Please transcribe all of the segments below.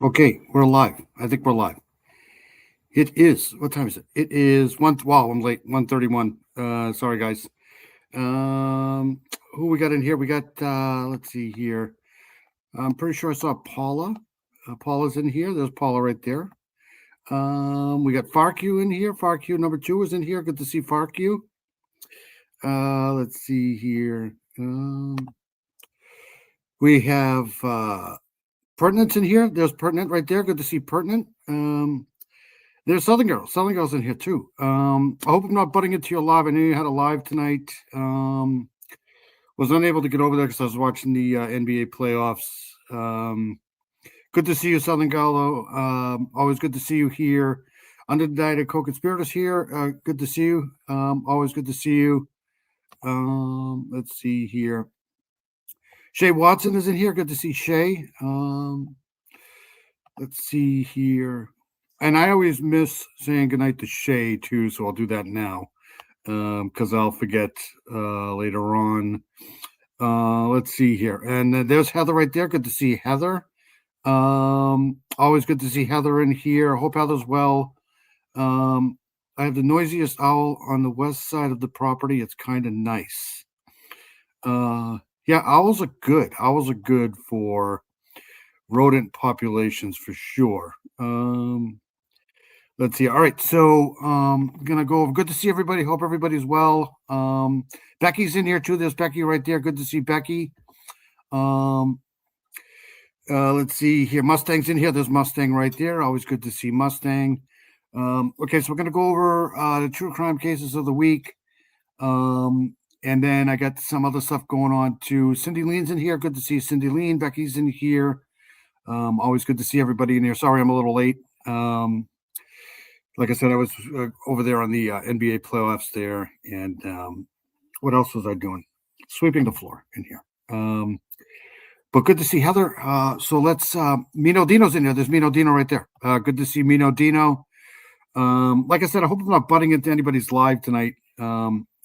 Okay, we're live. I think we're live. It is. What time is it? It is one. Wow, I'm late. 1:31. Sorry, guys. Um, who we got in here? We got. Let's see here. I'm pretty sure I saw Paula. Paula's in here. There's Paula right there. We got Farq in here. Farq number two is in here. Good to see Farq. Let's see here. We have Pertinence in here. There's Pertinent right there. Good to see Pertinent. There's Southern Girl. Southern Girl's in here too. I hope I'm not butting into your live. I knew you had a live tonight. Was unable to get over there because I was watching the NBA playoffs. Good to see you, Southern Girl. Always good to see you here. Under the Diet of Co-Conspirators here. Good to see you. Always good to see you. Let's see here. Shay Watson is in here. Good to see Shay. Let's see here. And I always miss saying goodnight to Shay too, so I'll do that now because I'll forget later on. Let's see here. And there's Heather right there. Good to see Heather. Always good to see Heather in here. Hope Heather's well. I have the noisiest owl on the west side of the property. It's kind of nice. Yeah, owls are good. Owls are good for rodent populations for sure. Let's see. All right, so I'm gonna go over. Good to see everybody. Hope everybody's well. Becky's in here too. There's Becky right there. Good to see Becky. Let's see here. Mustang's in here. There's Mustang right there. Always good to see Mustang. Okay, so we're gonna go over the true crime cases of the week. And then I got some other stuff going on too. Cindy Lean's in here. Good to see Cindy Lean. Becky's in here. Always good to see everybody in here. Sorry, I'm a little late. Like I said, I was over there on the NBA playoffs there. And what else was I doing? Sweeping the floor in here. But good to see Heather. So let's, Mino Dino's in there. There's Mino Dino right there. Good to see Mino Dino. Like I said, I hope I'm not butting into anybody's live tonight.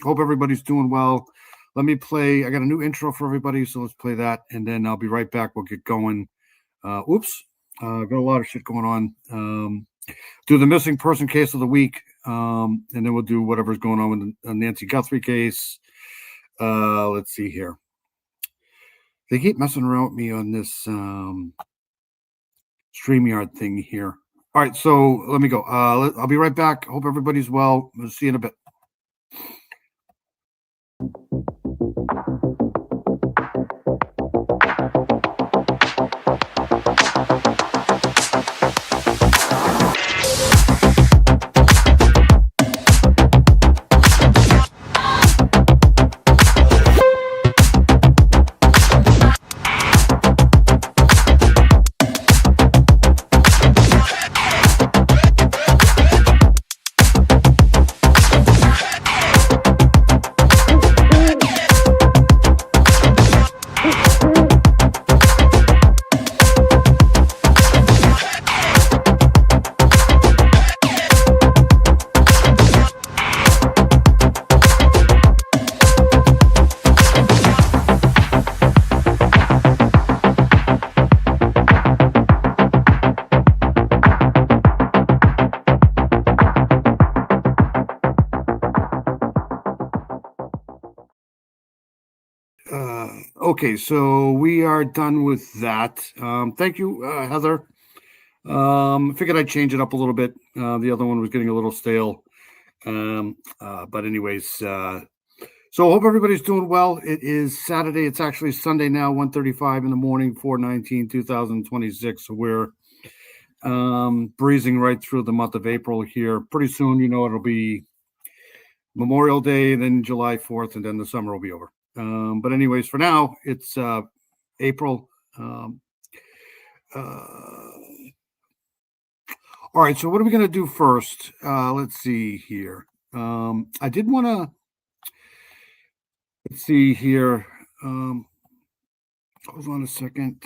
Hope everybody's doing well. Let me play. I got a new intro for everybody, so let's play that, and then I'll be right back. We'll get going. Oops. Got a lot of shit going on. Do the missing person case of the week, and then we'll do whatever's going on with the Nancy Guthrie case. Let's see here. They keep messing around with me on this StreamYard thing here. All right, so let me go. I'll be right back. Hope everybody's well. We'll see you in a bit. Okay, so we are done with that. Thank you, Heather. I figured I'd change it up a little bit. The other one was getting a little stale. But anyways, so hope everybody's doing well. It is Saturday. It's actually Sunday now, 1:35 in the morning, 4/19/2026. So we're breezing right through the month of April here. Pretty soon, it'll be Memorial Day, then July 4th, and then the summer will be over. But anyways, for now, it's April. All right, so what are we going to do first? Let's see here. I did want to, let's see here. Hold on a second.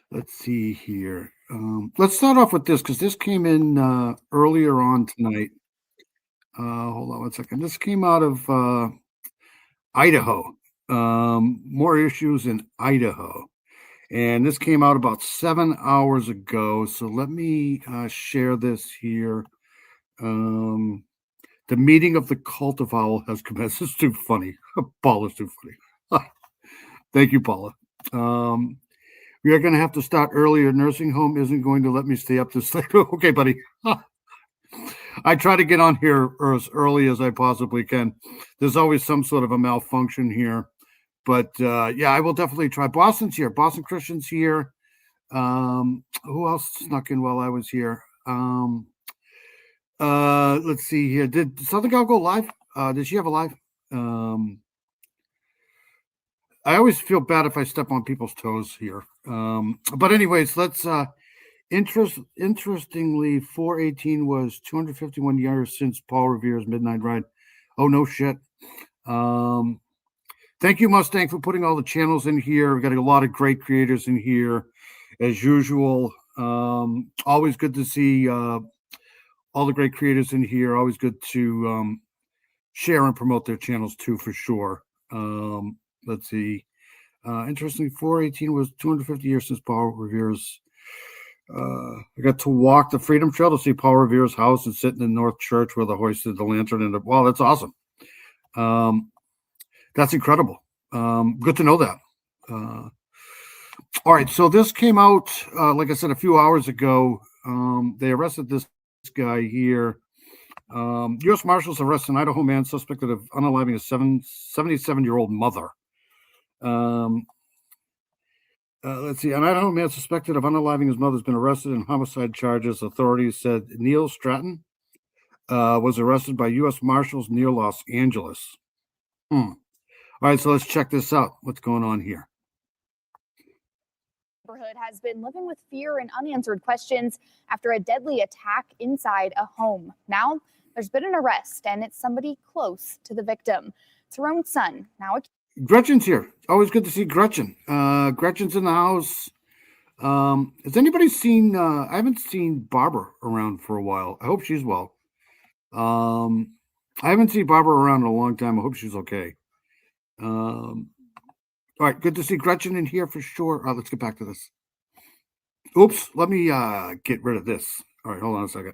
Let's see here. Let's start off with this because this came in earlier on tonight. Hold on one second. This came out of Idaho. More issues in Idaho. And this came out about 7 hours ago. So let me share this here. The meeting of the cult of owl has commenced. It's too funny. Paula's too funny. Thank you, Paula. We are going to have to start earlier. Nursing home isn't going to let me stay up this late. Okay, buddy. I try to get on here as early as I possibly can. There's always some sort of a malfunction here. But yeah, I will definitely try. Boston's here. Boston Christian's here. Who else snuck in while I was here? Let's see here. Did Southern Gal go live? Did she have a live? I always feel bad if I step on people's toes here. But anyways, let's interestingly, 418 was 251 years since Paul Revere's Midnight Ride. Oh, no shit. Thank you, Mustang, for putting all the channels in here. We've got a lot of great creators in here, as usual. Always good to see all the great creators in here. Always good to share and promote their channels, too, for sure. Let's see. Interestingly, 418 was 250 years since Paul Revere's. I got to walk the Freedom Trail to see Paul Revere's house and sit in the North Church where they hoisted the lantern. And wow, that's awesome. That's incredible. Good to know that. All right, so this came out, like I said, a few hours ago. They arrested this guy here. U.S. Marshals arrest an Idaho man suspected of unaliving a 77-year-old mother. Let's see. An Idaho man suspected of unaliving his mother has been arrested in homicide charges. Authorities said Neil Stratton was arrested by U.S. Marshals near Los Angeles. All right, so let's check this out. What's going on here? Neighborhood has been living with fear and unanswered questions after a deadly attack inside a home. Now there's been an arrest, and it's somebody close to the victim. It's her own son. Now Gretchen's here. Always good to see Gretchen. Gretchen's in the house. Has anybody seen? I haven't seen Barbara around for a while. I hope she's well. I haven't seen Barbara around in a long time. I hope she's okay. All right, good to see Gretchen in here for sure. Let's get back to this. Oops, let me get rid of this. All right, hold on a second.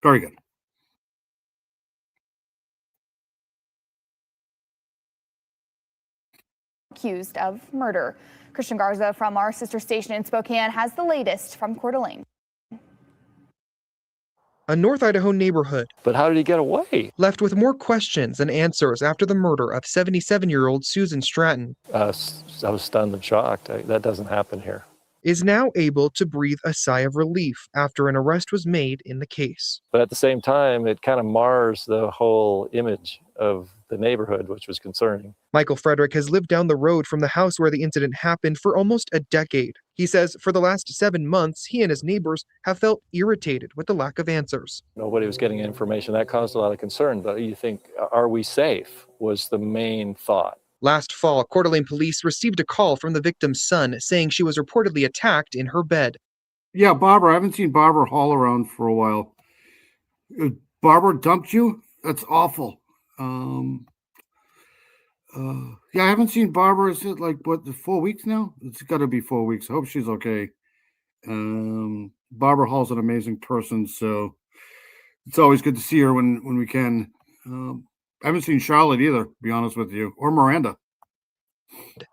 Very good. accused of murder. Christian Garza from our sister station in Spokane has the latest from Coeur d'Alene. A North Idaho neighborhood. But how did he get away? Left with more questions than answers after the murder of 77-year-old Susan Stratton. I was stunned and shocked. That doesn't happen here. Is now able to breathe a sigh of relief after an arrest was made in the case. But at the same time, it kind of mars the whole image of the neighborhood, which was concerning. Michael Frederick has lived down the road from the house where the incident happened for almost a decade. He says for the last 7 months, he and his neighbors have felt irritated with the lack of answers. Nobody was getting information. That caused a lot of concern. But you think, are we safe, was the main thought. Last fall, Coeur d'Alene police received a call from the victim's son saying she was reportedly attacked in her bed. Yeah, Barbara. I haven't seen Barbara Hall around for a while. Barbara dumped you? That's awful. Yeah, I haven't seen Barbara. Is it like, what, 4 weeks now? It's got to be 4 weeks. I hope she's okay. Barbara Hall's an amazing person, so it's always good to see her when we can. I haven't seen Charlotte either, to be honest with you, or Miranda.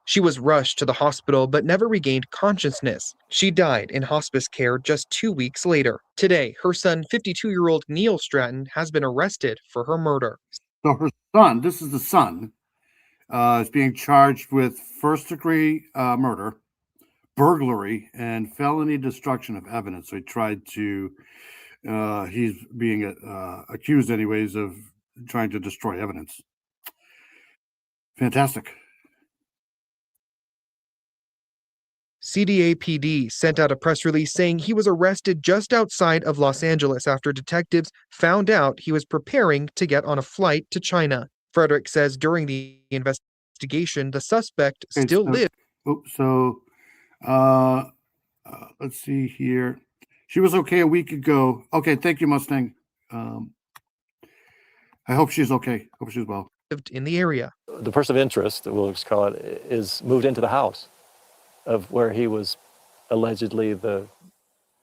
She was rushed to the hospital but never regained consciousness. She died in hospice care just 2 weeks later. Today, her son, 52-year-old Neil Stratton, has been arrested for her murder. So her son, this is the son, is being charged with first-degree murder, burglary, and felony destruction of evidence. So he tried to, he's being accused anyways of trying to destroy evidence. Fantastic. CDA-PD sent out a press release saying he was arrested just outside of Los Angeles after detectives found out he was preparing to get on a flight to China. Frederick says during the investigation, the suspect still lived. So, let's see here. She was okay a week ago. Okay, thank you, Mustang. I hope she's okay. Hope she's well. Lived in the area. the person of interest, we'll just call it, is moved into the house of where he was allegedly the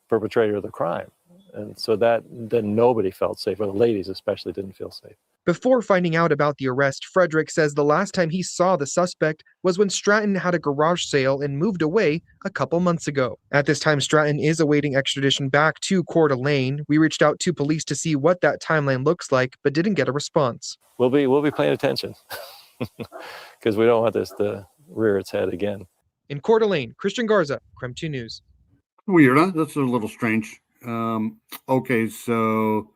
perpetrator of the crime. And so that then nobody felt safe, or the ladies especially didn't feel safe. Before finding out about the arrest, Frederick says the last time he saw the suspect was when Stratton had a garage sale and moved away a couple months ago. At this time, Stratton is awaiting extradition back to Coeur d'Alene. We reached out to police to see what that timeline looks like, but didn't get a response. We'll be paying attention because we don't want this to rear its head again. In Coeur d'Alene, Christian Garza, KREM 2 News. Weird, huh? That's a little strange. Okay, so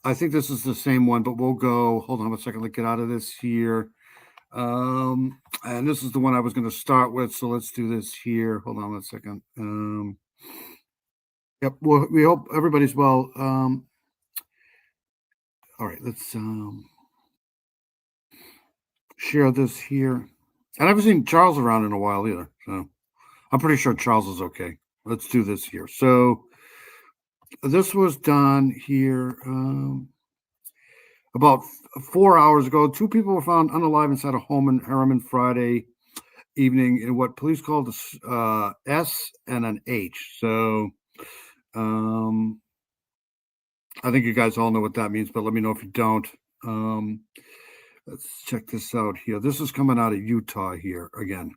I think this is the same one, but we'll go. Hold on a second. Let's get out of this here. And this is the one I was going to start with. So let's do this here. Hold on a second. Yep. Well, we hope everybody's well. All right. Let's share this here. I haven't seen Charles around in a while either, so I'm pretty sure Charles is okay. Let's do this here. So this was done here about 4 hours ago. 2 people were found unalive inside a home in Harriman Friday evening in what police called a S and an H. So I think you guys all know what that means, but let me know if you don't. Let's check this out here. This is coming out of Utah here again.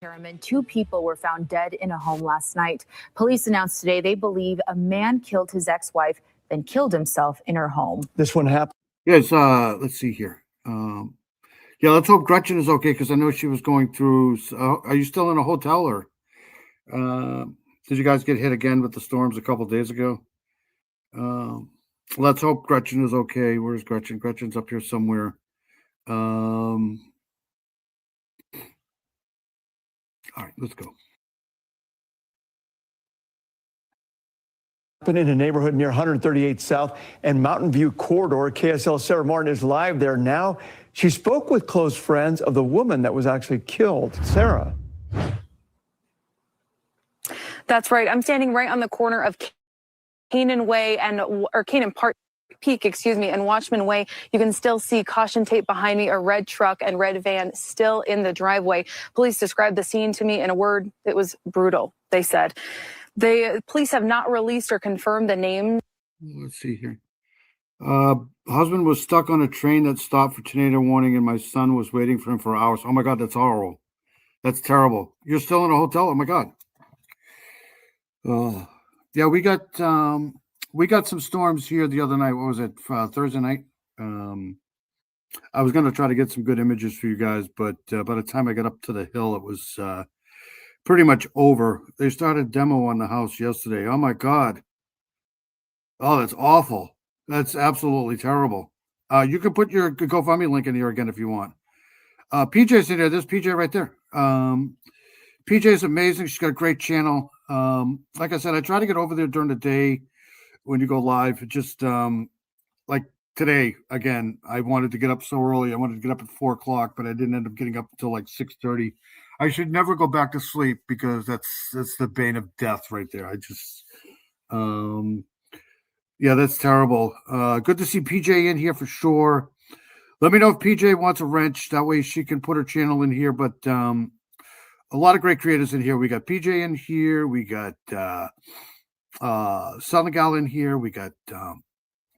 Harriman, 2 people were found dead in a home last night. Police announced today they believe a man killed his ex-wife, then killed himself in her home. This one happened. Yes, let's see here. Yeah, let's hope Gretchen is okay, because I know she was going through. Are you still in a hotel, or did you guys get hit again with the storms a couple days ago? Let's hope Gretchen is okay. Where's Gretchen? Gretchen's up here somewhere. All right, let's go. In a neighborhood near 138 South and Mountain View Corridor. KSL Sarah Martin is live there now. She spoke with close friends of the woman that was actually killed. Sarah. That's right. I'm standing right on the corner of Canaan Park Peak, and Watchman Way. You can still see caution tape behind me, a red truck and red van still in the driveway. Police described the scene to me in a word. It was brutal, they said. The police have not released or confirmed the name. Let's see here. Husband was stuck on a train that stopped for tornado warning, and my son was waiting for him for hours. Oh my God, that's horrible. That's terrible. You're still in a hotel? Oh my God. Yeah, we got some storms here the other night. What was it? Thursday night. I was going to try to get some good images for you guys, but by the time I got up to the hill, it was pretty much over. They started demo on the house yesterday. Oh my God. Oh, that's awful. That's absolutely terrible. You can put your GoFundMe link in here again if you want. PJ's in there. There's PJ right there. PJ's amazing. She's got a great channel. Like I said, I try to get over there during the day when you go live. Just like today, again, I wanted to get up so early. I wanted to get up at 4 o'clock, but I didn't end up getting up until like 6:30. I should never go back to sleep because that's the bane of death right there. I just, yeah, that's terrible. Good to see PJ in here for sure. Let me know if PJ wants a wrench. That way she can put her channel in here. But a lot of great creators in here. We got PJ in here. We got Senegal in here. We got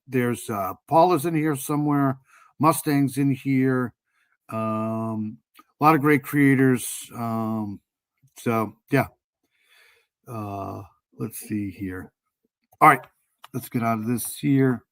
there's Paula's in here somewhere. Mustang's in here. A lot of great creators. So yeah. Let's see here. All right, let's get out of this here.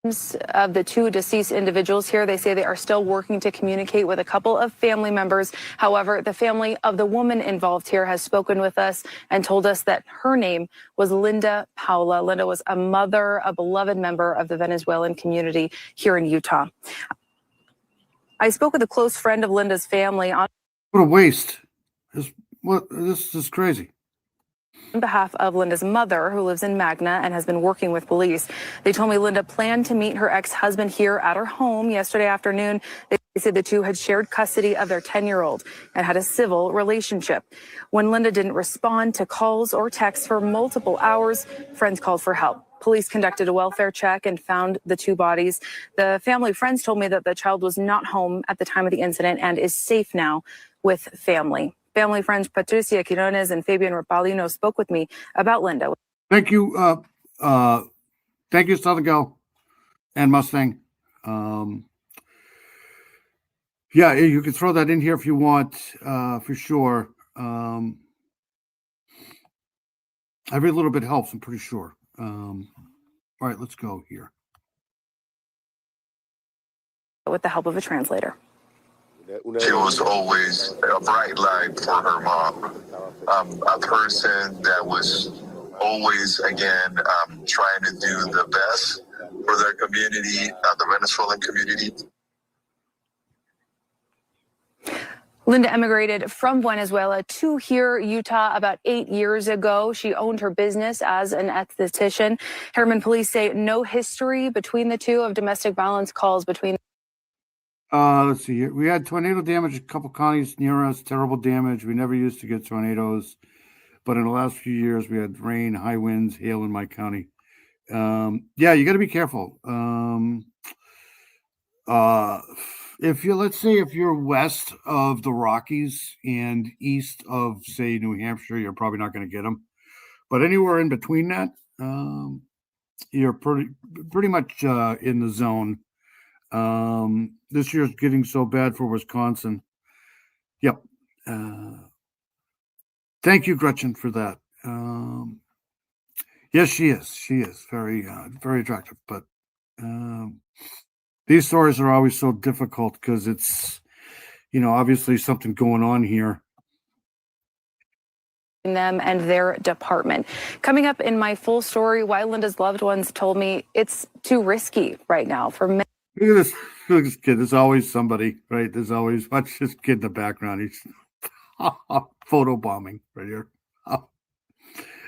Of the 2 deceased individuals here, they say they are still working to communicate with a couple of family members. However, the family of the woman involved here has spoken with us and told us that her name was Linda Paula. Linda was a mother, a beloved member of the Venezuelan community here in Utah. I spoke with a close friend of Linda's family on What a waste. This is crazy. On behalf of Linda's mother, who lives in Magna and has been working with police. They told me Linda planned to meet her ex-husband here at her home yesterday afternoon. They said the 2 had shared custody of their 10-year-old and had a civil relationship. When Linda didn't respond to calls or texts for multiple hours, friends called for help. Police conducted a welfare check and found the two bodies. The family friends told me that the child was not home at the time of the incident and is safe now with family. Family friends Patricia Quirones and Fabian Rapalino spoke with me about Linda. Thank you. Thank you, Southern Gal and Mustang. Yeah, you can throw that in here if you want, for sure. Every little bit helps, I'm pretty sure. All right, let's go here. With the help of a translator. She was always a bright light for her mom. A person that was always, again, trying to do the best for their community, the Venezuelan community. Linda emigrated from Venezuela to here, Utah, about 8 years ago. She owned her business as an esthetician. Herman police say no history between the two of domestic violence calls between. Let's see here. We had tornado damage, a couple counties near us, terrible damage. We never used to get tornadoes, but in the last few years, we had rain, high winds, hail in my county. Yeah, you got to be careful. If you're west of the Rockies and east of, say, New Hampshire, you're probably not going to get them. But anywhere in between that, you're pretty much in the zone. This year's getting so bad for Wisconsin. Yep. Thank you, Gretchen, for that. Yes, she is. She is very, very attractive. But these stories are always so difficult because it's, obviously something going on here. Them and their department. Coming up in my full story, why Linda's loved ones told me it's too risky right now for men. Look at this kid. There's always somebody, right? There's always, watch this kid in the background. He's photo bombing right here.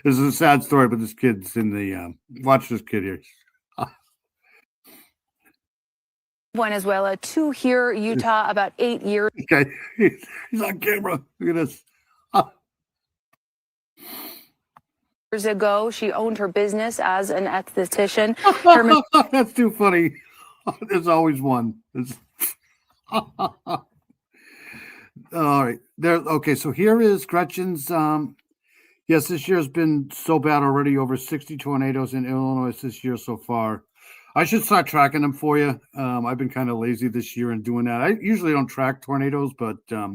This is a sad story, but this kid's in the, watch this kid here. Venezuela to here, Utah, about 8 years. Okay, he's on camera. Look at this. Years ago, she owned her business as an esthetician. That's too funny. There's always one. All right, there. Okay, so here is Gretchen's. Yes, this year's been so bad already. Over 60 tornadoes in Illinois this year so far. I should start tracking them for you. I've been kind of lazy this year in doing that. I usually don't track tornadoes, but yeah,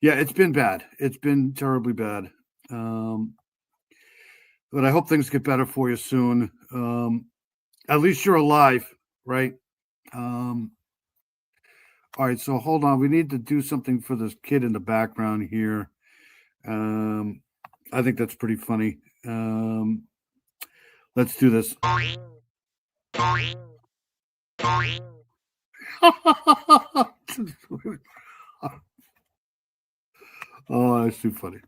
it's been bad. It's been terribly bad. But I hope things get better for you soon. At least you're alive, right? All right, so hold on. We need to do something for this kid in the background here. I think that's pretty funny. Let's do this. Oh, that's too funny.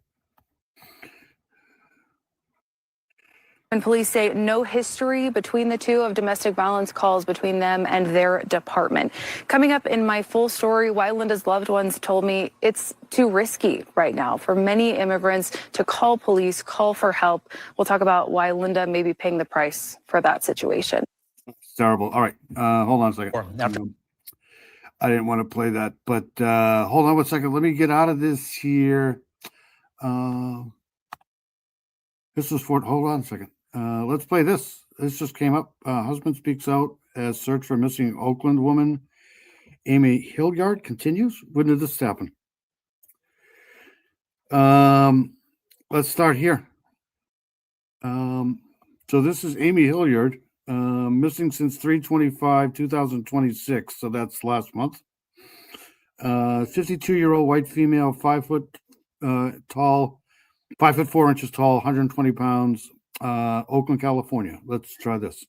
And police say no history between the two of domestic violence calls between them and their department. Coming up in my full story, why Linda's loved ones told me it's too risky right now for many immigrants to call police, call for help. We'll talk about why Linda may be paying the price for that situation. It's terrible. All right. Hold on a second. I didn't want to play that, but hold on one second. Let me get out of this here. This was for, hold on a second. Let's play this. This just came up. Husband speaks out as search for missing Oakland woman. Amy Hilliard continues. When did this happen? Let's start here. So this is Amy Hilliard, missing since 3/25/2026. So that's last month. 52-year-old white female, 5 foot tall, 5 foot 4 inches tall, 120 pounds, Oakland, California. Let's try this.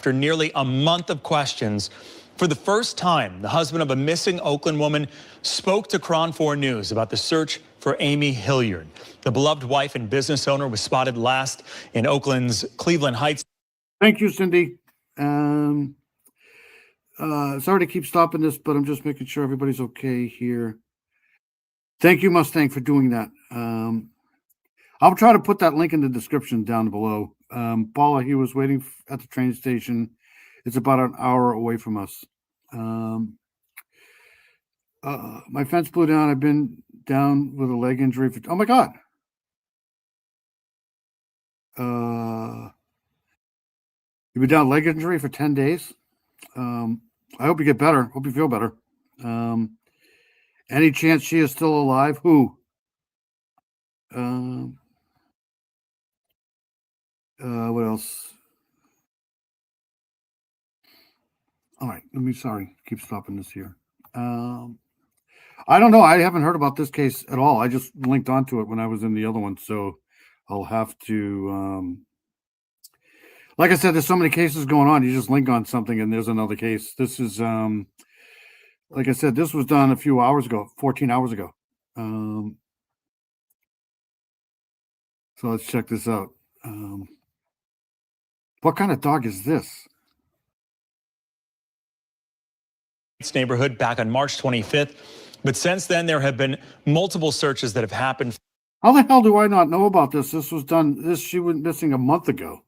After nearly a month of questions, for the first time, the husband of a missing Oakland woman spoke to Cron 4 News about the search for Amy Hilliard. The beloved wife and business owner was spotted last in Oakland's Cleveland Heights. Thank you, Cindy. Sorry to keep stopping this, but I'm just making sure everybody's okay here. Thank you, Mustang, for doing that. I'll try to put that link in the description down below. Paula, he was waiting at the train station. It's about an hour away from us. My fence blew down. I've been down with a leg injury for, oh my God. You've been down leg injury for 10 days. I hope you get better. Hope you feel better. Any chance she is still alive? Who? What else? All right. Keep stopping this here. I don't know. I haven't heard about this case at all. I just linked onto it when I was in the other one. So I'll have to, like I said, there's so many cases going on. You just link on something and there's another case. This is, like I said, this was done a few hours ago, 14 hours ago. So let's check this out. What kind of dog is this? Neighborhood back on March 25th. But since then, there have been multiple searches that have happened. How the hell do I not know about this? This was done, she went missing a month ago.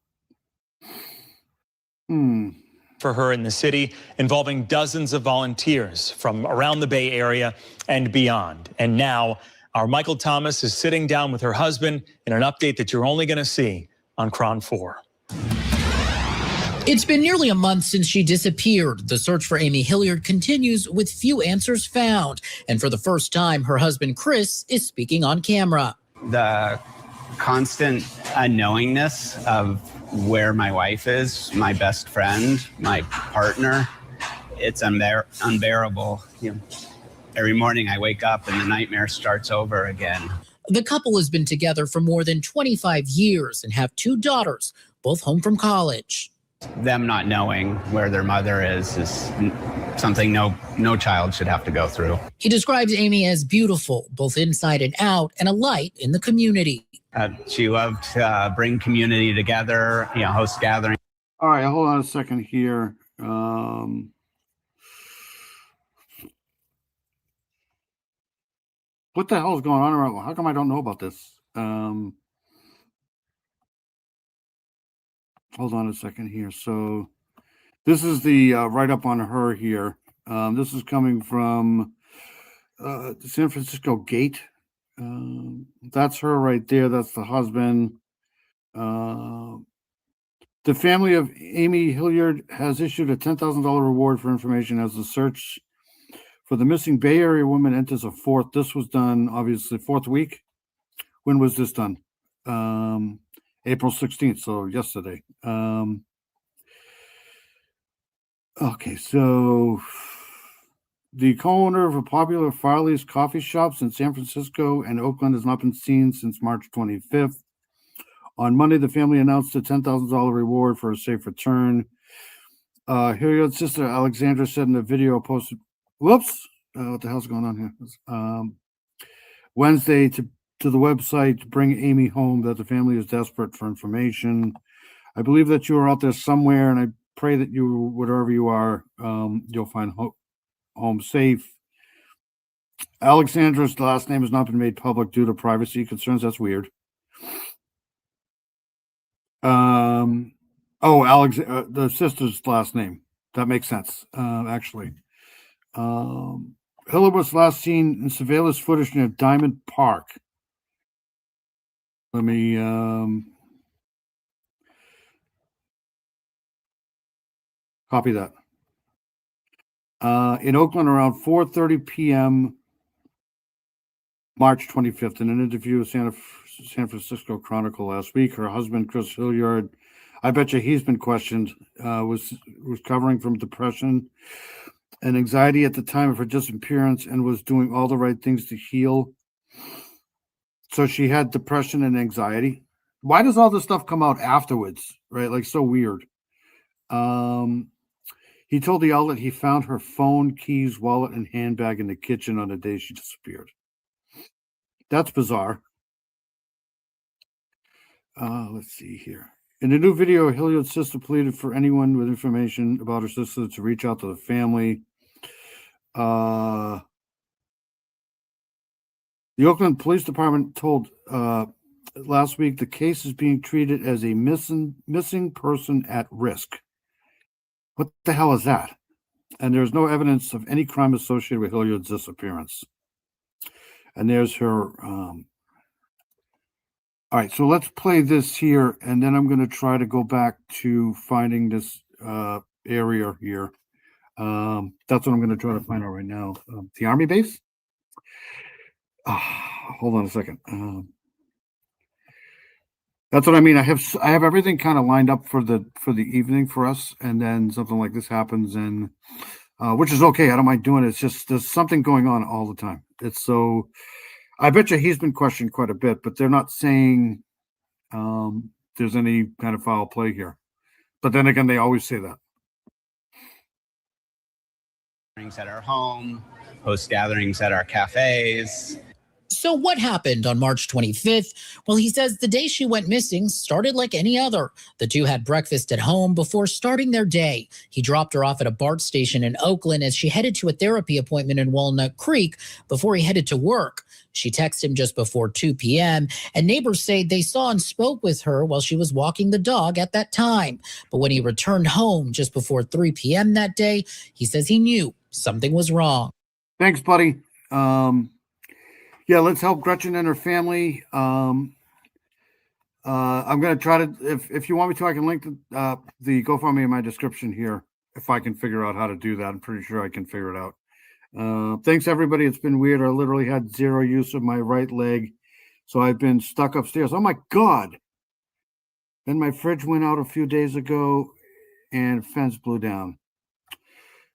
For her in the city, involving dozens of volunteers from around the Bay Area and beyond. And now our Michael Thomas is sitting down with her husband in an update that you're only going to see on KRON 4. It's been nearly a month since she disappeared. The search for Amy Hilliard continues with few answers found. And for the first time, her husband, Chris, is speaking on camera. The constant unknowingness of where my wife is, my best friend, my partner, it's unbearable. Every morning I wake up and the nightmare starts over again. The couple has been together for more than 25 years and have 2 daughters, both home from college. Them not knowing where their mother is something no child should have to go through. He describes Amy as beautiful, both inside and out, and a light in the community. She loved to bring community together, host gatherings. All right, hold on a second here. What the hell is going on around? How come I don't know about this? Hold on a second here. So this is the write-up on her here. This is coming from the San Francisco Gate. That's her right there. That's the husband. The family of Amy Hilliard has issued a $10,000 reward for information as the search for the missing Bay Area woman enters a fourth. This was done, obviously, 4th week. When was this done? April 16th, so yesterday. Okay, so the co-owner of a popular Farley's coffee shops in San Francisco and Oakland has not been seen since March 25th. On Monday, the family announced a $10,000 reward for a safe return. Hilliard's sister Alexandra said in a video posted, whoops, what the hell's going on here? Wednesday to the website to bring Amy home that the family is desperate for information. I believe that you are out there somewhere, and I pray that you, wherever you are, you'll find home safe. Alexandra's last name has not been made public due to privacy concerns. That's weird. The sister's last name. That makes sense, actually. Hilliard was last seen in surveillance footage near Diamond Park. Let me copy that. In Oakland around 4:30 p.m. March 25th, in an interview with San Francisco Chronicle last week, her husband, Chris Hilliard, I bet you he's been questioned, was recovering from depression and anxiety at the time of her disappearance and was doing all the right things to heal. So she had depression and anxiety. Why does all this stuff come out afterwards, right? Like, so weird. He told the outlet he found her phone, keys, wallet, and handbag in the kitchen on the day she disappeared. That's bizarre. Let's see here. In the new video, Hilliard's sister pleaded for anyone with information about her sister to reach out to the family. The Oakland Police Department told last week, the case is being treated as a missing person at risk. What the hell is that? And there's no evidence of any crime associated with Hilliard's disappearance. And there's her. All right, so let's play this here, and then I'm going to try to go back to finding this area here. That's what I'm going to try to find out right now. The Army base? Hold on a second. That's what I mean. I have everything kind of lined up for the evening for us, and then something like this happens, and which is okay. I don't mind doing it. It's just there's something going on all the time. It's so. I bet you he's been questioned quite a bit, but they're not saying there's any kind of foul play here. But then again, they always say that. At our home, host gatherings at our cafes. So what happened on March 25th? Well, he says the day she went missing started like any other. The two had breakfast at home before starting their day. He dropped her off at a BART station in Oakland as she headed to a therapy appointment in Walnut Creek before he headed to work. She texted him just before 2 p.m., and neighbors say they saw and spoke with her while she was walking the dog at that time. But when he returned home just before 3 p.m. that day, he says he knew something was wrong. Thanks, buddy. Yeah, let's help Gretchen and her family. I'm going to try to, if you want me to, I can link the GoFundMe in my description here if I can figure out how to do that. I'm pretty sure I can figure it out. Thanks, everybody. It's been weird. I literally had zero use of my right leg, so I've been stuck upstairs. Oh, my God. Then my fridge went out a few days ago, and fence blew down.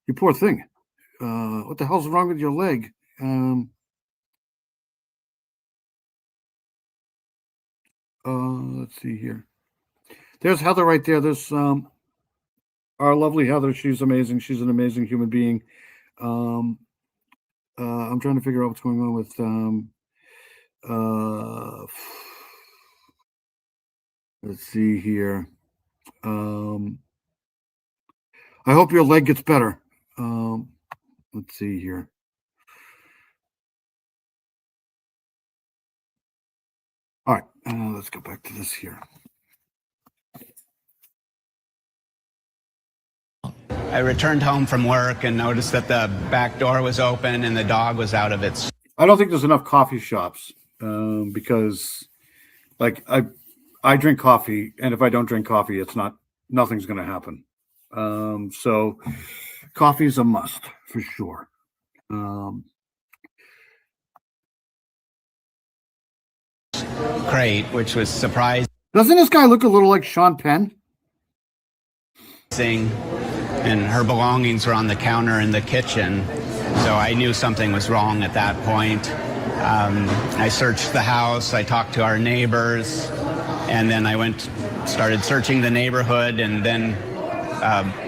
You poor thing. What the hell's wrong with your leg? Let's see here. There's Heather right there. There's our lovely Heather. She's amazing. She's an amazing human being. I'm trying to figure out what's going on with let's see here. I hope your leg gets better. Let's see here. All right, let's go back to this here. I returned home from work and noticed that the back door was open and the dog was out of its. I don't think there's enough coffee shops because, like, I drink coffee, and if I don't drink coffee, nothing's going to happen. So, coffee is a must for sure. Crate, which was surprising. Doesn't this guy look a little like Sean Penn? And her belongings were on the counter in the kitchen, so I knew something was wrong at that point. I searched the house, I talked to our neighbors, and then I started searching the neighborhood, and then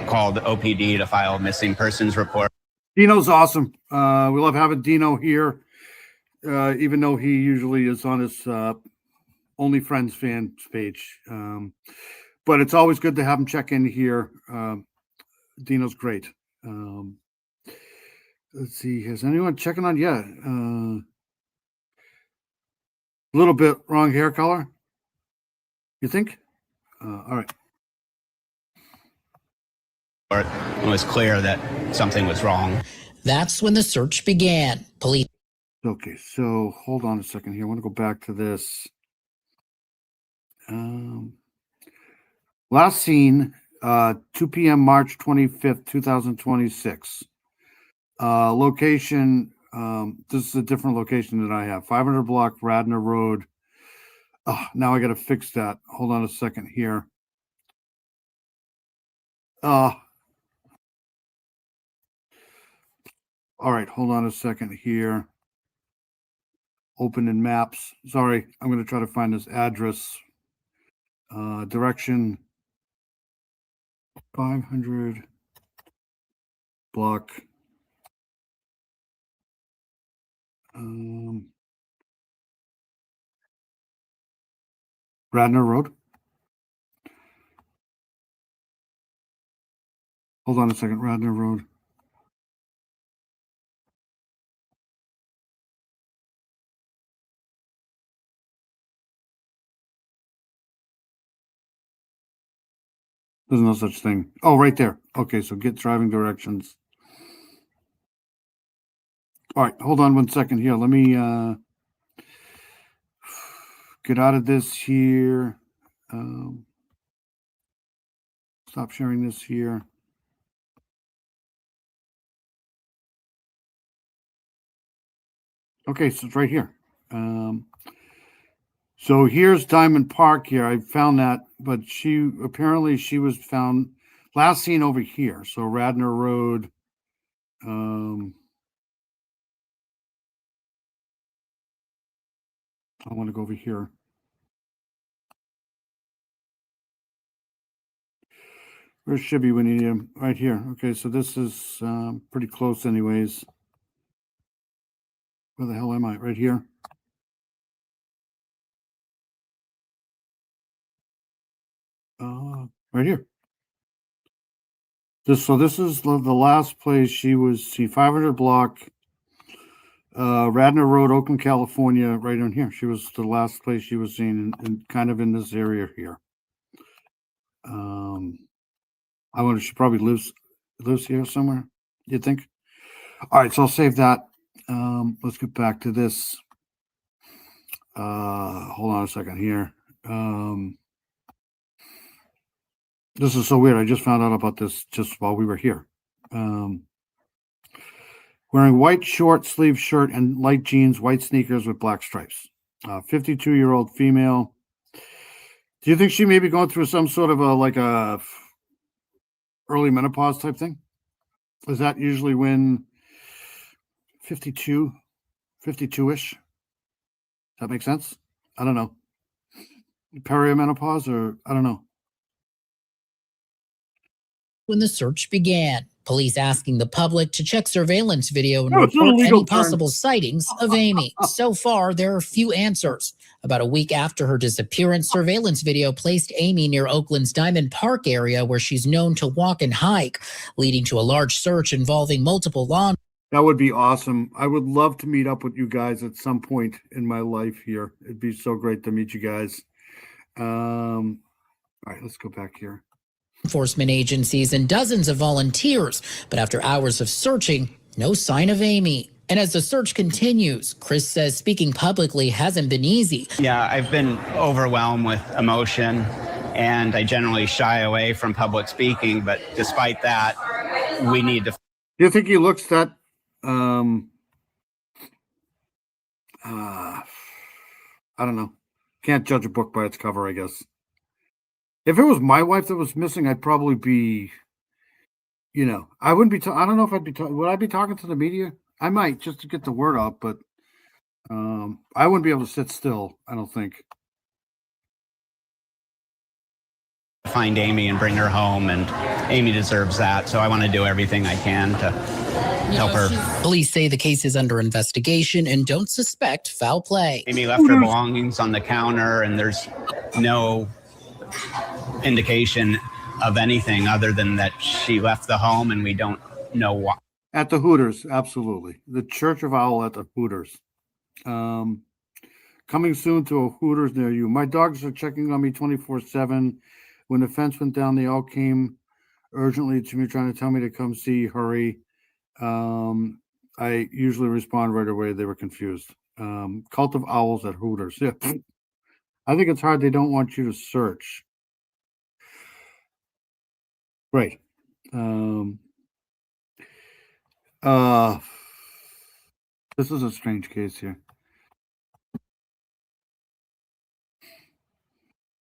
called OPD to file a missing persons report. Dino's awesome. We love having Dino here, even though he usually is on his Only Friends fan page. But it's always good to have him check in here. Dino's great. Let's see. Has anyone checking on yet? A little bit wrong hair color. You think? All right. It was clear that something was wrong. That's when the search began. Police. Okay, so hold on a second here. I want to go back to this. Last seen, 2 p.m. March 25th, 2026. Location, this is a different location than I have. 500 block Radnor Road. Now I got to fix that. Hold on a second here. All right, hold on a second here. Open in maps. Sorry, I'm going to try to find this address. Direction 500 block. Radnor Road. Hold on a second. Radnor Road. There's no such thing. Oh, right there. Okay, so get driving directions. All right, hold on 1 second here. Let me get out of this here. Stop sharing this here. Okay, so it's right here. So here's Diamond Park here. I found that, but she was found last seen over here. So Radnor Road. I want to go over here. Where should be when you need him? Right here. Okay, so this is pretty close anyways. Where the hell am I? Right here. Right here. This is the last place she was. See, 500 block, Radnor Road, Oakland, California. Right on here. She was the last place she was seen, and kind of in this area here. I wonder, she probably lives here somewhere. You think? All right, so I'll save that. Let's get back to this. Hold on a second here. This is so weird. I just found out about this just while we were here. Wearing white short sleeve shirt and light jeans, white sneakers with black stripes. 52-year-old female. Do you think she may be going through some sort of a early menopause type thing? Is that usually when 52-ish? Does that make sense? I don't know. Perimenopause, or I don't know. When the search began, police asking the public to check surveillance video and No, it's not report illegal, any possible sightings of Amy. So far, there are few answers. About a week after her disappearance, surveillance video placed Amy near Oakland's Diamond Park area, where she's known to walk and hike, leading to a large search involving multiple law. That would be awesome. I would love to meet up with you guys at some point in my life here. It'd be so great to meet you guys. All right, let's go back here. Enforcement agencies and dozens of volunteers, but after hours of searching, no sign of Amy. And as the search continues, Chris says speaking publicly hasn't been easy. Yeah, I've been overwhelmed with emotion, and I generally shy away from public speaking, but despite that, we need to. Do you think he looks that I don't know. Can't judge a book by its cover, I guess. If it was my wife that was missing, I'd probably be, I wouldn't be, I don't know if I'd be, would I be talking to the media? I might, just to get the word out, but I wouldn't be able to sit still, I don't think. Find Amy and bring her home, and Amy deserves that, so I want to do everything I can to help her. Police say the case is under investigation and don't suspect foul play. Amy left her belongings on the counter, and there's no indication of anything other than that she left the home, and we don't know why. At the Hooters, absolutely. The Church of Owl at the Hooters. Coming soon to a Hooters near you. My dogs are checking on me 24/7. When the fence went down, they all came urgently to me, trying to tell me to come see, hurry. I usually respond right away. They were confused. Cult of Owls at Hooters. Yeah. I think it's hard. They don't want you to search. Right. This is a strange case here.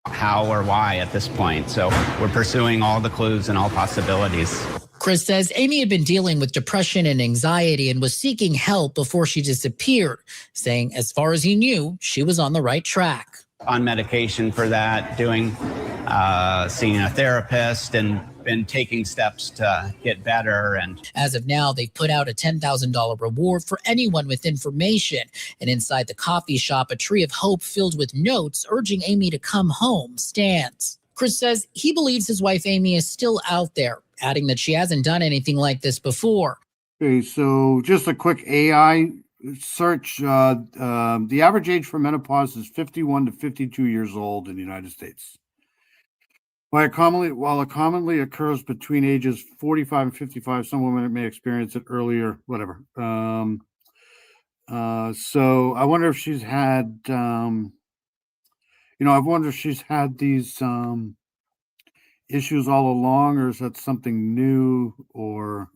How or why at this point. So we're pursuing all the clues and all possibilities. Chris says Amy had been dealing with depression and anxiety and was seeking help before she disappeared, saying as far as he knew, she was on the right track. On medication for that, seeing a therapist and taking steps to get better. And as of now, they've put out a $10,000 reward for anyone with information. And inside the coffee shop, a tree of hope filled with notes urging Amy to come home stands. Chris says he believes his wife Amy is still out there, adding that she hasn't done anything like this before. Okay, so just a quick AI search. The average age for menopause is 51 to 52 years old in the United States. While it commonly occurs between ages 45 and 55, some women may experience it earlier, whatever. So I wonder if she's had, I wonder if she's had these issues all along, or is that something new, or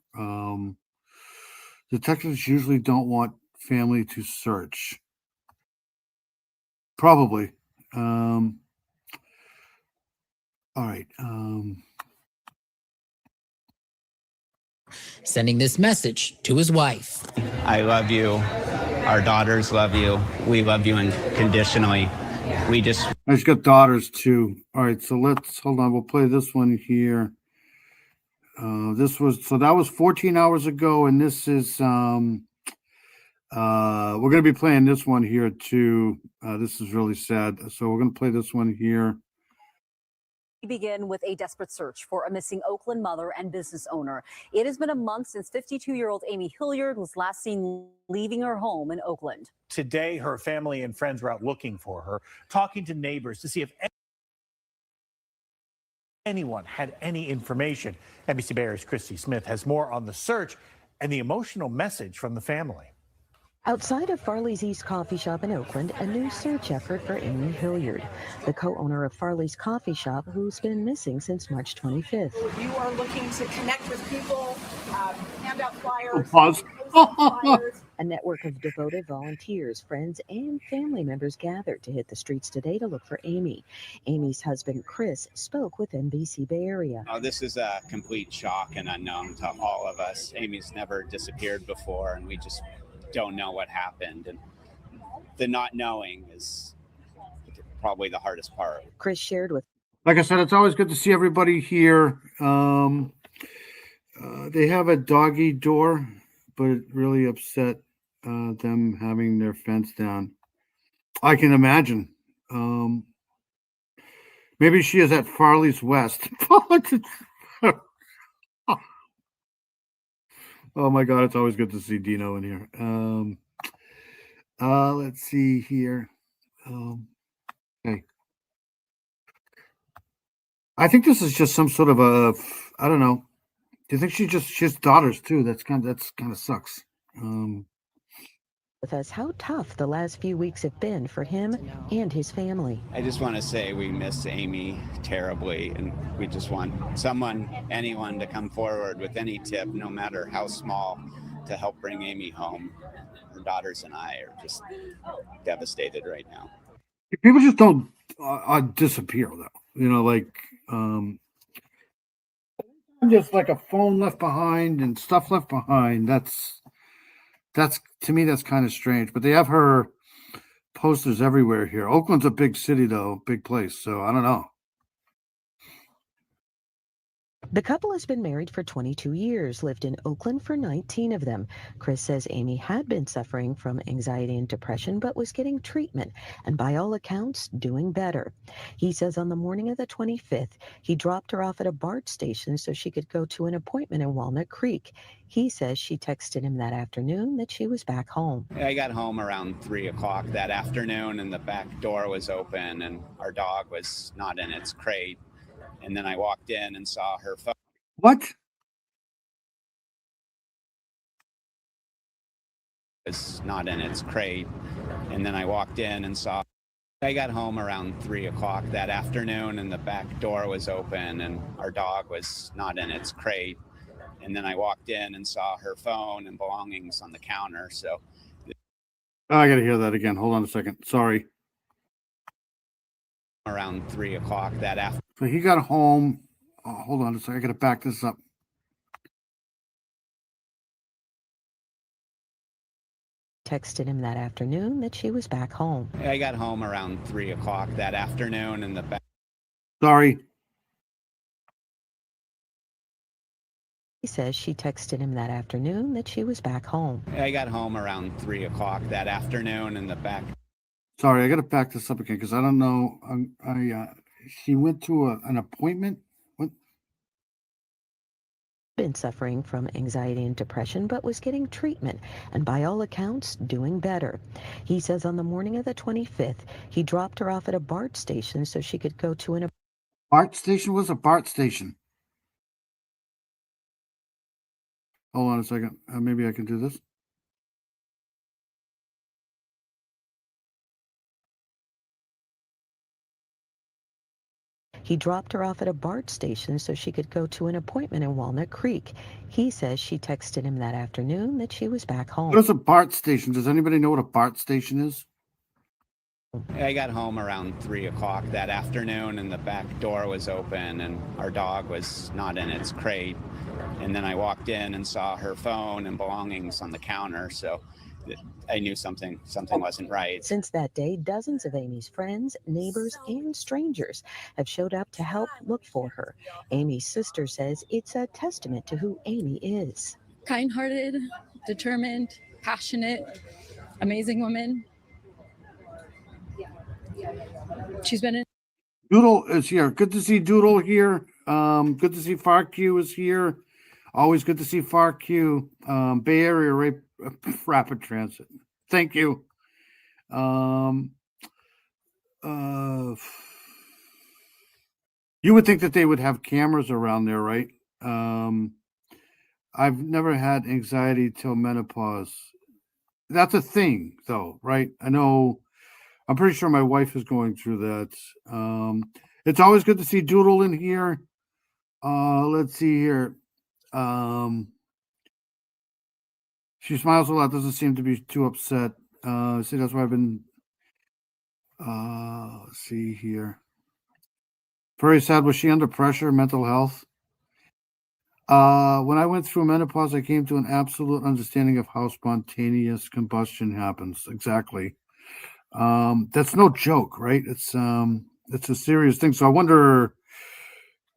detectives usually don't want family to search. Probably. All right. Sending this message to his wife. I love you. Our daughters love you. We love you unconditionally. I just got daughters too. All right, so let's hold on. We'll play this one here. That was 14 hours ago, and this is we're gonna be playing this one here too. This is really sad. So we're gonna play this one here. We begin with a desperate search for a missing Oakland mother and business owner. It has been a month since 52-year-old Amy Hilliard was last seen leaving her home in Oakland. Today, her family and friends were out looking for her, talking to neighbors to see if anyone had any information. NBC Bay Area's Christy Smith has more on the search and the emotional message from the family. Outside of Farley's East Coffee Shop in Oakland, a new search effort for Amy Hilliard, the co-owner of Farley's Coffee Shop, who's been missing since March 25th. You are looking to connect with people, hand out flyers. Pause. A network of devoted volunteers, friends, and family members gathered to hit the streets today to look for Amy. Amy's husband, Chris, spoke with NBC Bay Area. This is a complete shock and unknown to all of us. Amy's never disappeared before, and we just don't know what happened, and the not knowing is probably the hardest part. Chris shared with, like I said, it's always good to see everybody here. They have a doggy door, but it really upset them having their fence down. I can imagine. Maybe she is at Farley's West. Oh my God, it's always good to see Dino in here. Let's see here. Okay. I think this is just some sort of I don't know. Do you think she has daughters too? That's kind of sucks. with us how tough the last few weeks have been for him and his family. I just want to say we miss Amy terribly, and we just want anyone to come forward with any tip, no matter how small, to help bring Amy home. Her daughters and I are just devastated right now. People just don't disappear, though. You know, like just like a phone left behind and stuff left behind. That's to me, that's kind of strange. But they have her posters everywhere here. Oakland's a big city, though, big place. So I don't know. The couple has been married for 22 years, lived in Oakland for 19 of them. Chris says Amy had been suffering from anxiety and depression, but was getting treatment and by all accounts, doing better. He says on the morning of the 25th, he dropped her off at a BART station so she could go to an appointment in Walnut Creek. He says she texted him that afternoon that she was back home. I got home around 3 o'clock that afternoon, and the back door was open and our dog was not in its crate. And then I walked in and saw her phone. What? Was not in its crate. And then I walked in and saw. I got home around 3 o'clock that afternoon, and the back door was open and our dog was not in its crate. And then I walked in and saw her phone and belongings on the counter. So I got to hear that again. Hold on a second. Sorry. Around 3 o'clock that afternoon. So he got home. Oh, hold on a second. I got to back this up. Texted him that afternoon that she was back home. I got home around 3 o'clock that afternoon, and the back. Sorry. He says she texted him that afternoon that she was back home. I got home around 3 o'clock that afternoon, and the back. Sorry, I got to back this up again because I don't know. She went to an appointment. What? Been suffering from anxiety and depression, but was getting treatment and by all accounts doing better. He says on the morning of the 25th, he dropped her off at a BART station so she could go to an BART station? What's a BART station? Hold on a second. Maybe I can do this. He dropped her off at a BART station so she could go to an appointment in Walnut Creek. He says she texted him that afternoon that she was back home. What is a BART station? Does anybody know what a BART station is? I got home around 3 o'clock that afternoon, and the back door was open, and our dog was not in its crate. And then I walked in and saw her phone and belongings on the counter, so I knew something wasn't right. Since that day, dozens of Amy's friends, neighbors, and strangers have showed up to help look for her. Amy's sister says it's a testament to who Amy is. Kind-hearted, determined, passionate, amazing woman. She's been in. Doodle is here. Good to see Doodle here. Good to see FARQ is here. Always good to see FARQ. Bay Area Rapid Transit. Thank you. You would think that they would have cameras around there, right? I've never had anxiety till menopause. That's a thing, though, right? I know. I'm pretty sure my wife is going through that. It's always good to see Doodle in here. Let's see here. She smiles a lot, doesn't seem to be too upset. See, that's why I've been let's see here. Very sad. Was she under pressure, mental health? When I went through menopause, I came to an absolute understanding of how spontaneous combustion happens. Exactly. That's no joke, right? It's a serious thing. So I wonder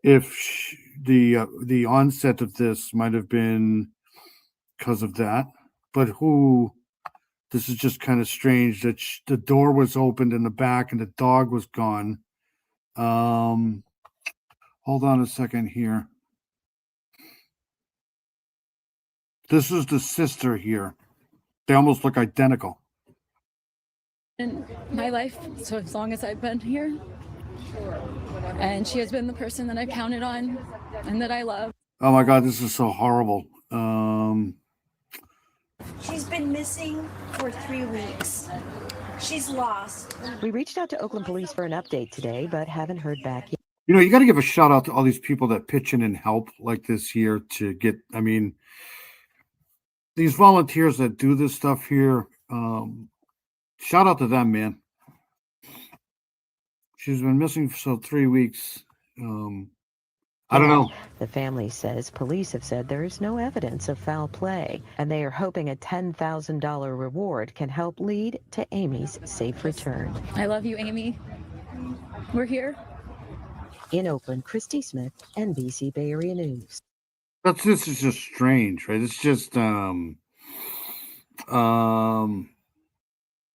if the onset of this might have been because of that. But this is just kind of strange that the door was opened in the back and the dog was gone. Hold on a second here. This is the sister here. They almost look identical. In my life, so as long as I've been here. And she has been the person that I counted on and that I love. Oh my God, this is so horrible. She's been missing for 3 weeks. She's lost. We reached out to Oakland Police for an update today, but haven't heard back yet. You know, you got to give a shout out to all these people that pitch in and help like this here to get, I mean, these volunteers that do this stuff here, shout out to them, man. She's been missing for 3 weeks. I don't know. The family says police have said there is no evidence of foul play, and they are hoping a $10,000 reward can help lead to Amy's safe return. I love you, Amy. We're here. In Oakland, Christy Smith, NBC Bay Area News. This is just strange, right? It's just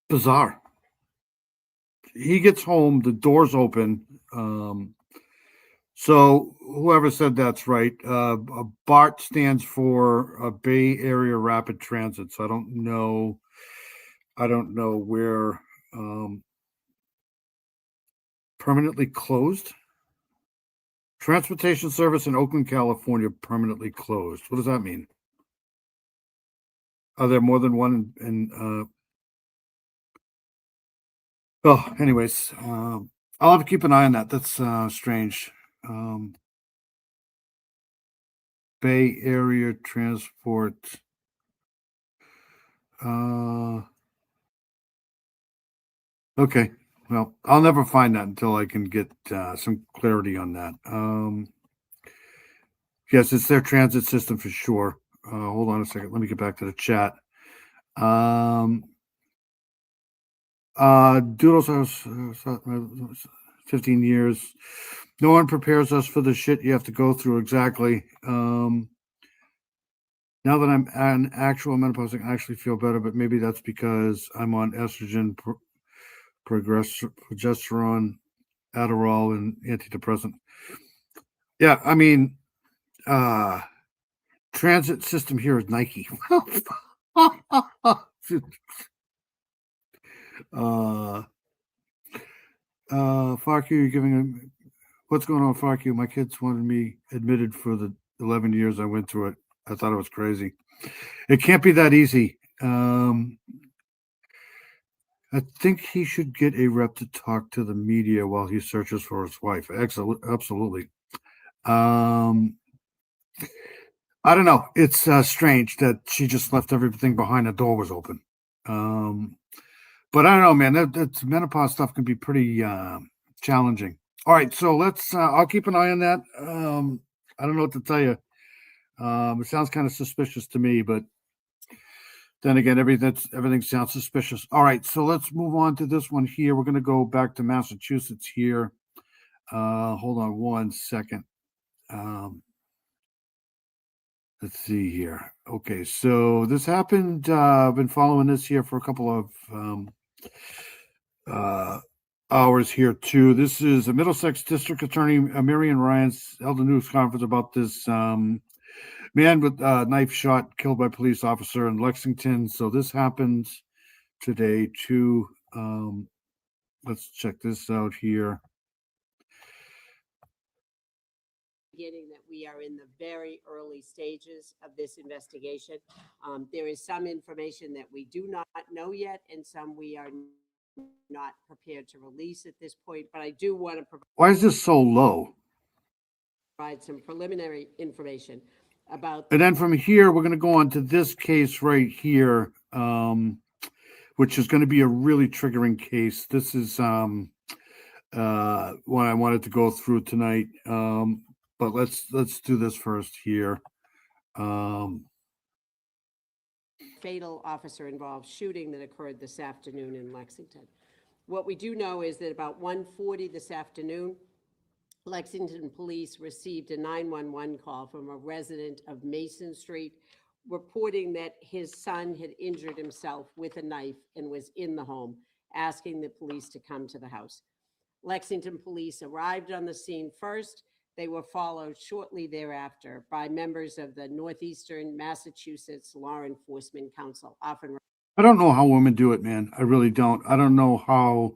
bizarre. He gets home, the door's open. So whoever said that's right. BART stands for Bay Area Rapid Transit. So I don't know where permanently closed. Transportation service in Oakland, California, permanently closed. What does that mean? Are there more than one anyways, I'll have to keep an eye on that. That's strange. Bay Area Transport. Okay. Well, I'll never find that until I can get some clarity on that. Yes, it's their transit system for sure. Hold on a second. Let me get back to the chat. Doodles House, 15 years. No one prepares us for the shit you have to go through. Exactly. Now that I'm an actual menopause, I can actually feel better, but maybe that's because I'm on estrogen, progesterone, Adderall, and antidepressant. Yeah, I mean, transit system here is Nike. Fuck you, you're giving What's going on, fuck you? My kids wanted me admitted for the 11 years I went through it. I thought it was crazy. It can't be that easy. I think he should get a rep to talk to the media while he searches for his wife. Absolutely. I don't know. It's strange that she just left everything behind. The door was open. But I don't know, man. That menopause stuff can be pretty challenging. All right, so let's. I'll keep an eye on that. I don't know what to tell you. It sounds kind of suspicious to me, but then again, everything sounds suspicious. All right, so let's move on to this one here. We're going to go back to Massachusetts here. Hold on one second. Let's see here. Okay, so this happened. I've been following this here for a couple of hours here too. This is a Middlesex District Attorney Marion Ryan's held a news conference about this man with knife shot, killed by police officer in Lexington. So this happened today too. Let's check this out here. Beginning that we are in the very early stages of this investigation. There is some information that we do not know yet, and some we are not prepared to release at this point. But I do want to Why is this so low? provide some preliminary information about. And then from here, we're going to go on to this case right here, which is going to be a really triggering case. This is one I wanted to go through tonight. But let's do this first here. Fatal officer involved shooting that occurred this afternoon in Lexington. What we do know is that about 1:40 this afternoon, Lexington police received a 911 call from a resident of Mason Street reporting that his son had injured himself with a knife and was in the home, asking the police to come to the house. Lexington police arrived on the scene first. They were followed shortly thereafter by members of the Northeastern Massachusetts Law Enforcement Council. I don't know how women do it, man. I really don't. I don't know how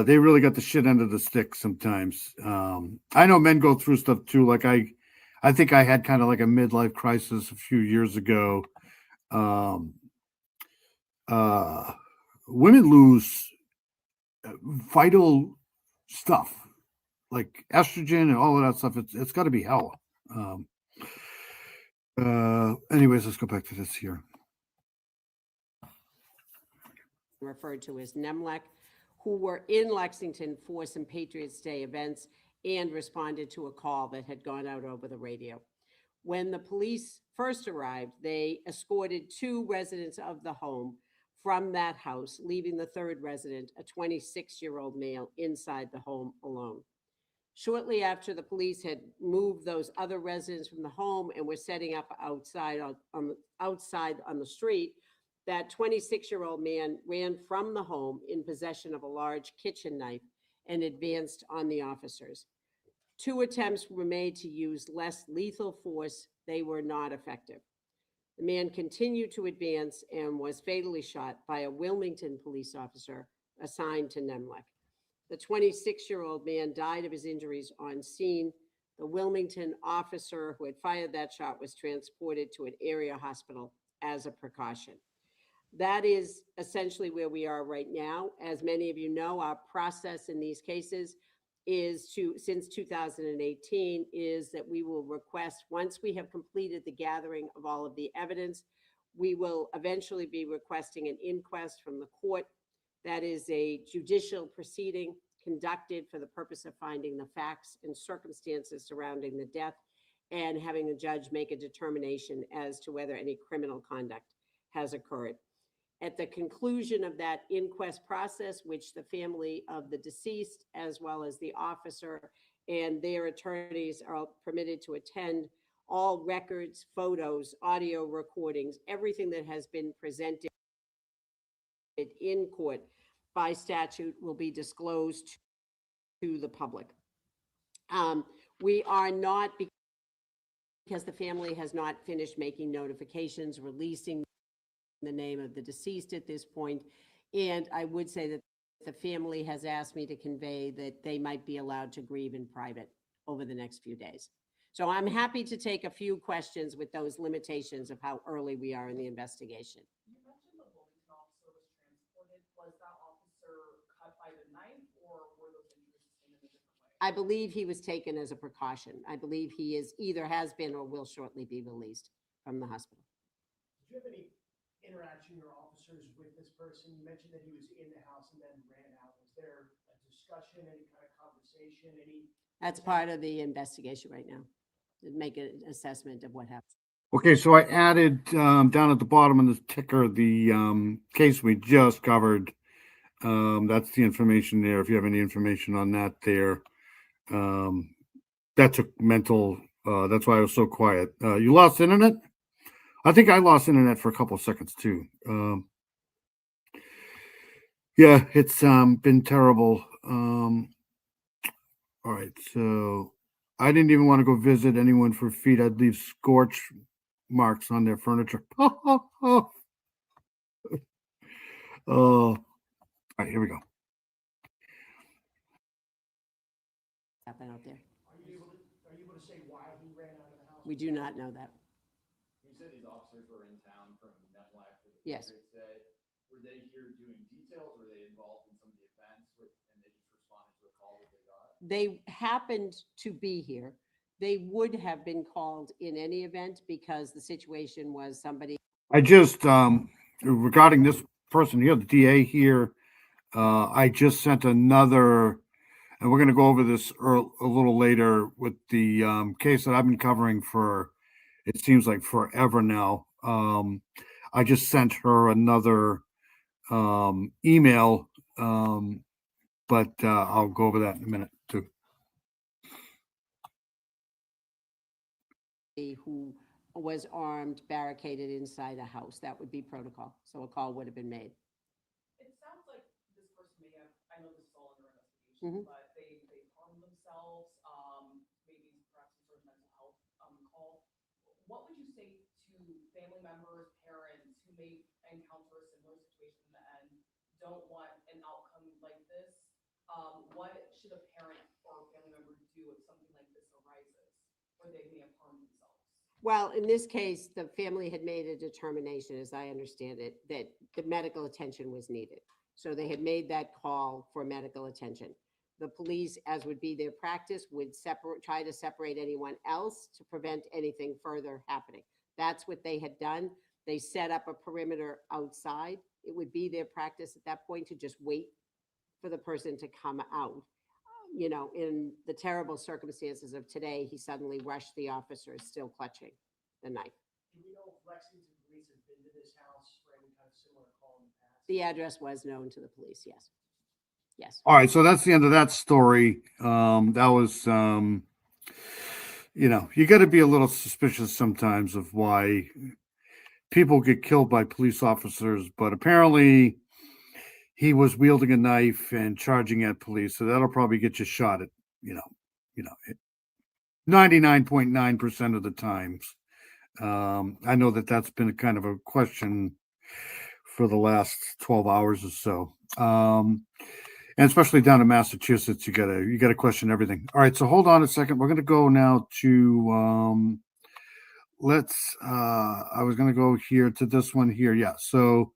they really got the shit end of the stick sometimes. I know men go through stuff too. Like I think I had kind of like a midlife crisis a few years ago. Women lose vital stuff like estrogen and all of that stuff. It's got to be hell. Anyways, let's go back to this here. Referred to as NEMLEC, who were in Lexington for some Patriots Day events and responded to a call that had gone out over the radio. When the police first arrived, they escorted two residents of the home from that house, leaving the third resident, a 26-year-old male, inside the home alone. Shortly after the police had moved those other residents from the home and were setting up outside on the street, that 26-year-old man ran from the home in possession of a large kitchen knife and advanced on the officers. Two attempts were made to use less lethal force. They were not effective. The man continued to advance and was fatally shot by a Wilmington police officer assigned to NEMLEC. The 26-year-old man died of his injuries on scene. The Wilmington officer who had fired that shot was transported to an area hospital as a precaution. That is essentially where we are right now. As many of you know, our process in these cases is since 2018, is that we will request, once we have completed the gathering of all of the evidence, we will eventually be requesting an inquest from the court. That is a judicial proceeding conducted for the purpose of finding the facts and circumstances surrounding the death and having the judge make a determination as to whether any criminal conduct has occurred. At the conclusion of that inquest process, which the family of the deceased, as well as the officer and their attorneys, are permitted to attend, all records, photos, audio recordings, everything that has been presented in court by statute will be disclosed to the public. We are not, because the family has not finished making notifications, releasing the name of the deceased at this point. And I would say that The family has asked me to convey that they might be allowed to grieve in private over the next few days. So I'm happy to take a few questions with those limitations of how early we are in the investigation. You mentioned the Wilmington officer was transported. Was that officer cut by the knife, or were those injuries sustained in a different way? I believe he was taken as a precaution. I believe he is either has been or will shortly be released from the hospital. Did you have any interaction or officers with this person? You mentioned that he was in the house and then ran out. Was there a discussion, any kind of conversation, any? That's part of the investigation right now, to make an assessment of what happened. Okay, so I added down at the bottom of the ticker the case we just covered. That's the information there. If you have any information on that there, that took mental. That's why I was so quiet. You lost internet? I think I lost internet for a couple of seconds too. Yeah, it's been terrible. All right, so I didn't even want to go visit anyone for feet. I'd leave scorch marks on their furniture. Oh, all right, here we go. Happen out there. Are you able to say why he ran out of the house? We do not know that. You said these officers were in town from NetLac for the Yes. Day. Were they here doing details? Were they involved in some of the events and they just responded to a call that they got? They happened to be here. They would have been called in any event because the situation was somebody. I just regarding this person here, the DA here, I just sent another, and we're going to go over this a little later with the case that I've been covering for, it seems like forever now. I just sent her another email, but I'll go over that in a minute too. Who was armed, barricaded inside a house. That would be protocol. So a call would have been made. It sounds like this person may have, I know this is all under investigation, Mhm. but they harmed themselves, maybe perhaps some sort of mental health call. What would you say to family members, parents who may encounter a similar situation and don't want an outcome like this? What should a parent or family member do if something like this arises, where they may have harmed themselves? Well, in this case, the family had made a determination, as I understand it, that the medical attention was needed. So they had made that call for medical attention. The police, as would be their practice, would try to separate anyone else to prevent anything further happening. That's what they had done. They set up a perimeter outside. It would be their practice at that point to just wait for the person to come out. You know, in the terrible circumstances of today, he suddenly rushed the officers still clutching the knife. Do we know if Lexington police have been to this house for any kind of similar call in the past? The address was known to the police, yes. Yes. All right, so that's the end of that story. That was, you know, you got to be a little suspicious sometimes of why people get killed by police officers, but apparently he was wielding a knife and charging at police, so that'll probably get you shot at, 99.9% of the times. I know that's been a kind of a question for the last 12 hours or so. And especially down in Massachusetts, you gotta question everything. All right, so hold on a second. We're gonna go now to I was gonna go here to this one here. Yeah. So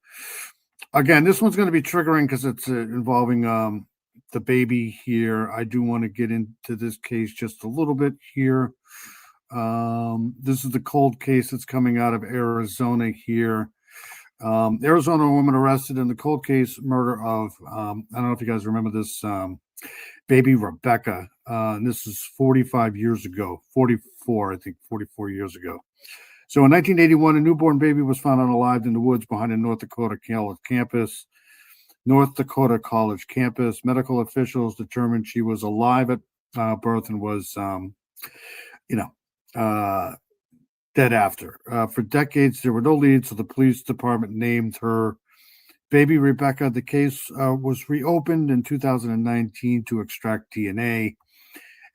again, this one's gonna be triggering because it's involving the baby here. I do want to get into this case just a little bit here. This is the cold case that's coming out of Arizona here. Arizona woman arrested in the cold case murder of, I don't know if you guys remember this, baby Rebecca. And this is 45 years ago, 44 years ago. So in 1981, a newborn baby was found unalived in the woods behind a North Dakota College campus. Medical officials determined she was alive at birth and was, dead after. For decades, there were no leads, so the police department named her baby Rebecca. The case was reopened in 2019 to extract DNA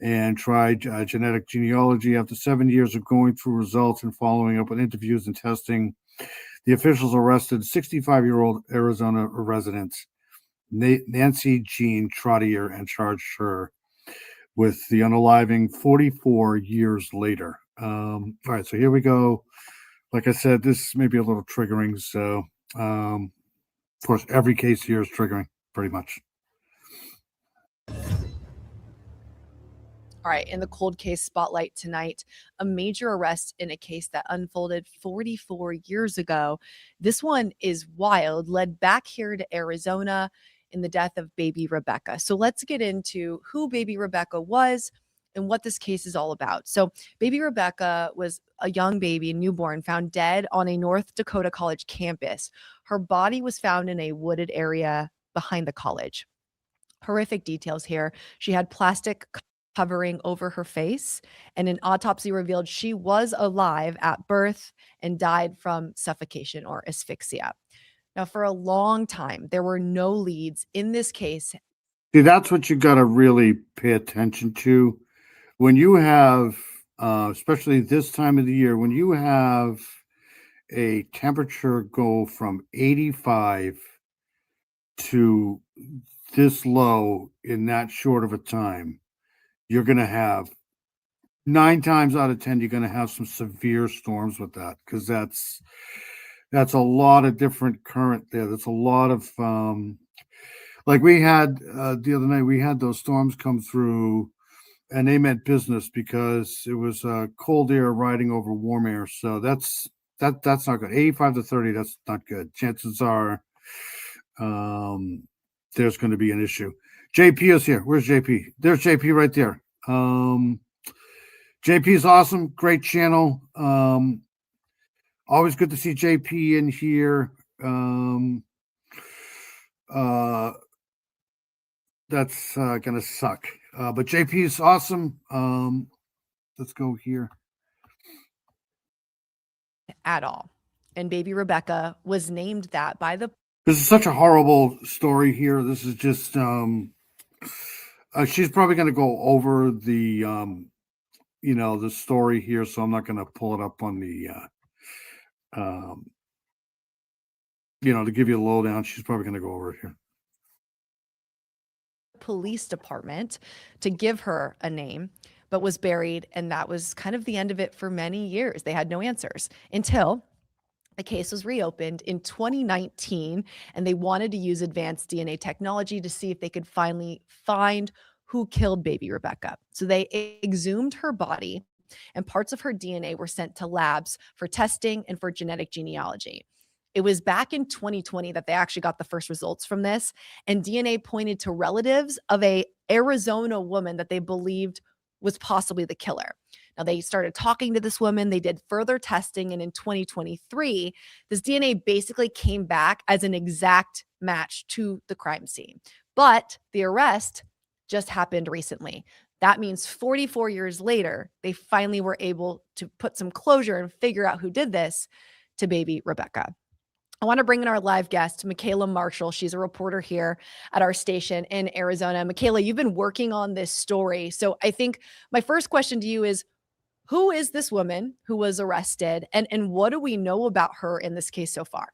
and tried genetic genealogy. After 7 years of going through results and following up with interviews and testing, the officials arrested 65-year-old Arizona resident Nancy Jean Trottier and charged her with the unaliving 44 years later. All right, so here we go. Like I said, this may be a little triggering. So, of course, every case here is triggering pretty much. All right, in the cold case spotlight tonight, a major arrest in a case that unfolded 44 years ago. This one is wild, led back here to Arizona in the death of baby Rebecca. So let's get into who baby Rebecca was and what this case is all about. So, baby Rebecca was a young baby, newborn, found dead on a North Dakota college campus. Her body was found in a wooded area behind the college. Horrific details here. She had plastic covering over her face, and an autopsy revealed she was alive at birth and died from suffocation or asphyxia. Now, for a long time, there were no leads in this case. See, that's what you got to really pay attention to. When you have, especially this time of the year, when you have a temperature go from 85 to this low in that short of a time, you're going to have 9 times out of 10, you're going to have some severe storms with that, because that's a lot of different current there. That's a lot of, like we had the other night, we had those storms come through, and they meant business because it was cold air riding over warm air. So that's not good. 85 to 30, that's not good. Chances are there's going to be an issue. JP is here. Where's JP? There's JP right there. JP is awesome. Great channel. Always good to see JP in here. That's gonna suck. But JP is awesome. Let's go here. At all. And baby Rebecca was named that by the. This is such a horrible story here. This is just she's probably going to go over the the story here, so I'm not going to pull it up on the to give you a lowdown. She's probably going to go over it here. Police department to give her a name, but was buried, and that was kind of the end of it for many years. They had no answers until the case was reopened in 2019, and they wanted to use advanced DNA technology to see if they could finally find who killed baby Rebecca. So they exhumed her body, and parts of her DNA were sent to labs for testing and for genetic genealogy. It was back in 2020 that they actually got the first results from this, and DNA pointed to relatives of a Arizona woman that they believed was possibly the killer. Now, they started talking to this woman. They did further testing. And in 2023, this DNA basically came back as an exact match to the crime scene. But the arrest just happened recently. That means 44 years later, they finally were able to put some closure and figure out who did this to baby Rebecca. I want to bring in our live guest, Michaela Marshall. She's a reporter here at our station in Arizona. Michaela, you've been working on this story. So I think my first question to you is, who is this woman who was arrested, and what do we know about her in this case so far?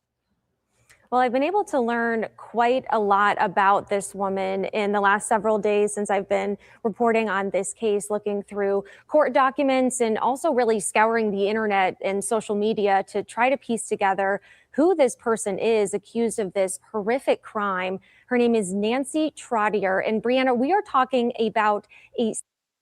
Well, I've been able to learn quite a lot about this woman in the last several days since I've been reporting on this case, looking through court documents and also really scouring the internet and social media to try to piece together who this person is accused of this horrific crime. Her name is Nancy Trottier. And Brianna, we are talking about a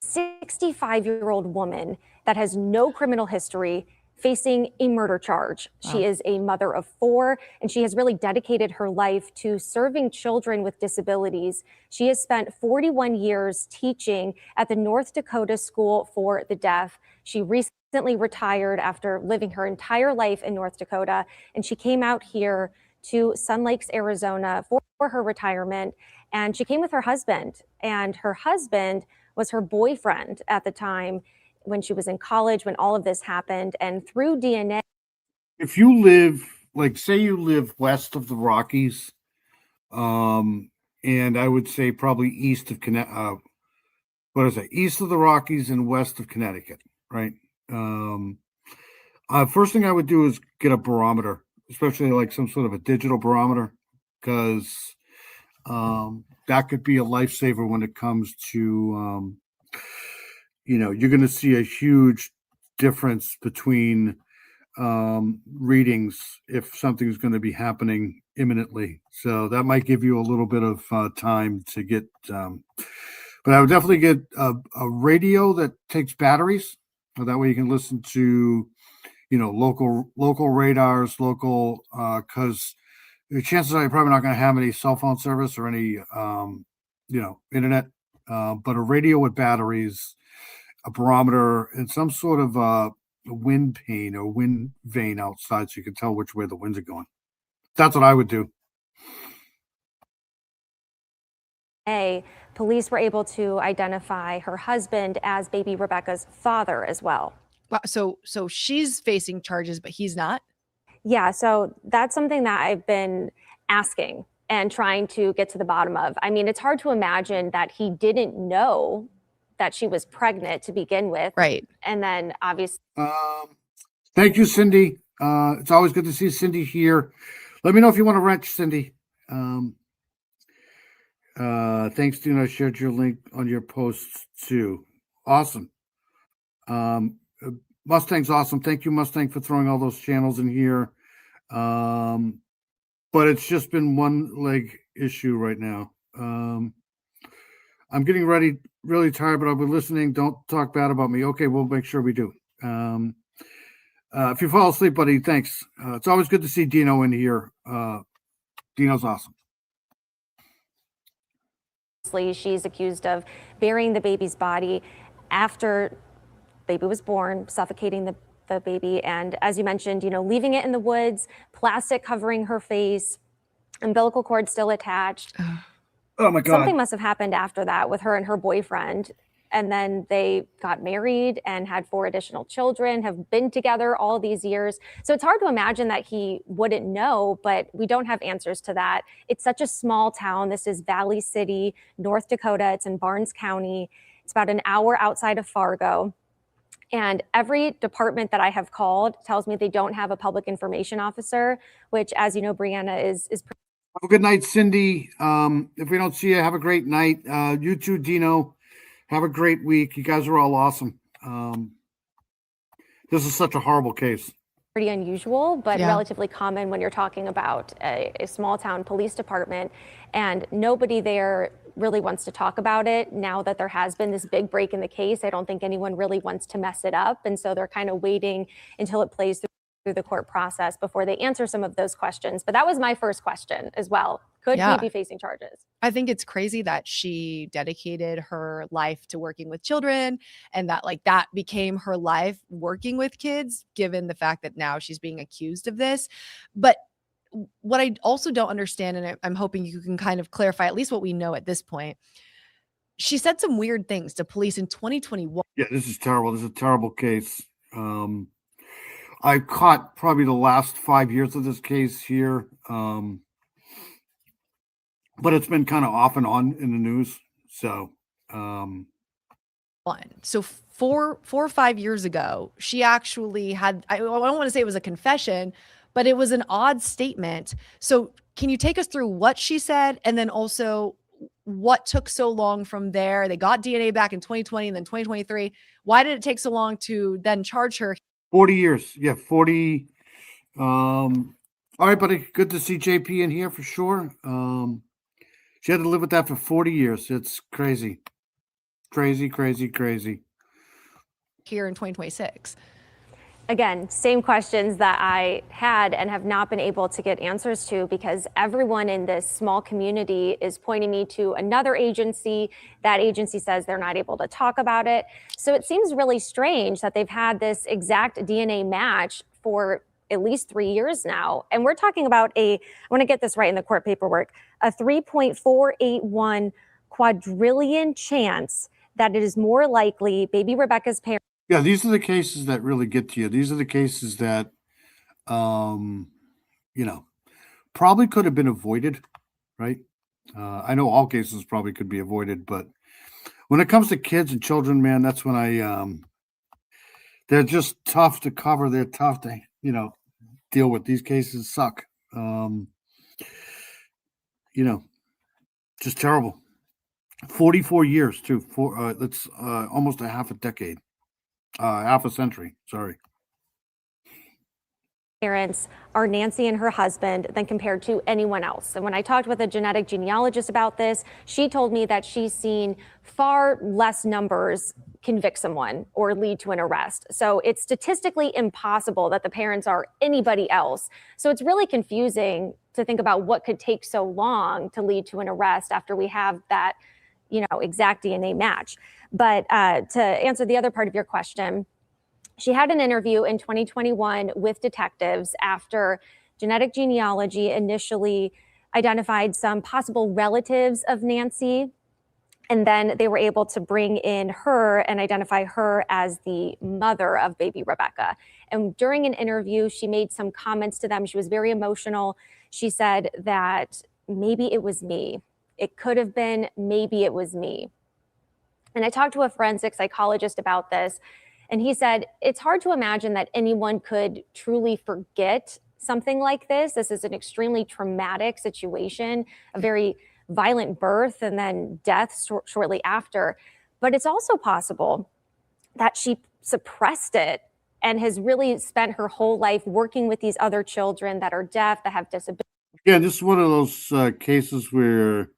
65-year-old woman that has no criminal history, facing a murder charge. Wow. She is a mother of 4, and she has really dedicated her life to serving children with disabilities. She has spent 41 years teaching at the North Dakota School for the Deaf. She recently retired after living her entire life in North Dakota, and she came out here to Sun Lakes, Arizona for her retirement. And she came with her husband, and her husband was her boyfriend at the time when she was in college, when all of this happened. And through DNA. If you live, like, say you live west of the Rockies, and I would say probably east of Connecticut, east of the Rockies and west of Connecticut, right? First thing I would do is get a barometer, especially like some sort of a digital barometer, because that could be a lifesaver when it comes to, you're going to see a huge difference between readings if something's going to be happening imminently. So that might give you a little bit of time to get. But I would definitely get a radio that takes batteries. So that way you can listen to, local radars, local, because the chances are you're probably not going to have any cell phone service or any, internet. But a radio with batteries, a barometer, and some sort of wind pane or wind vane outside so you can tell which way the winds are going. That's what I would do. Police were able to identify her husband as baby Rebecca's father as well. Wow. So she's facing charges, but he's not? Yeah, so that's something that I've been asking and trying to get to the bottom of. I mean, it's hard to imagine that he didn't know that she was pregnant to begin with. Right. And then obviously. Thank you, Cindy. It's always good to see Cindy here. Let me know if you want to rent, Cindy. Thanks, Dina. I shared your link on your posts too. Awesome. Mustang's awesome. Thank you, Mustang, for throwing all those channels in here. But it's just been one leg issue right now. I'm getting ready, really tired, but I'll be listening. Don't talk bad about me. Okay, we'll make sure we do. If you fall asleep, buddy, thanks. It's always good to see Dino in here. Dino's awesome. She's accused of burying the baby's body after baby was born, suffocating the baby, and as you mentioned, leaving it in the woods, plastic covering her face, umbilical cord still attached. Oh my God. Something must have happened after that with her and her boyfriend. And then they got married and had 4 additional children, have been together all these years. So it's hard to imagine that he wouldn't know, but we don't have answers to that. It's such a small town. This is Valley City, North Dakota. It's in Barnes County. It's about an hour outside of Fargo. And every department that I have called tells me they don't have a public information officer, which, as you know, Brianna is. Have a good night, Cindy. If we don't see you, have a great night. You too, Dino. Have a great week. You guys are all awesome. This is such a horrible case. Pretty unusual, but relatively common when you're talking about a small town police department, and nobody there really wants to talk about it. Now that there has been this big break in the case, I don't think anyone really wants to mess it up. And so they're kind of waiting until it plays through the court process before they answer some of those questions. But that was my first question as well. Could he be facing charges? I think it's crazy that she dedicated her life to working with children, and that that became her life, working with kids, given the fact that now she's being accused of this. But what I also don't understand, and I'm hoping you can kind of clarify at least what we know at this point, she said some weird things to police in 2021. Yeah, this is terrible. This is a terrible case. I caught probably the last 5 years of this case here. But it's been kind of off and on in the news. So, So 4 or 5 years ago, she actually had, I don't want to say it was a confession, but it was an odd statement. So can you take us through what she said, and then also what took so long from there? They got DNA back in 2020 and then 2023. Why did it take so long to then charge her? 40 years. Yeah, 40. All right, buddy. Good to see JP in here for sure. She had to live with that for 40 years. It's crazy. Crazy, crazy, crazy. Here in 2026. Again, same questions that I had and have not been able to get answers to, because everyone in this small community is pointing me to another agency. That agency says they're not able to talk about it. So it seems really strange that they've had this exact DNA match for at least 3 years now. And we're talking about I want to get this right in the court paperwork, a 3.481 quadrillion chance that it is more likely baby Rebecca's parents. Yeah, these are the cases that really get to you. These are the cases that, probably could have been avoided, right? I know all cases probably could be avoided, but when it comes to kids and children, man, that's when they're just tough to cover. They're tough to, deal with. These cases suck. Just terrible. 44 years too. That's almost a half a decade, half a century. Sorry. Parents are Nancy and her husband than compared to anyone else. And when I talked with a genetic genealogist about this, she told me that she's seen far less numbers convict someone or lead to an arrest. So it's statistically impossible that the parents are anybody else. So it's really confusing to think about what could take so long to lead to an arrest after we have that, exact DNA match. But to answer the other part of your question, she had an interview in 2021 with detectives after genetic genealogy initially identified some possible relatives of Nancy. And then they were able to bring in her and identify her as the mother of baby Rebecca. And during an interview, she made some comments to them. She was very emotional. She said that maybe it was me. It could have been, maybe it was me. And I talked to a forensic psychologist about this. And he said, it's hard to imagine that anyone could truly forget something like this. This is an extremely traumatic situation, a very violent birth and then death shortly after. But it's also possible that she suppressed it and has really spent her whole life working with these other children that are deaf, that have disabilities. Yeah, this is one of those cases where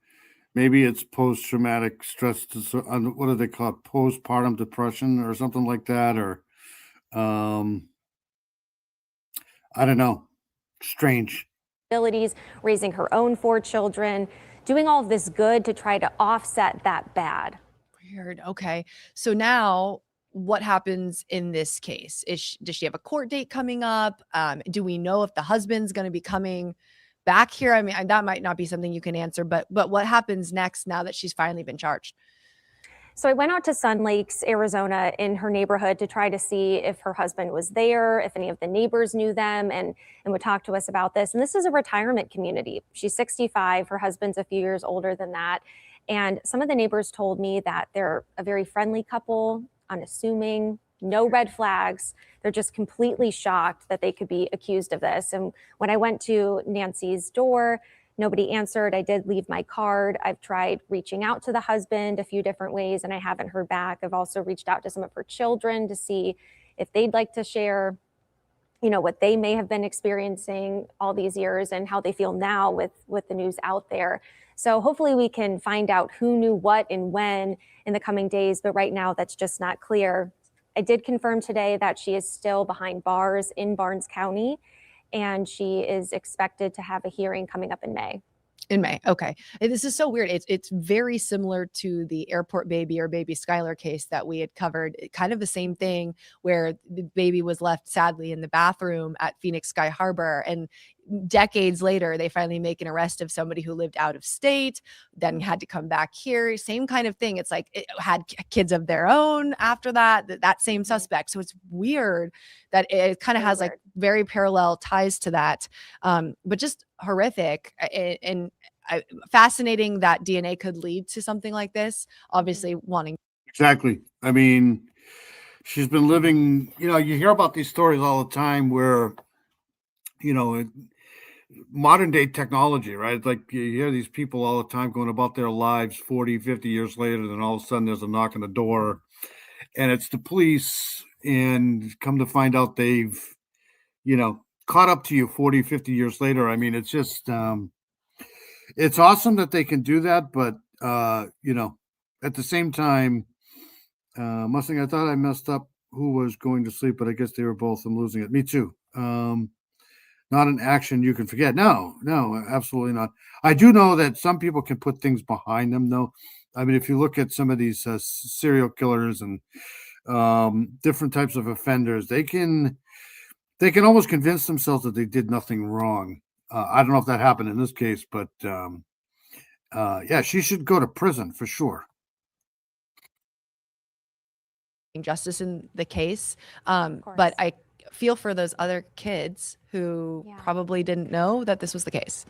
maybe it's post-traumatic stress, what do they call it? Postpartum depression or something like that, or I don't know. Strange. Raising her own 4 children, doing all of this good to try to offset that bad. Weird. Okay. So now what happens in this case? Does she have a court date coming up? Do we know if the husband's going to be coming back here? I mean, that might not be something you can answer, but what happens next now that she's finally been charged? So I went out to Sun Lakes, Arizona, in her neighborhood to try to see if her husband was there, if any of the neighbors knew them, and would talk to us about this. And this is a retirement community. She's 65. Her husband's a few years older than that. And some of the neighbors told me that they're a very friendly couple, unassuming, no red flags. They're just completely shocked that they could be accused of this. And when I went to Nancy's door, nobody answered. I did leave my card. I've tried reaching out to the husband a few different ways, and I haven't heard back. I've also reached out to some of her children to see if they'd like to share, what they may have been experiencing all these years and how they feel now with the news out there. So hopefully we can find out who knew what and when in the coming days, but right now that's just not clear. I did confirm today that she is still behind bars in Barnes County, and she is expected to have a hearing coming up in May. In May. Okay. This is so weird. It's very similar to the airport baby or baby Skylar case that we had covered. Kind of the same thing where the baby was left sadly in the bathroom at Phoenix Sky Harbor. And decades later, they finally make an arrest of somebody who lived out of state, then had to come back here. Same kind of thing. It's like it had kids of their own after that same suspect. So it's weird that it kind of has like very parallel ties to that. But just horrific and fascinating that DNA could lead to something like this. Obviously wanting. Exactly. I mean, she's been living, you hear about these stories all the time where, modern day technology, right? It's like you hear these people all the time going about their lives 40, 50 years later, then all of a sudden there's a knock on the door and it's the police, and come to find out they've, caught up to you 40, 50 years later. I mean, it's just, it's awesome that they can do that, but, at the same time, Mustang, I thought I messed up who was going to sleep, but I guess they were both. I'm losing it. Me too. Not an action you can forget. No, absolutely not. I do know that some people can put things behind them, though. I mean, if you look at some of these serial killers and different types of offenders, they can almost convince themselves that they did nothing wrong. I don't know if that happened in this case, but yeah, she should go to prison for sure. Justice in the case. But I feel for those other kids who probably didn't know that this was the case.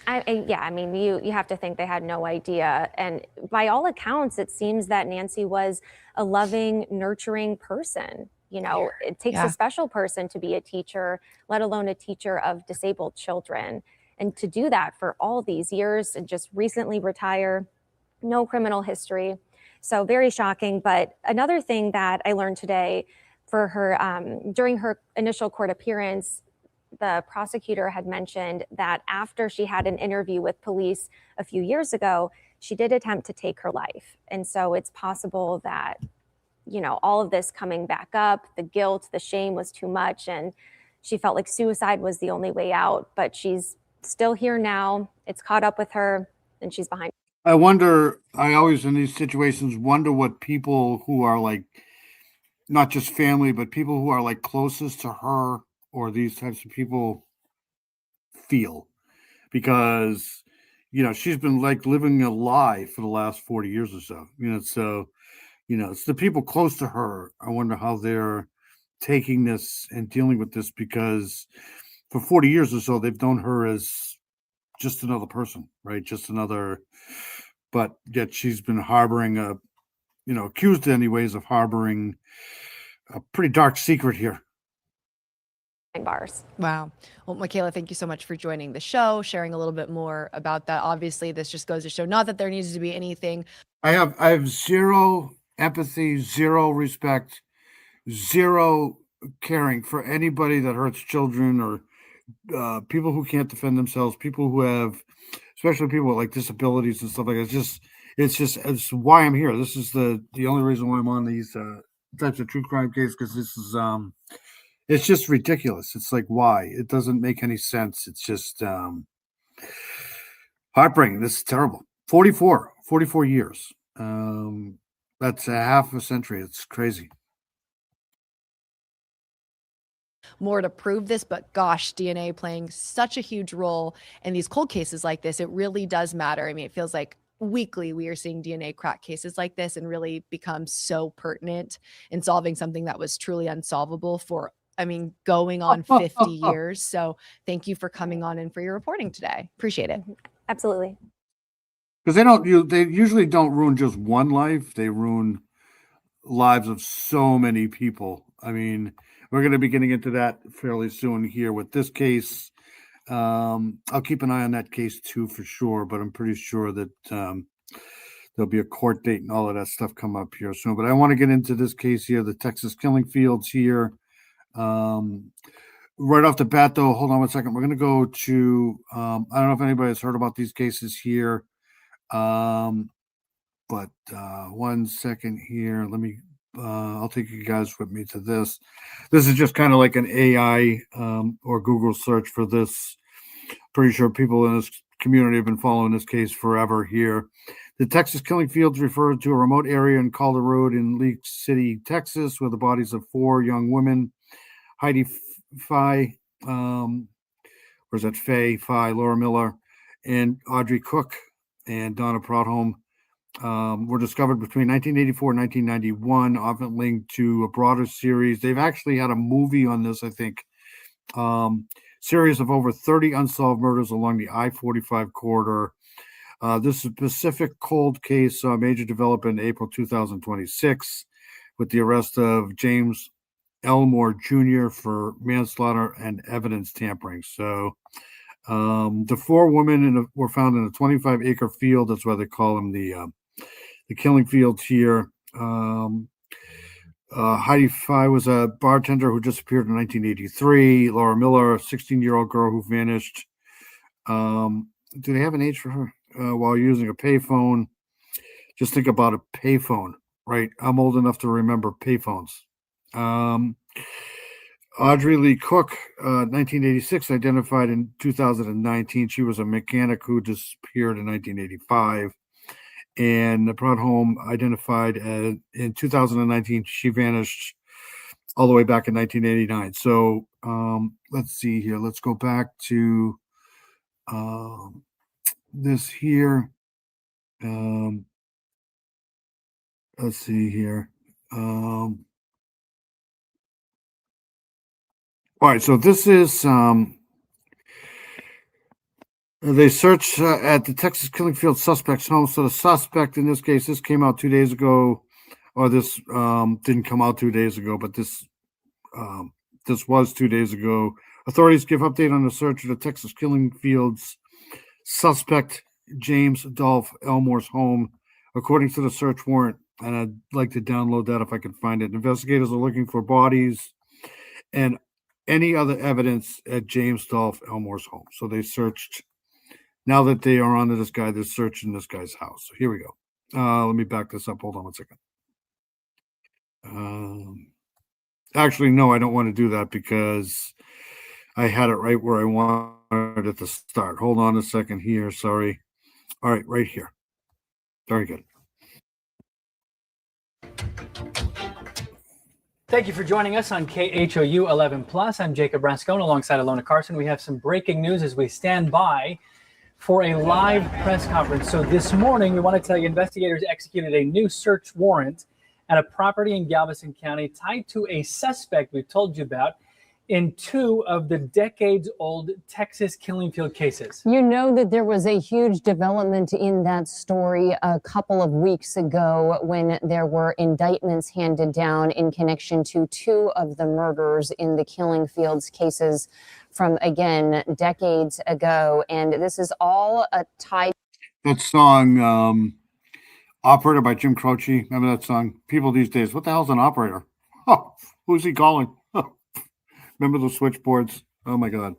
I mean, you have to think they had no idea. And by all accounts, it seems that Nancy was a loving, nurturing person. It takes a special person to be a teacher, let alone a teacher of disabled children. And to do that for all these years and just recently retire, no criminal history. So very shocking. But another thing that I learned today for her, during her initial court appearance, the prosecutor had mentioned that after she had an interview with police a few years ago, she did attempt to take her life. And so it's possible that, you know, all of this coming back up, the guilt, the shame was too much, and she felt like suicide was the only way out. But she's still here now. It's caught up with her, and she's behind. I wonder, I always in these situations wonder what people who are like, not just family, but people who are like closest to her or these types of people feel. Because, you know, she's been like living a lie for the last 40 years or so, you know, so, you know, it's the people close to her. I wonder how they're taking this and dealing with this, because for 40 years or so, they've known her as just another person, right? Just another, but yet she's been harboring a, you know, accused anyways of harboring a pretty dark secret here. Bars. Wow. Well, Michaela, thank you so much for joining the show, sharing a little bit more about that. Obviously, this just goes to show not that there needs to be anything. I have zero empathy, zero respect, zero caring for anybody that hurts children or people who can't defend themselves, people who have, especially people with like disabilities and stuff like that. It's why I'm here. This is the only reason why I'm on these types of true crime cases, because this is it's just ridiculous. It's like, why? It doesn't make any sense. It's just heartbreaking. This is terrible. 44 years. That's a half a century. It's crazy. More to prove this, but gosh, DNA playing such a huge role in these cold cases like this. It really does matter. I mean, it feels like weekly we are seeing DNA crack cases like this, and really become so pertinent in solving something that was truly unsolvable for, I mean, going on 50 years. So thank you for coming on and for your reporting today. Appreciate it. Absolutely. Because they usually don't ruin just one life. They ruin lives of so many people. I mean, we're going to be getting into that fairly soon here with this case. I'll keep an eye on that case too, for sure, but I'm pretty sure that there'll be a court date and all of that stuff come up here soon. But I want to get into this case here, the Texas killing fields here. Right off the bat, though, hold on one second. We're going to go to, I don't know if anybody has heard about these cases here. But 1 second here. Let me, I'll take you guys with me to this. This is just kind of like an AI or Google search for this. Pretty sure people in this community have been following this case forever here. The Texas killing fields referred to a remote area in Calder Road in Leak City, Texas, where the bodies of 4 young women, Heidi Fye, where's that? Fye, Laura Miller, and Audrey Cook and Donna Protholm, were discovered between 1984 and 1991, often linked to a broader series. They've actually had a movie on this, I think, series of over 30 unsolved murders along the I-45 corridor. This specific cold case saw major development in April 2026 with the arrest of James Elmore Jr. for manslaughter and evidence tampering. So the 4 women were found in a 25-acre field. That's why they call them the killing fields here. Heidi Fye was a bartender who disappeared in 1983. Laura Miller, a 16-year-old girl who vanished. Do they have an age for her? While using a payphone. Just think about a payphone, right? I'm old enough to remember payphones. Audrey Lee Cook, 1986, identified in 2019. She was a mechanic who disappeared in 1985. And the Protholm identified in 2019. She vanished all the way back in 1989. So let's see here. Let's go back to this here. Let's see here. All right, so this is they searched at the Texas killing field suspect's home. So the suspect in this case, this came out 2 days ago, or this didn't come out 2 days ago, but this was 2 days ago. Authorities give update on the search of the Texas killing fields suspect James Dolph Elmore's home, according to the search warrant. And I'd like to download that if I can find it. Investigators are looking for bodies and any other evidence at James Dolph Elmore's home. So they searched. Now that they are onto this guy, they're searching this guy's house. So here we go. Let me back this up. Hold on one second. Actually, no, I don't want to do that because I had it right where I wanted it to start. Hold on a second here. Sorry. All right, right here. Very good. Thank you for joining us on KHOU 11 Plus. I'm Jacob Rascone alongside Alona Carson. We have some breaking news as we stand by for a live press conference. So this morning, we want to tell you investigators executed a new search warrant at a property in Galveston County tied to a suspect we've told you about in 2 of the decades-old Texas killing field cases. You know that there was a huge development in that story a couple of weeks ago when there were indictments handed down in connection to 2 of the murders in the killing fields cases from, again, decades ago. And this is all tied. That song, Operator by Jim Croce. Remember that song? People these days, what the hell's an operator? Oh, who's he calling? Remember the switchboards? Oh my God.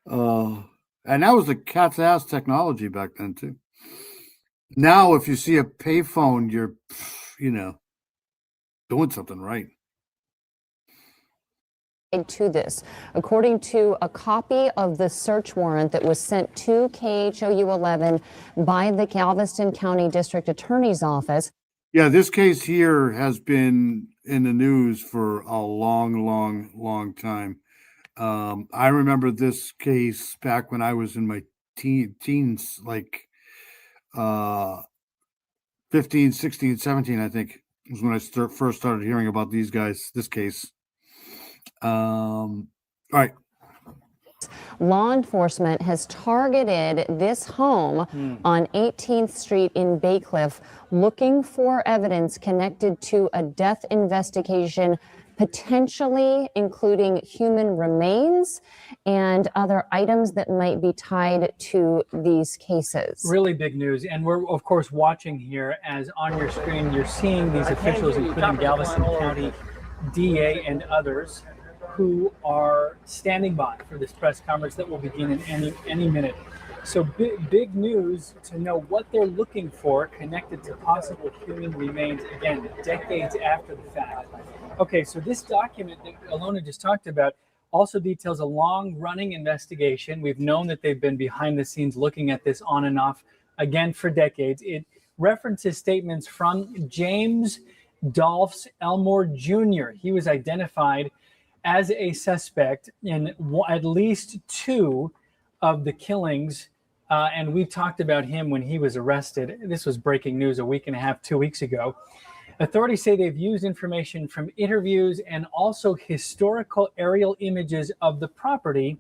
And that was the cat's ass technology back then too. Now, if you see a payphone, you're, doing something right. To this, according to a copy of the search warrant that was sent to KHOU 11 by the Galveston County District Attorney's Office. Yeah, this case here has been in the news for a long time. I remember this case back when I was in my teens, like 15, 16, 17, I think, was when I first started hearing about these guys, this case. All right. Law enforcement has targeted this home on 18th Street in Bay Cliff, looking for evidence connected to a death investigation, potentially including human remains and other items that might be tied to these cases. Really big news. And we're, of course, watching here as on your screen, you're seeing these officials, including Galveston County DA and others, who are standing by for this press conference that will begin in any minute. So big news to know what they're looking for connected to possible human remains, again, decades after the fact. Okay, so this document that Alona just talked about also details a long-running investigation. We've known that they've been behind the scenes looking at this on and off, again, for decades. It references statements from James Dolph Elmore Jr. He was identified as a suspect in at least 2 of the killings, and we talked about him when he was arrested. This was breaking news a week and a half, 2 weeks ago. Authorities say they've used information from interviews and also historical aerial images of the property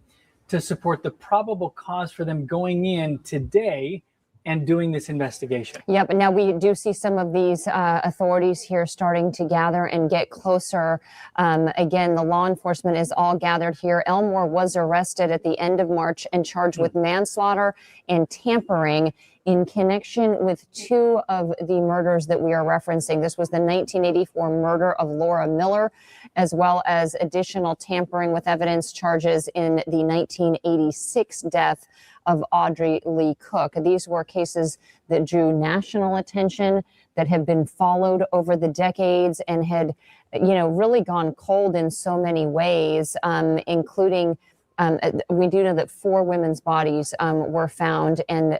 to support the probable cause for them going in today and doing this investigation. Yep, and now we do see some of these authorities here starting to gather and get closer. Again, the law enforcement is all gathered here. Elmore was arrested at the end of March and charged with manslaughter and tampering in connection with 2 of the murders that we are referencing. This was the 1984 murder of Laura Miller, as well as additional tampering with evidence charges in the 1986 death of Audrey Lee Cook. These were cases that drew national attention, that have been followed over the decades and had, really gone cold in so many ways, including we do know that 4 women's bodies were found and,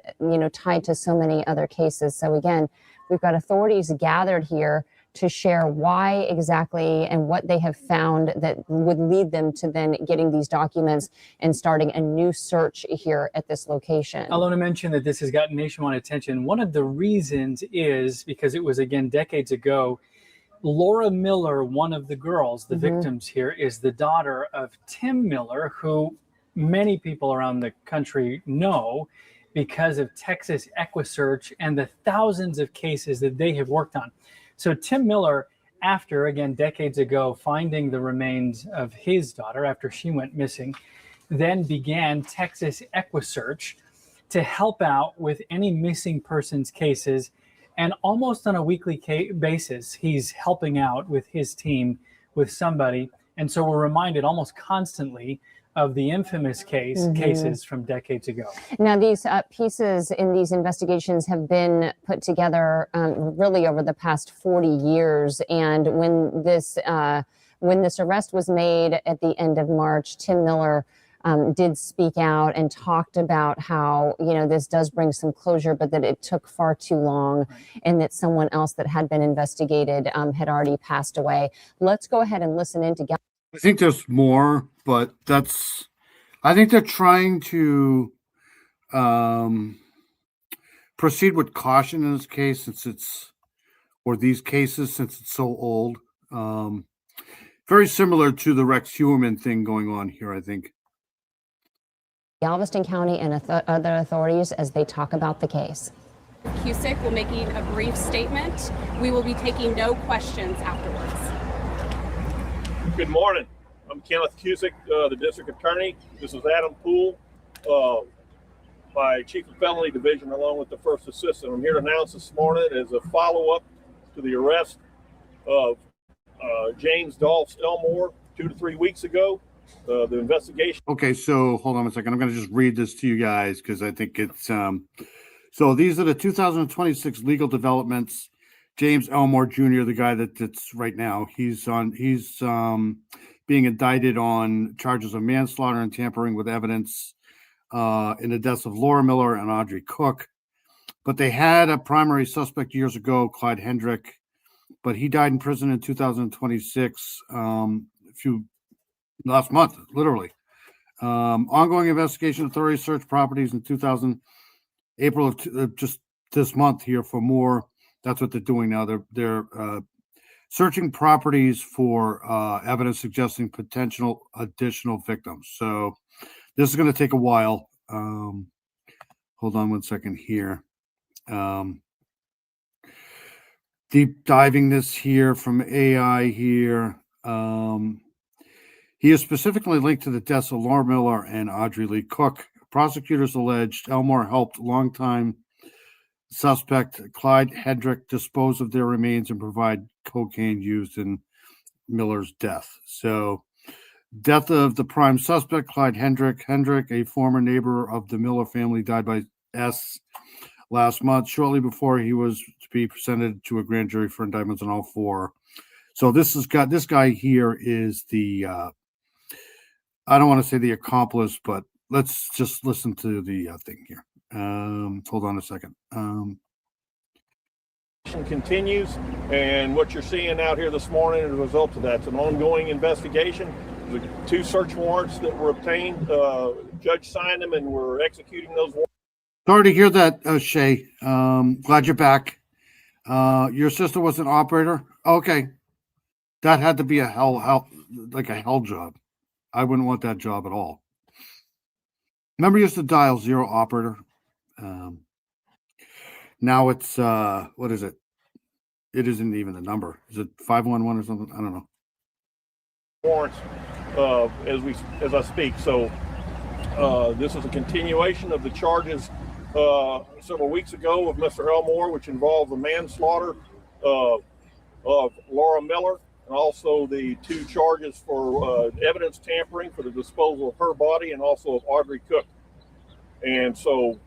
tied to so many other cases. So again, we've got authorities gathered here to share why exactly and what they have found that would lead them to then getting these documents and starting a new search here at this location. Alona mentioned that this has gotten nationwide attention. One of the reasons is because it was, again, decades ago. Laura Miller, one of the girls, the victims here, is the daughter of Tim Miller, who many people around the country know because of Texas EquiSearch and the thousands of cases that they have worked on. So Tim Miller after, again, decades ago, finding the remains of his daughter after she went missing, then began Texas EquiSearch to help out with any missing persons cases. And almost on a weekly basis, he's helping out with his team with somebody. And so we're reminded almost constantly of the infamous cases from decades ago. Now, these pieces in these investigations have been put together really over the past 40 years. And when this arrest was made at the end of March, Tim Miller did speak out and talked about how, this does bring some closure, but that it took far too long and that someone else that had been investigated had already passed away. Let's go ahead and listen in together. I think there's more, but I think they're trying to proceed with caution in this case these cases, since it's so old. Very similar to the Rex Heuermann thing going on here, I think. Galveston County and other authorities as they talk about the case. Cusick will make a brief statement. We will be taking no questions afterwards. Good morning. I'm Kenneth Cusick, the district attorney. This is Adam Poole, my chief of felony division, along with the first assistant. I'm here to announce this morning as a follow-up to the arrest of James Dolph Elmore 2 to 3 weeks ago. The investigation. Okay, so hold on a second. I'm going to just read this to you guys because I think it's so these are the 2026 legal developments. James Elmore Jr., the guy that's right now, he's being indicted on charges of manslaughter and tampering with evidence in the deaths of Laura Miller and Audrey Cook. But they had a primary suspect years ago, Clyde Hendrick, but he died in prison in 2026, last month, literally. Ongoing investigation authorities search properties in April of just this month here for more. That's what they're doing now. They're searching properties for evidence suggesting potential additional victims. So this is going to take a while. Hold on one second here. Deep diving this here from AI here. He is specifically linked to the deaths of Laura Miller and Audrey Lee Cook. Prosecutors alleged Elmore helped longtime suspect Clyde Hendrick dispose of their remains and provide cocaine used in Miller's death. So, death of the prime suspect, Clyde Hendrick. Hendrick, a former neighbor of the Miller family, died by S last month, shortly before he was to be presented to a grand jury for indictments on all four. So this guy here is the I don't want to say the accomplice, but let's just listen to the thing here. Hold on a second. Continues, and what you're seeing out here this morning is a result of that. It's an ongoing investigation. There's 2 search warrants that were obtained. Judge signed them, and we're executing those warrants. Sorry to hear that, Shay. Glad you're back. Your sister was an operator? Okay. That had to be a hell job. I wouldn't want that job at all. Remember, you used to dial 0 operator. Now it's what is it? It isn't even a number. Is it 511 or something? I don't know. Warrants as I speak. So this is a continuation of the charges several weeks ago of Mr. Elmore, which involved the manslaughter of Laura Miller, and also the 2 charges for evidence tampering for the disposal of her body, and also of Audrey Cook. And so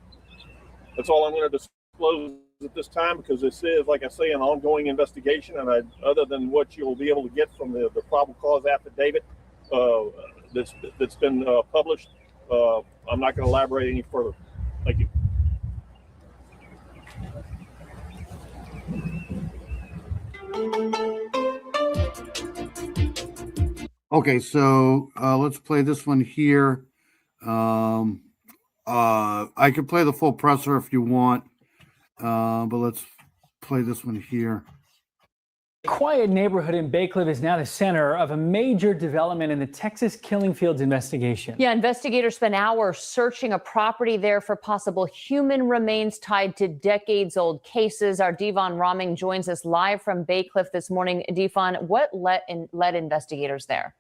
that's all I'm going to disclose at this time, because this is, like I say, an ongoing investigation. And other than what you'll be able to get from the probable cause affidavit that's been published, I'm not going to elaborate any further. Thank you. Okay, so let's play this one here. I could play the full presser if you want, but let's play this one here. quiet neighborhood in Bay Cliff is now the center of a major development in the Texas killing fields investigation. Yeah, investigators spent hours searching a property there for possible human remains tied to decades-old cases. Our Devon Roming joins us live from Bay Cliff this morning. Devon, what led investigators there?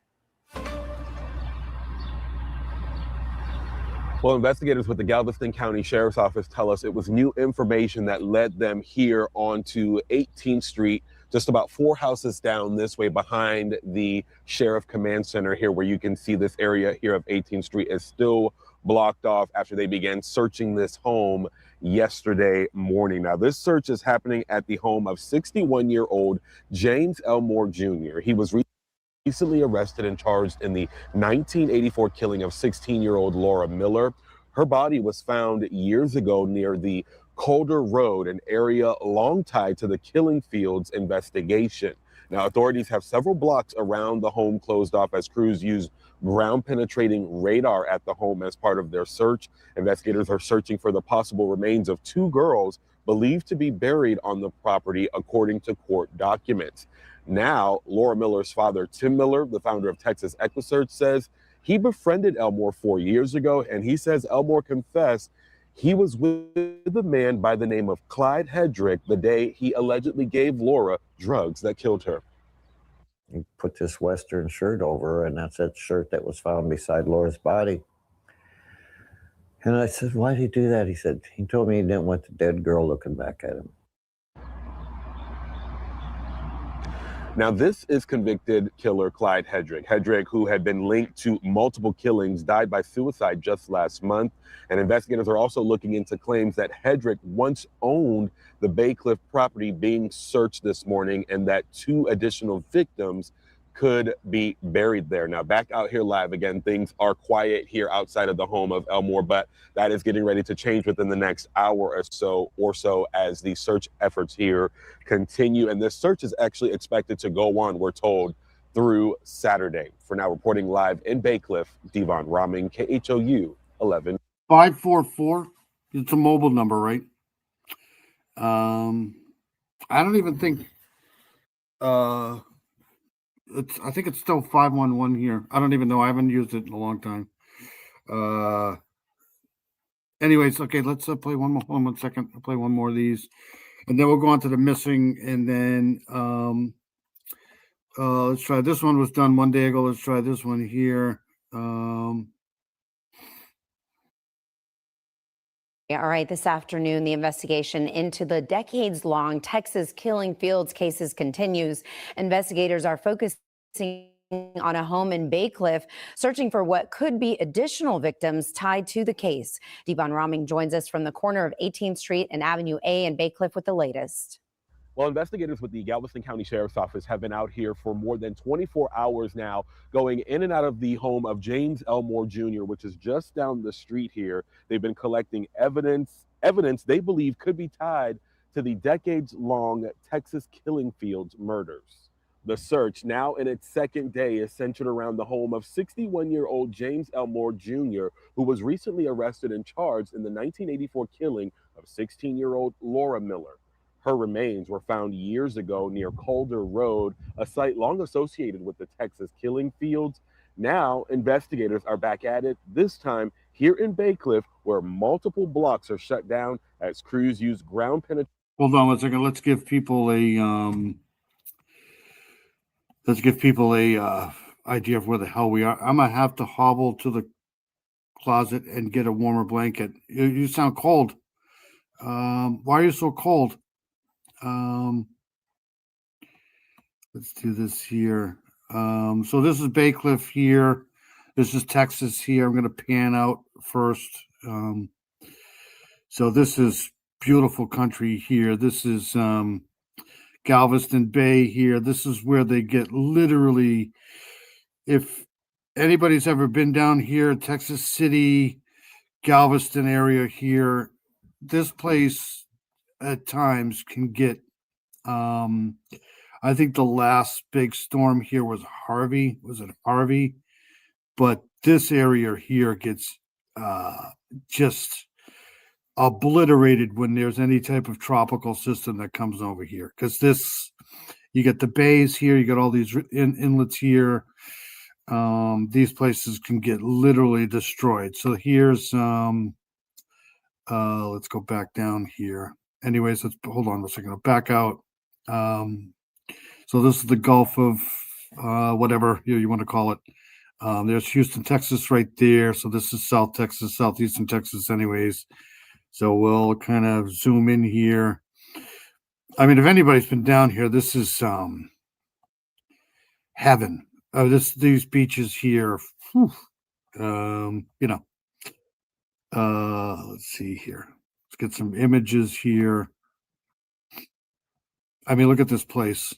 Well, investigators with the Galveston County Sheriff's Office tell us it was new information that led them here onto 18th Street, just about 4 houses down this way behind the Sheriff Command Center here, where you can see this area here of 18th Street is still blocked off after they began searching this home yesterday morning. Now, this search is happening at the home of 61-year-old James Elmore Jr. He was recently arrested and charged in the 1984 killing of 16-year-old Laura Miller. Her body was found years ago near the Calder Road, an area long tied to the Killing Fields investigation. Now, authorities have several blocks around the home closed off as crews use ground-penetrating radar at the home as part of their search. Investigators are searching for the possible remains of 2 girls believed to be buried on the property, according to court documents. Now, Laura Miller's father, Tim Miller, the founder of Texas EquiSearch, says he befriended Elmore 4 years ago, and he says Elmore confessed he was with a man by the name of Clyde Hedrick the day he allegedly gave Laura drugs that killed her. He put this Western shirt over her, and that's that shirt that was found beside Laura's body. And I said, why did he do that? He said, he told me he didn't want the dead girl looking back at him. Now, this is convicted killer Clyde Hedrick. Hedrick, who had been linked to multiple killings, died by suicide just last month. And investigators are also looking into claims that Hedrick once owned the Bay Cliff property being searched this morning, and that 2 additional victims could be buried there. Now, back out here live again, things are quiet here outside of the home of Elmore, but that is getting ready to change within the next hour or so as the search efforts here continue. And this search is actually expected to go on, we're told, through Saturday. For now, reporting live in Bay Cliff, Devon Roming, KHOU 11. 544. It's a mobile number, right? I don't even think I think it's still 511 here. I don't even know. I haven't used it in a long time. Anyways, okay, let's play one more. Hold on 1 second. I'll play one more of these, and then we'll go on to the missing. And then let's try this one. Was done 1 day ago. Let's try this one here. All right, this afternoon, the investigation into the decades-long Texas killing fields cases continues. Investigators are focusing on a home in Bay Cliff, searching for what could be additional victims tied to the case. Devon Roming joins us from the corner of 18th Street and Avenue A in Bay Cliff with the latest. Well, investigators with the Galveston County Sheriff's Office have been out here for more than 24 hours now, going in and out of the home of James Elmore Jr., which is just down the street here. They've been collecting evidence they believe could be tied to the decades-long Texas killing fields murders. The search, now in its 2nd day, is centered around the home of 61-year-old James Elmore Jr., who was recently arrested and charged in the 1984 killing of 16-year-old Laura Miller. Her remains were found years ago near Calder Road, a site long associated with the Texas killing fields. Now, investigators are back at it, this time here in Bay Cliff, where multiple blocks are shut down as crews use ground penetration. Hold on 1 second. Let's give people a idea of where the hell we are. I'm gonna have to hobble to the closet and get a warmer blanket. You sound cold. Why are you so cold? Let's do this here. So this is Bay Cliff here. This is Texas here. I'm going to pan out first. So this is beautiful country here. This is Galveston Bay here. This is where they get literally, if anybody's ever been down here, Texas City, Galveston area here, this place at times can get, I think the last big storm here was Harvey. Was it Harvey? But this area here gets just obliterated when there's any type of tropical system that comes over here, because this You get the bays here. You got all these inlets here. These places can get literally destroyed. So here's let's go back down here. Anyways, let's hold on a second. I'll back out. So this is the Gulf of whatever you want to call it. There's Houston, Texas right there. So this is South Texas, Southeastern Texas anyways. So we'll kind of zoom in here. I mean, if anybody's been down here, this is heaven. These beaches here, whew, let's see here. Let's get some images here. I mean, look at this place.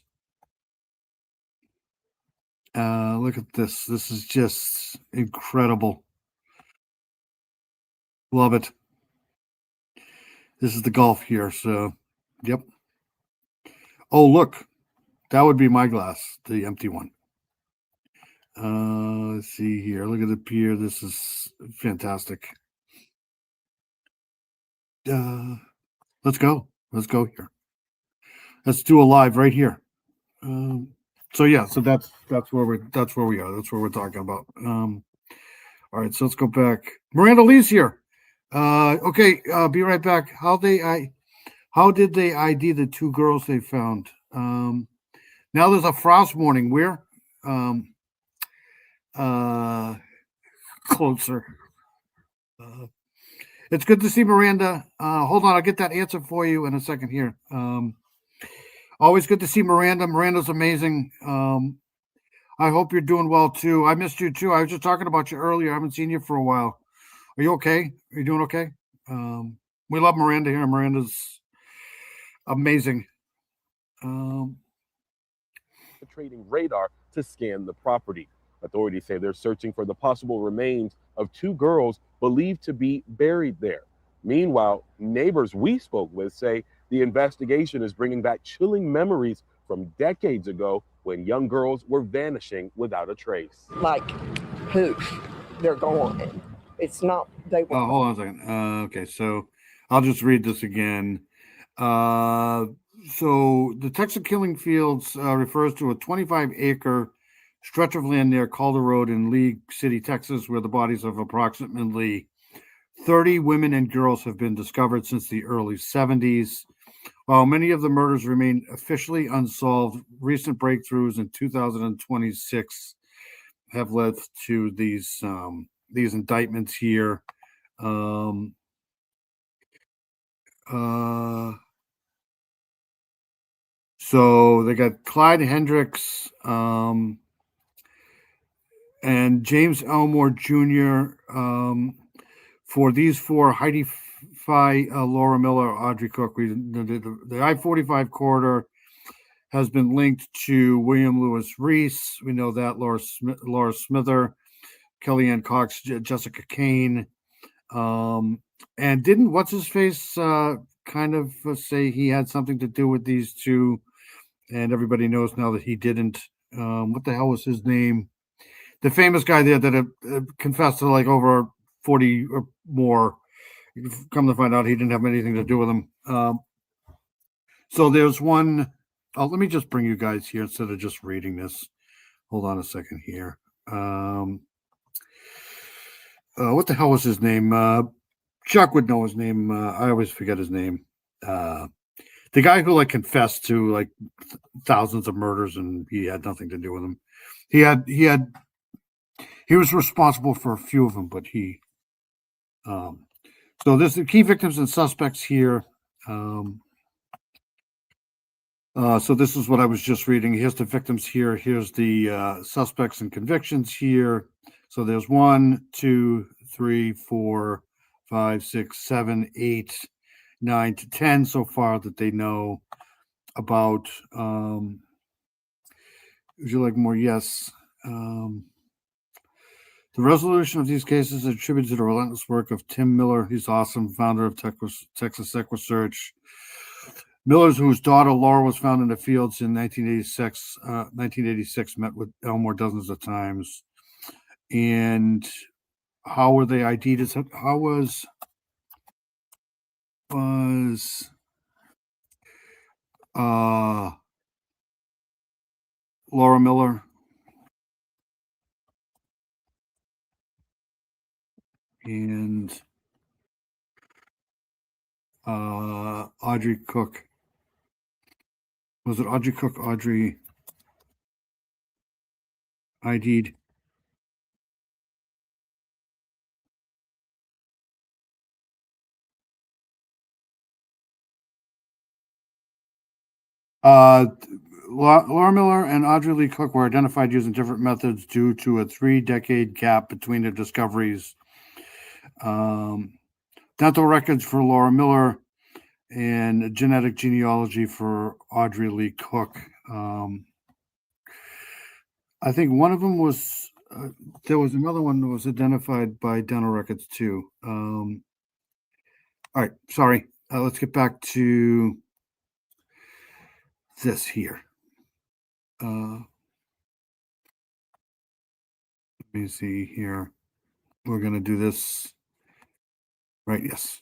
Look at this. This is just incredible. Love it. This is the Gulf here. So, yep. Oh, look. That would be my glass, the empty one. Let's see here. Look at the pier. This is fantastic. Let's go. Let's go here. Let's do a live right here. So yeah, so that's where we are. That's what we're talking about. All right, so let's go back. Miranda Lee's here. Okay, be right back. How did they ID the two girls they found? Now there's a frost warning. Where? Closer. It's good to see Miranda. Hold on, I'll get that answer for you in a second here. Always good to see Miranda. Miranda's amazing. I hope you're doing well too. I missed you too. I was just talking about you earlier. I haven't seen you for a while. Are you okay? Are you doing okay? We love Miranda here. Miranda's amazing. Trading radar to scan the property. Authorities say they're searching for the possible remains of two girls believed to be buried there. Meanwhile, neighbors we spoke with say the investigation is bringing back chilling memories from decades ago when young girls were vanishing without a trace. Like, poof, they're gone. It's not, they were. Hold on a second. Okay, so I'll just read this again. So the Texas Killing Fields refers to a 25-acre stretch of land near Calder Road in Lee City, Texas, where the bodies of approximately 30 women and girls have been discovered since the early 70s. While many of the murders remain officially unsolved, recent breakthroughs in 2026 have led to these indictments here. So they got Clyde Hendricks and James Elmore Jr. For these four, Heidi Fye, Laura Miller, Audrey Cook. The I-45 corridor has been linked to William Lewis Reese. We know that. Laura Smither, Kellyanne Cox, Jessica Kane. And didn't what's-his-face kind of say he had something to do with these two? And everybody knows now that he didn't. What the hell was his name? The famous guy there that confessed to like over 40 or more. Come to find out, he didn't have anything to do with them. So there's one. Oh, let me just bring you guys here instead of just reading this. Hold on a second here. What the hell was his name? Chuck would know his name. I always forget his name. The guy who like confessed to like thousands of murders and he had nothing to do with them. He was responsible for a few of them, but so there's the key victims and suspects here. So this is what I was just reading. Here's the victims here. Here's the suspects and convictions here. So there's 1, 2, 3, 4, 5, 6, 7, 8, 9 to 10 so far that they know about. Would you like more? Yes. The resolution of these cases is attributed to the relentless work of Tim Miller. He's awesome, founder of Texas Equisearch. Miller's, whose daughter Laura was found in the fields in 1986, met with Elmore dozens of times. And how were they ID'd? How was Laura Miller, and Audrey Cook. Was it Audrey Cook? Audrey ID'd. Laura Miller and Audrey Lee Cook were identified using different methods due to a 3-decade gap between their discoveries. Dental records for Laura Miller and genetic genealogy for Audrey Lee Cook. I think one of them was, there was another one that was identified by dental records too. All right, sorry. Let's get back to this here. Let me see here. We're going to do this. Right, yes.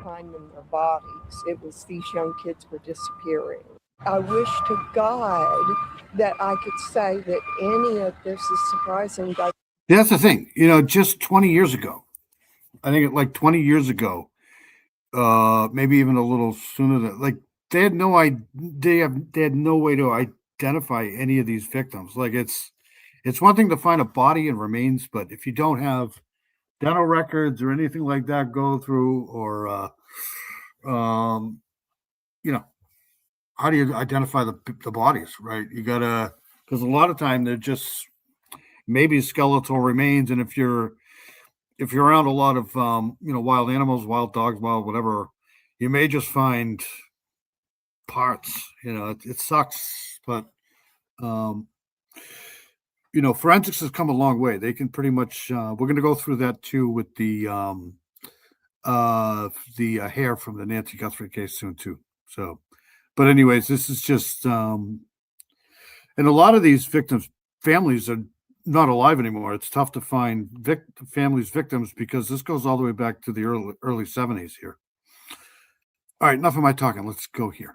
Finding their bodies. It was these young kids were disappearing. I wish to God that I could say that any of this is surprising. But That's the thing. Just 20 years ago, I think like 20 years ago, maybe even a little sooner than, like, they had no idea, they had no way to identify any of these victims. Like, it's one thing to find a body and remains, but if you don't have dental records or anything like that go through, or how do you identify the bodies, right? You gotta, because a lot of time they're just maybe skeletal remains, and if you're around a lot of wild animals, wild dogs, wild whatever, you may just find parts. It sucks, but forensics has come a long way. They can pretty much. We're going to go through that too with the hair from the Nancy Guthrie case soon too. So, but anyways, this is just and a lot of these victims' families are not alive anymore. It's tough to find families' victims because this goes all the way back to the early 70s here. All right, enough of my talking. Let's go here.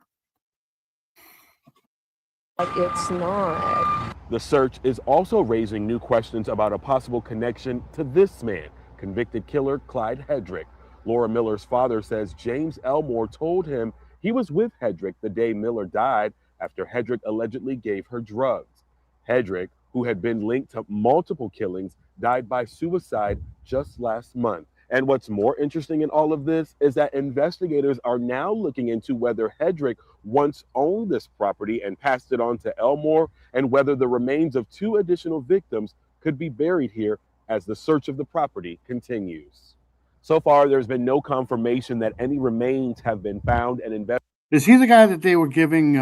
it's not. The search is also raising new questions about a possible connection to this man, convicted killer Clyde Hedrick. Laura Miller's father says James Elmore told him he was with Hedrick the day Miller died after Hedrick allegedly gave her drugs. Hedrick, who had been linked to multiple killings, died by suicide just last month. And what's more interesting in all of this is that investigators are now looking into whether Hedrick once owned this property and passed it on to Elmore, and whether the remains of 2 additional victims could be buried here as the search of the property continues. So far, there's been no confirmation that any remains have been found, and investigators. Is he the guy that they were giving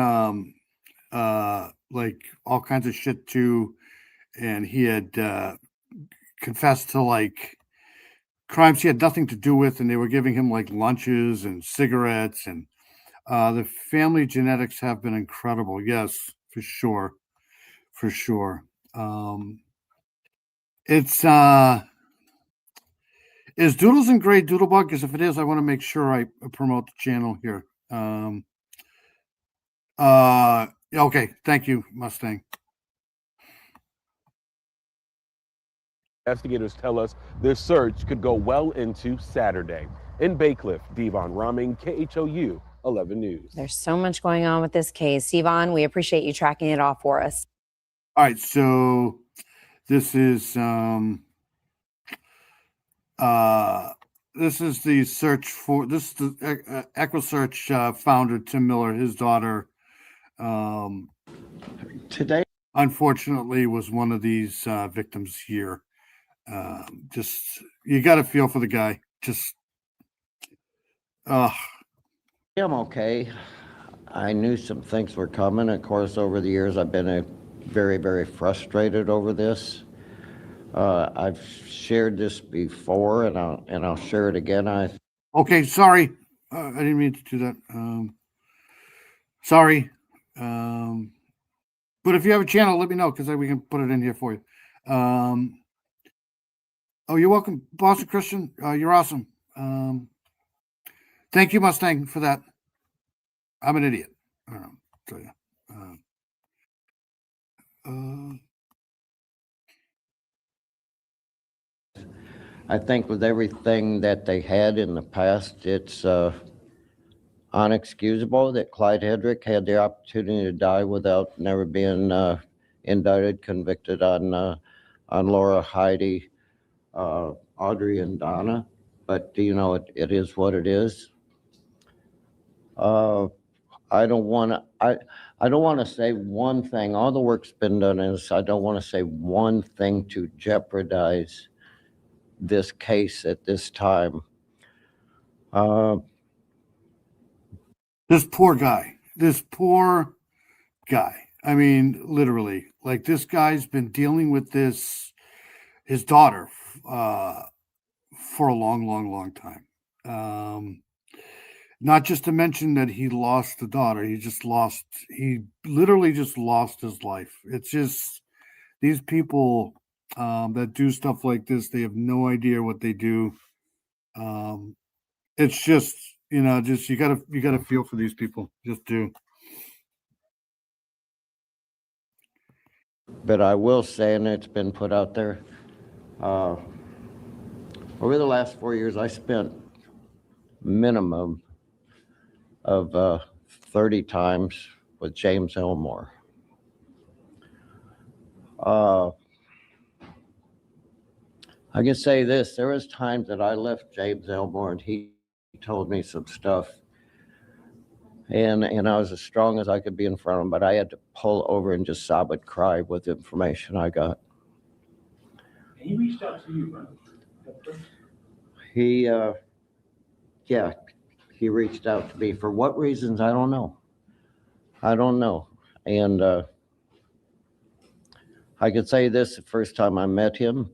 like all kinds of shit to, and he had confessed to like crimes he had nothing to do with, and they were giving him like lunches and cigarettes, and the family genetics have been incredible. Yes, for sure. It's is Doodles and Gray Doodlebug? Because if it is, I want to make sure I promote the channel here. Okay, thank you, Mustang. Investigators tell us this search could go well into Saturday. In Baycliff, Devon Roming, KHOU 11 News. There's so much going on with this case. Yvonne, we appreciate you tracking it off for us. All right, so this is the search for this. The EquiSearch founder Tim Miller, his daughter, Today, unfortunately, was one of these victims here. Just you got to feel for the guy. Just I'm okay. I knew some things were coming. Of course, over the years, I've been very, very frustrated over this. I've shared this before, and I'll share it again. okay. Sorry, I didn't mean to do that. Sorry. But if you have a channel, let me know because we can put it in here for you. Oh, you're welcome, Boston Christian. You're awesome. Thank you, Mustang, for that. I'm an idiot. I don't know. So, yeah. I think with everything that they had in the past, it's unexcusable that Clyde Hedrick had the opportunity to die without never being indicted, convicted on Laura, Heidi, Audrey, and Donna. But you know, it is what it is. I don't want to. I don't want to say one thing. All the work's been done. Is I don't want to say one thing to jeopardize this case at this time. This poor guy. This poor guy. I mean, literally, like this guy's been dealing with this, his daughter, for a long, long, long time. Not just to mention that he lost the daughter, he literally just lost his life. It's just these people that do stuff like this, they have no idea what they do. It's just, just you gotta feel for these people. Just do. But I will say, and it's been put out there, over the last 4 years, I spent minimum of 30 times with James Elmore. I can say this, there was times that I left James Elmore and he told me some stuff, and I was as strong as I could be in front of him, but I had to pull over and just sob and cry with the information I got. And he reached out to you, right? He reached out to me. For what reasons, I don't know. And I could say this, the first time I met him,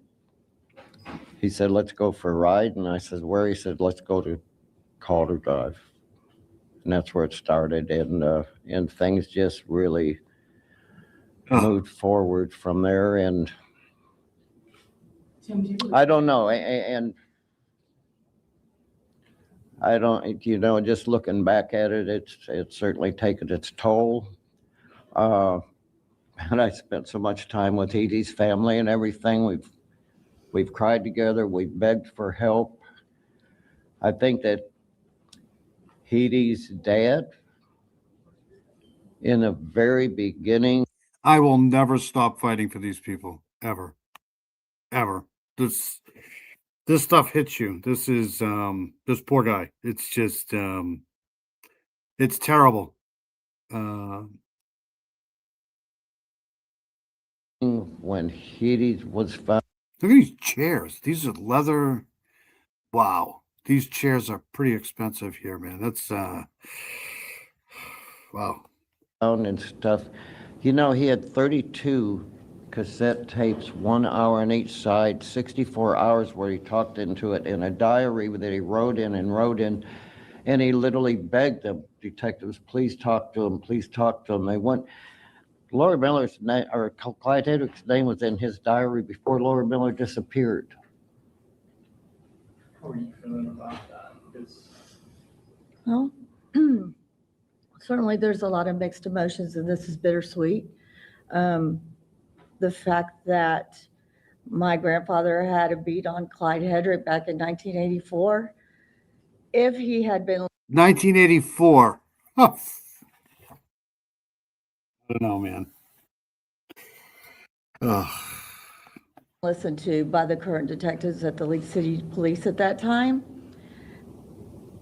he said, let's go for a ride. And I said, where? He said, let's go to Calder Drive. And that's where it started. And things just really moved forward from there. And I don't know. And I don't, just looking back at it, it's certainly taken its toll. And I spent so much time with Edie's family and everything. We've cried together. We've begged for help. I think that Edie's dad, in the very beginning, I will never stop fighting for these people, ever. This stuff hits you. This is this poor guy. It's just it's terrible. When Edie was found. Look at these chairs. These are leather. Wow. These chairs are pretty expensive here, man. That's wow. And stuff. He had 32 cassette tapes, 1 hour on each side, 64 hours where he talked into it, in a diary that he wrote in, and he literally begged them, detectives, please talk to him, please talk to him. They went. Laura Miller's name, or Clyde Hedrick's name, was in his diary before Laura Miller disappeared. How are you feeling about that? Because Well, certainly there's a lot of mixed emotions, and this is bittersweet. The fact that my grandfather had a beat on Clyde Hedrick back in 1984. If he had been 1984. Huh. I don't know, man. listened to by the current detectives at the League City Police at that time,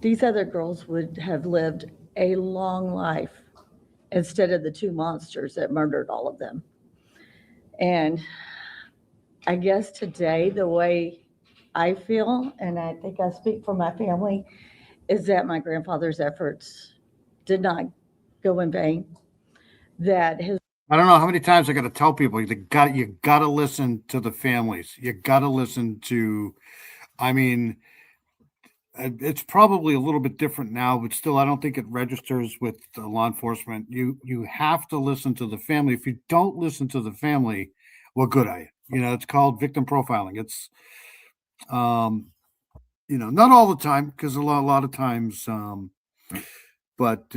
these other girls would have lived a long life instead of the two monsters that murdered all of them. And I guess today, the way I feel, and I think I speak for my family, is that my grandfather's efforts did not go in vain. That his I don't know how many times I got to tell people you got to listen to the families. You got to listen to. I mean, it's probably a little bit different now, but still, I don't think it registers with law enforcement. You have to listen to the family. If you don't listen to the family, what good are you? It's called victim profiling. It's, not all the time, because a lot of times, but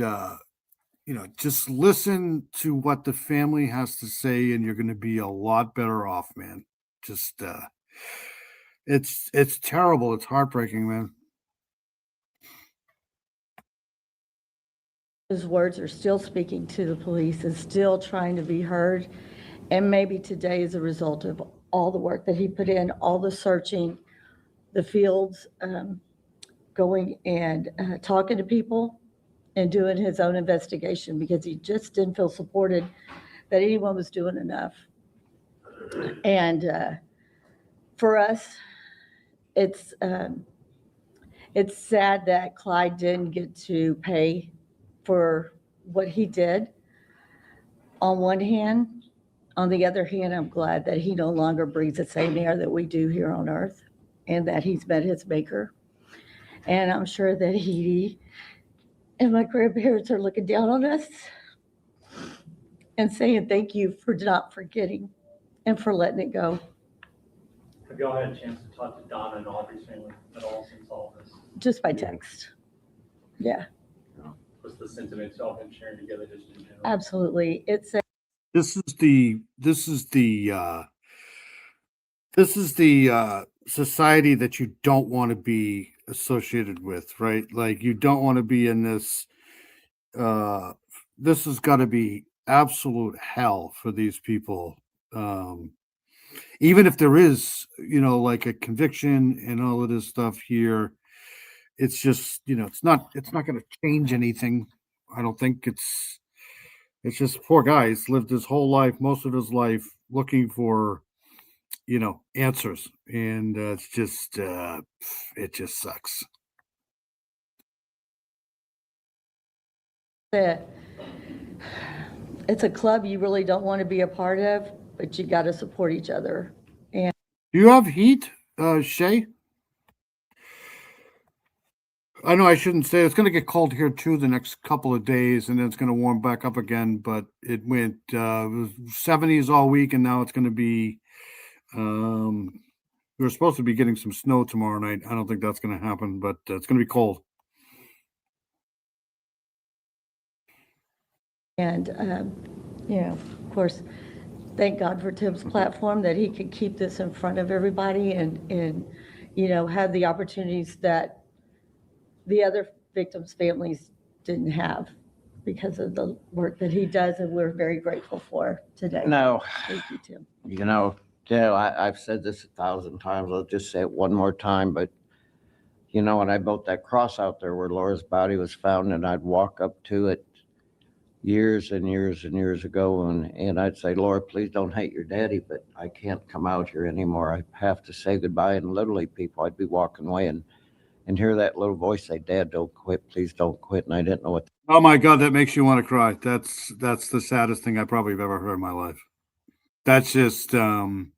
just listen to what the family has to say, and you're going to be a lot better off, man. Just, it's terrible. It's heartbreaking, man. His words are still speaking to the police and still trying to be heard. And maybe today is a result of all the work that he put in, all the searching, the fields, going and talking to people and doing his own investigation, because he just didn't feel supported that anyone was doing enough. And for us, it's sad that Clyde didn't get to pay for what he did on one hand. On the other hand, I'm glad that he no longer breathes the same air that we do here on earth, and that he's met his maker. And I'm sure that he and my grandparents are looking down on us and saying thank you for not forgetting and for letting it go. Have y'all had a chance to talk to Donna and Aubrey's family at all since all this? Just by text. Yeah, What's the sentiments y'all been sharing together just in general? absolutely. It's a This is the society that you don't want to be associated with, right? Like, you don't want to be in this. This has got to be absolute hell for these people. Even if there is, like a conviction and all of this stuff here, it's just, it's not going to change anything. I don't think it's just poor guy. He's lived his whole life, most of his life, looking for, answers, and it's just, it just sucks. it's a club you really don't want to be a part of, but you got to support each other. And Do you have heat, Shay? I know I shouldn't say it's going to get cold here too the next couple of days, and then it's going to warm back up again. But it went it was 70s all week, and now it's going to be. We're supposed to be getting some snow tomorrow night. I don't think that's going to happen, but it's going to be cold. And, of course, thank God for Tim's platform, that he could keep this in front of everybody and have the opportunities that the other victims' families didn't have because of the work that he does, and we're very grateful for today. No. Thank you, Tim. I've said this 1,000 times. I'll just say it one more time. But, when I built that cross out there where Laura's body was found, and I'd walk up to it years and years and years ago, and I'd say, Laura, please don't hate your daddy, but I can't come out here anymore. I have to say goodbye. And literally, people, I'd be walking away and hear that little voice say, Dad, don't quit. Please don't quit. And I didn't know what. Oh my God, that makes you want to cry. That's the saddest thing I probably have ever heard in my life. That's just, hell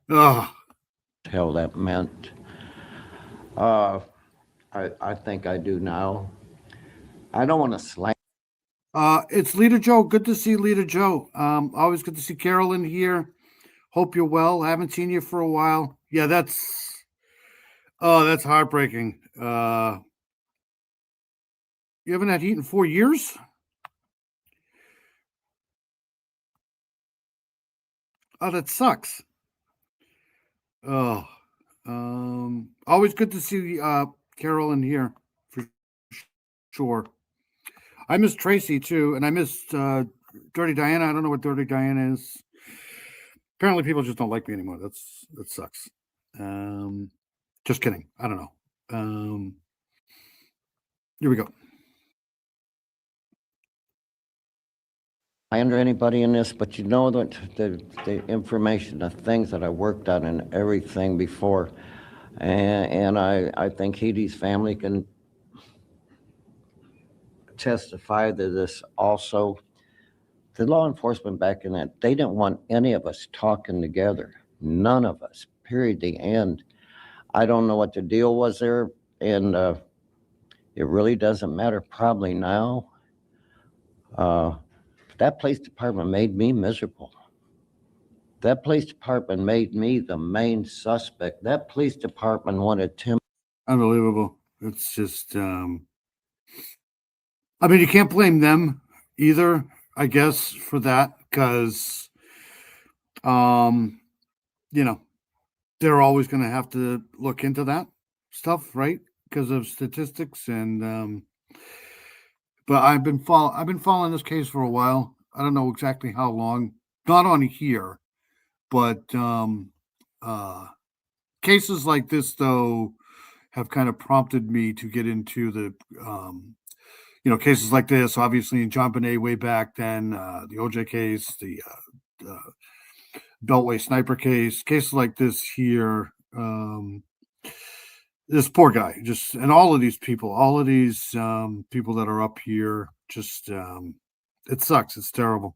that meant. I think I do now. I don't want to slam. It's Leader Joe. Good to see Leader Joe. Always good to see Carolyn here. Hope you're well. Haven't seen you for a while. Yeah, that's heartbreaking. You haven't had heat in 4 years? Oh, that sucks. Oh, always good to see Carolyn here for sure. I miss Tracy too, and I miss Dirty Diana. I don't know what Dirty Diana is. Apparently, people just don't like me anymore. That sucks. Just kidding. I don't know. Here we go. I under anybody in this, but the information, the things that I worked on and everything before, and I think Heidie's family can testify to this also. The law enforcement back in that, they didn't want any of us talking together. None of us, period, the end. I don't know what the deal was there, and it really doesn't matter probably now. That police department made me miserable. That police department made me the main suspect. That police department wanted Tim. Unbelievable. It's just, I I mean, you can't blame them either, I guess, for that, because, you know, they're always going to have to look into that stuff, right? Because of statistics and, but I've been following this case for a while. I don't know exactly how long. Not on here, but cases like this though have kind of prompted me to get into the cases like this. Obviously, in John Bonet way back then, the OJ case, the Beltway sniper case, cases like this here. This poor guy, just and all of these people that are up here, just it sucks. It's terrible,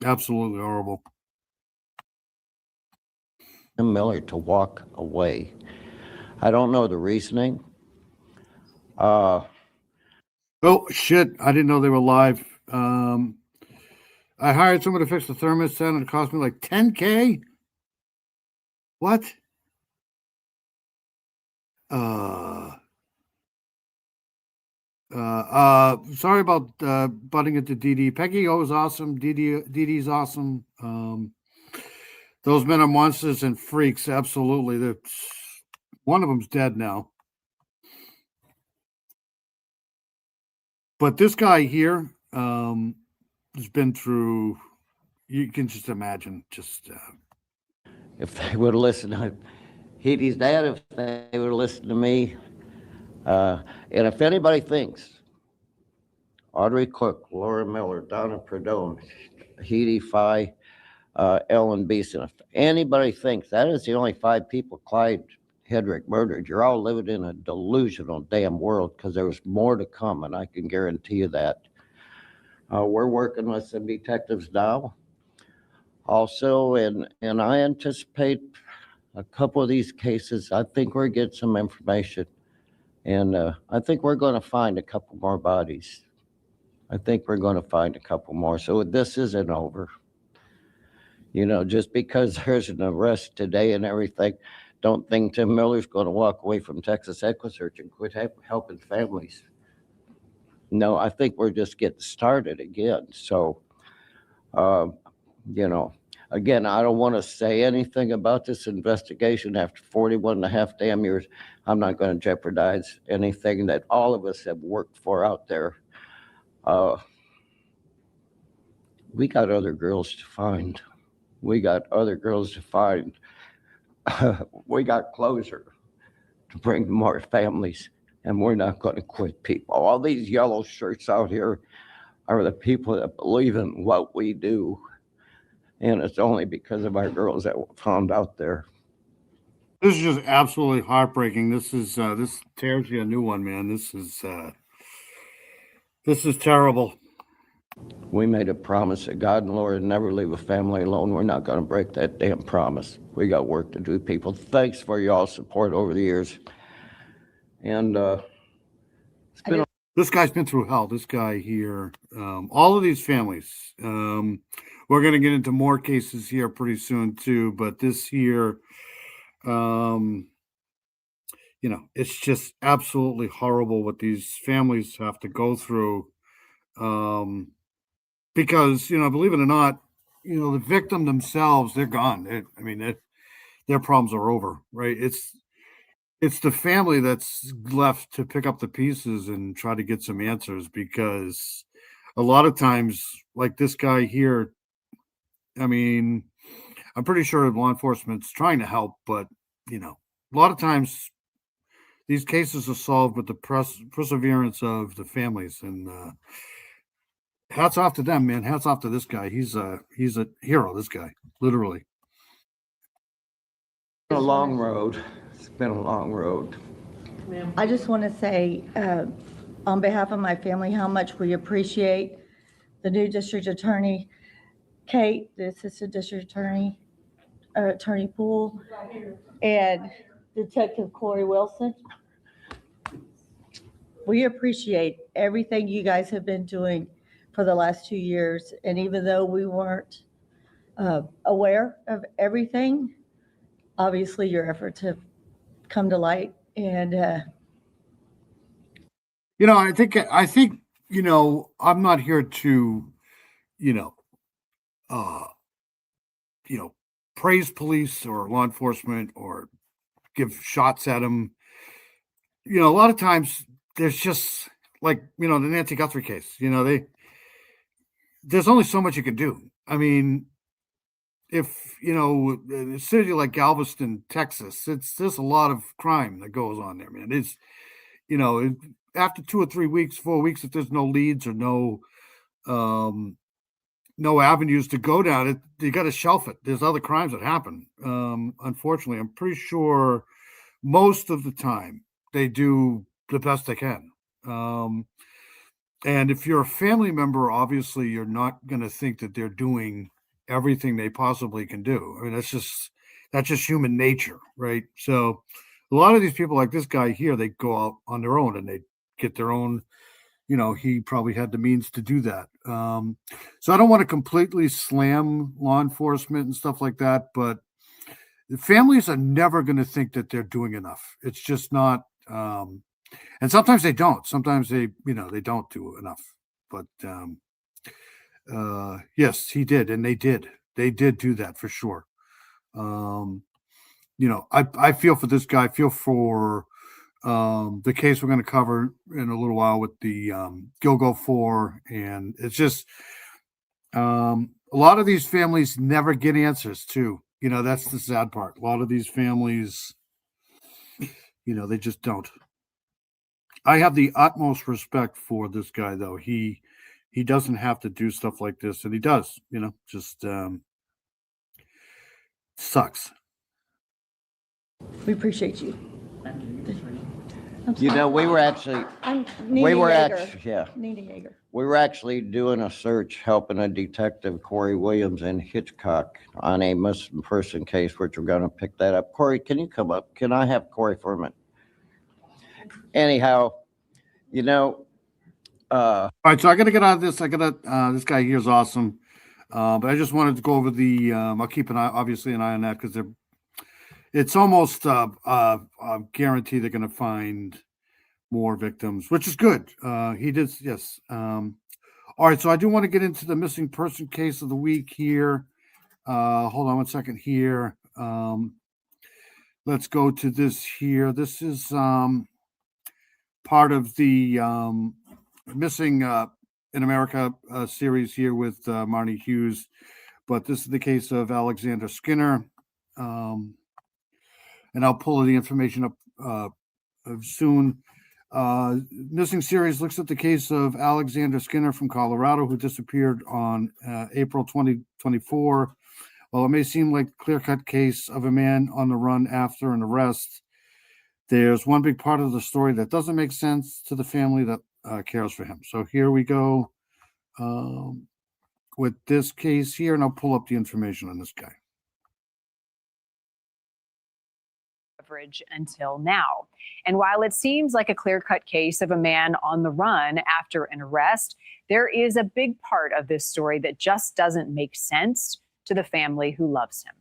absolutely horrible. Miller to walk away. I don't know the reasoning. Oh shit! I didn't know they were live. I hired someone to fix the thermostat and it cost me like $10K. What? Sorry about butting into Dee. Peggy O is awesome. Dee's awesome. Those men are monsters and freaks. Absolutely. One of them's dead now. But this guy here has been through, you can just imagine, If they would have listened to Heaty's dad, if they would have listened to me, and if anybody thinks Audrey Cook, Laura Miller, Donna Perdone, Heaty Phi, Ellen Beeson, if anybody thinks that is the only 5 people Clyde Hedrick murdered, you're all living in a delusional damn world, because there's more to come, and I can guarantee you that. We're working with some detectives now also, and I anticipate a couple of these cases. I think we're getting some information, and I think we're going to find a couple more bodies. I think we're going to find a couple more. So this isn't over. You know, just because there's an arrest today and everything, don't think Tim Miller's going to walk away from Texas EquiSearch and quit helping families. No, I think we're just getting started again. So, you know, again, I don't want to say anything about this investigation after 41 and a half damn years. I'm not going to jeopardize anything that all of us have worked for out there. We got other girls to find. We got other girls to find. We got closure to bring more families, and we're not going to quit, people. All these yellow shirts out here are the people that believe in what we do, and it's only because of our girls that were found out there. This is just absolutely heartbreaking. This tears you a new one, man. This is terrible. We made a promise that God and Lord would never leave a family alone. We're not going to break that damn promise. We got work to do, people. Thanks for y'all's support over the years. And it's been this guy's been through hell. This guy here, all of these families. We're going to get into more cases here pretty soon too. But this here, you know, it's just absolutely horrible what these families have to go through. Because, you know, believe it or not, you know, the victim themselves, they're gone. Their problems are over, right? It's the family that's left to pick up the pieces and try to get some answers, because a lot of times, like this guy here, I mean, I'm pretty sure law enforcement's trying to help, but, you know, a lot of times these cases are solved with the perseverance of the families, and hats off to them, man. Hats off to this guy. He's a hero, this guy, literally. a long road. It's been a long road. I just want to say, on behalf of my family, how much we appreciate the new district attorney, Kate, the assistant district attorney, Attorney Poole, and Detective Corey Wilson. We appreciate everything you guys have been doing for the last 2 years. And even though we weren't aware of everything, obviously your efforts have come to light. And you know, I think I'm not here to, you know, uh, praise police or law enforcement or give shots at them. A lot of times there's just like, the Nancy Guthrie case, there's only so much you can do. I mean, if, a city like Galveston, Texas, there's a lot of crime that goes on there, man. It's, after 2 or 3 weeks, 4 weeks, if there's no leads or no avenues to go down it, you got to shelf it. There's other crimes that happen. Unfortunately, I'm pretty sure most of the time they do the best they can. And if you're a family member, obviously you're not going to think that they're doing everything they possibly can do. I mean, that's just human nature, right? So a lot of these people like this guy here, they go out on their own and they get their own, he probably had the means to do that. So I don't want to completely slam law enforcement and stuff like that, but the families are never going to think that they're doing enough. It's just not, and sometimes they don't. Sometimes they don't do enough. But yes, he did, and they did. They did do that for sure. I feel for this guy. I feel for the case we're going to cover in a little while with the Gilgo 4, and it's just a lot of these families never get answers too. That's the sad part. A lot of these families, they just don't. I have the utmost respect for this guy, though. He doesn't have to do stuff like this, and he does. Just sucks. We appreciate you. We were actually, I'm we Nina were Yeager. actually, yeah, Nina Yeager. we were actually doing a search, helping a detective, Corey Williams in Hitchcock, on a missing person case, which we're going to pick that up. Corey, can you come up? Can I have Corey for a minute? Anyhow, all right, so I got to get out of this. This guy here is awesome. But I just wanted to go over the, I'll keep an eye on that because it's almost guaranteed they're going to find more victims, which is good. He did, yes. All right, so I do want to get into the missing person case of the week here. Hold on one second here. Let's go to this here. This is part of the Missing in America series here with Marnie Hughes, but this is the case of Alexander Skinner. And I'll pull the information up soon. Missing series looks at the case of Alexander Skinner from Colorado, who disappeared on April 2024. While it may seem like a clear-cut case of a man on the run after an arrest, there's one big part of the story that doesn't make sense to the family that cares for him. So here we go with this case here, and I'll pull up the information on this guy. Until now. And while it seems like a clear-cut case of a man on the run after an arrest, there is a big part of this story that just doesn't make sense to the family who loves him.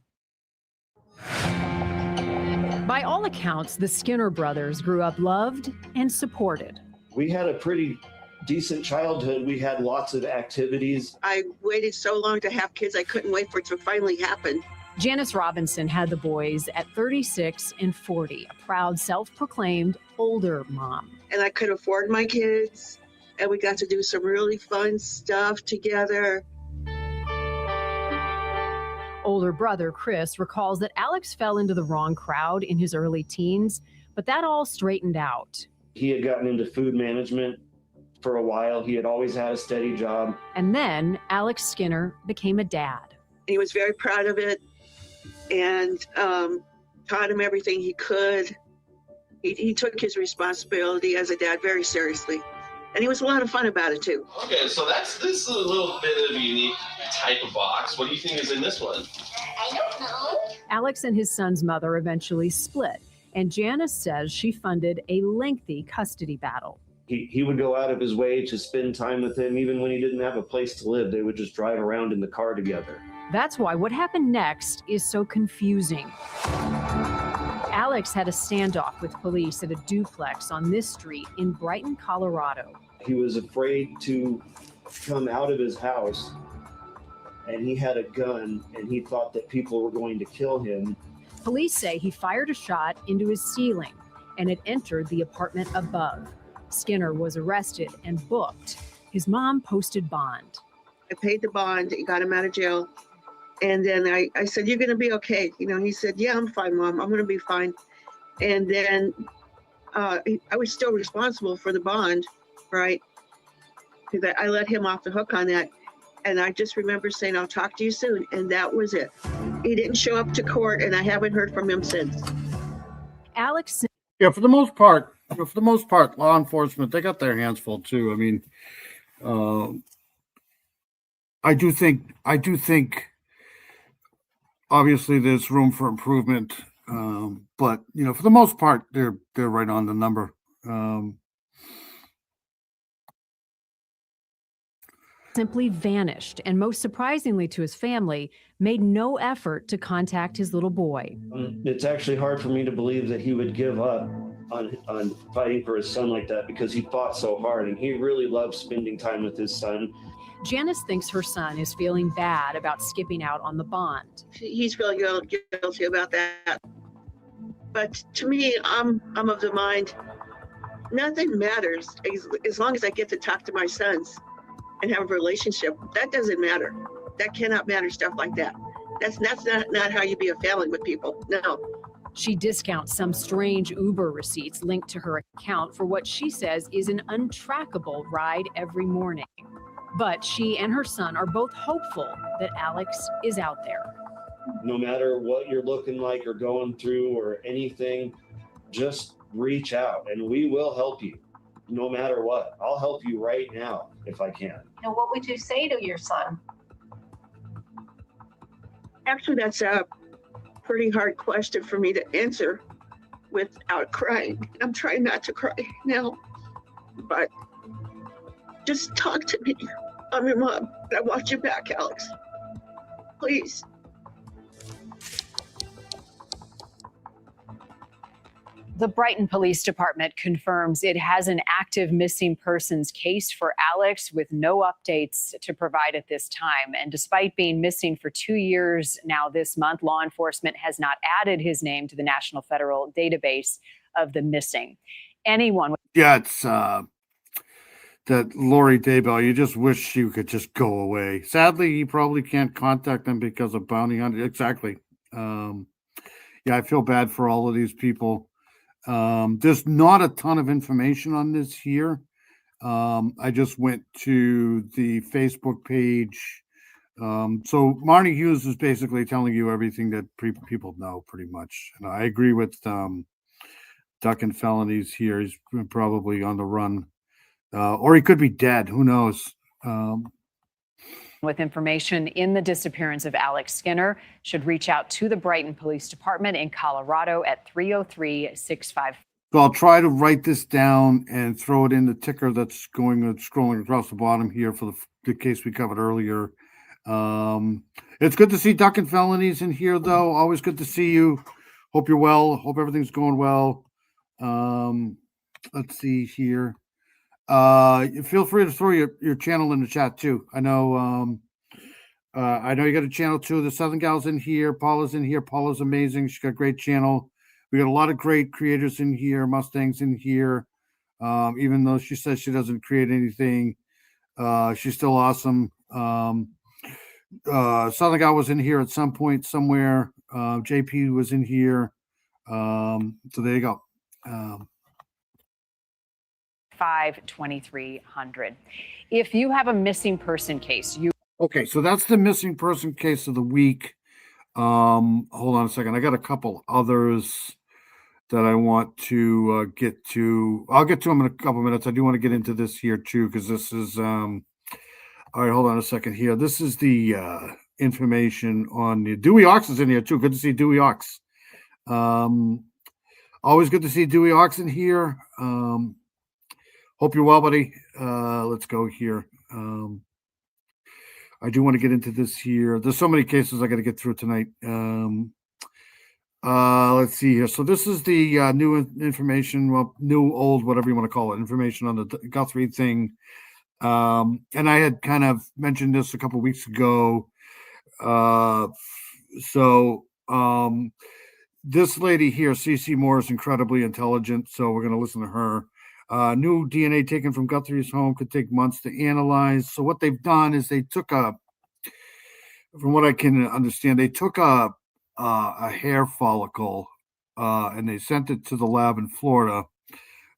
By all accounts, the Skinner brothers grew up loved and supported. We had a pretty decent childhood. We had lots of activities. I waited so long to have kids, I couldn't wait for it to finally happen. Janice Robinson had the boys at 36 and 40, a proud self-proclaimed older mom. And I could afford my kids, and we got to do some really fun stuff together. Older brother Chris recalls that Alex fell into the wrong crowd in his early teens, but that all straightened out. He had gotten into food management for a while. He had always had a steady job. And then Alex Skinner became a dad. He was very proud of it and taught him everything he could. He took his responsibility as a dad very seriously. And he was a lot of fun about it too. Okay, so this is a little bit of a unique type of box. What do you think is in this one? I don't know. Alex and his son's mother eventually split, and Janice says she funded a lengthy custody battle. He would go out of his way to spend time with him, even when he didn't have a place to live. They would just drive around in the car together. That's why what happened next is so confusing. Alex had a standoff with police at a duplex on this street in Brighton, Colorado. He was afraid to come out of his house, and he had a gun, and he thought that people were going to kill him. Police say he fired a shot into his ceiling and it entered the apartment above. Skinner was arrested and booked. His mom posted bond. I paid the bond, got him out of jail. And then I said, "You're going to be okay." He said, "Yeah, I'm fine, Mom. I'm going to be fine." And then I was still responsible for the bond, right? Because I let him off the hook on that. And I just remember saying, "I'll talk to you soon." And that was it. He didn't show up to court, and I haven't heard from him since. Alex. Yeah, for the most part, law enforcement, they got their hands full too. I mean, I do think obviously there's room for improvement. But for the most part, they're right on the number. Simply vanished, and most surprisingly to his family, made no effort to contact his little boy. It's actually hard for me to believe that he would give up on fighting for his son like that, because he fought so hard and he really loves spending time with his son. Janice thinks her son is feeling bad about skipping out on the bond. He's feeling guilty about that. But to me, I'm of the mind, nothing matters as long as I get to talk to my sons and have a relationship. That doesn't matter. That cannot matter, stuff like that. That's not how you be a family with people. No. She discounts some strange Uber receipts linked to her account for what she says is an untrackable ride every morning. But she and her son are both hopeful that Alex is out there. No matter what you're looking like or going through or anything, just reach out and we will help you. No matter what, I'll help you right now if I can. And what would you say to your son? Actually, that's a pretty hard question for me to answer without crying. I'm trying not to cry now, but just talk to me. I'm your mom. I want you back, Alex. Please. The Brighton Police Department confirms it has an active missing persons case for Alex with no updates to provide at this time. And despite being missing for 2 years now this month, law enforcement has not added his name to the National Federal Database of the missing. Anyone. Yeah, it's that Lori Daybell. You just wish she could just go away. Sadly, you probably can't contact them because of bounty hunting. Exactly. Yeah, I feel bad for all of these people. There's not a ton of information on this here. I just went to the Facebook page. So Marnie Hughes is basically telling you everything that people know pretty much. And I agree with Duck and Felonies here. He's probably on the run. Or he could be dead. Who knows? With information in the disappearance of Alex Skinner should reach out to the Brighton Police Department in Colorado at 303-65. So I'll try to write this down and throw it in the ticker that's scrolling across the bottom here for the case we covered earlier. It's good to see Duck and Felonies in here, though. Always good to see you. Hope you're well. Hope everything's going well. Let's see here. Feel free to throw your channel in the chat too. I know you got a channel too. The Southern Gal's in here. Paula's in here. Paula's amazing. She's got a great channel. We got a lot of great creators in here. Mustang's in here. Even though she says she doesn't create anything, she's still awesome. Southern Gal was in here at some point somewhere. JP was in here. So there you go. 5-2300. If you have a missing person case, Okay, so that's the missing person case of the week. Hold on a second. I got a couple others that I want to get to. I'll get to them in a couple minutes. I do want to get into this here too, because this is all right, hold on a second here. This is the information on the Dewey Ox is in here too. Good to see Dewey Ox. Always good to see Dewey Ox in here. Hope you're well, buddy. Let's go here. I do want to get into this here. There's so many cases I got to get through tonight. Let's see here. So this is the new information, well, new, old, whatever you want to call it, information on the Guthrie thing. And I had kind of mentioned this a couple of weeks ago. So this lady here, CC Moore, is incredibly intelligent, so we're going to listen to her. New DNA taken from Guthrie's home could take months to analyze. So what they've done is they took from what I can understand, they took a hair follicle and they sent it to the lab in Florida.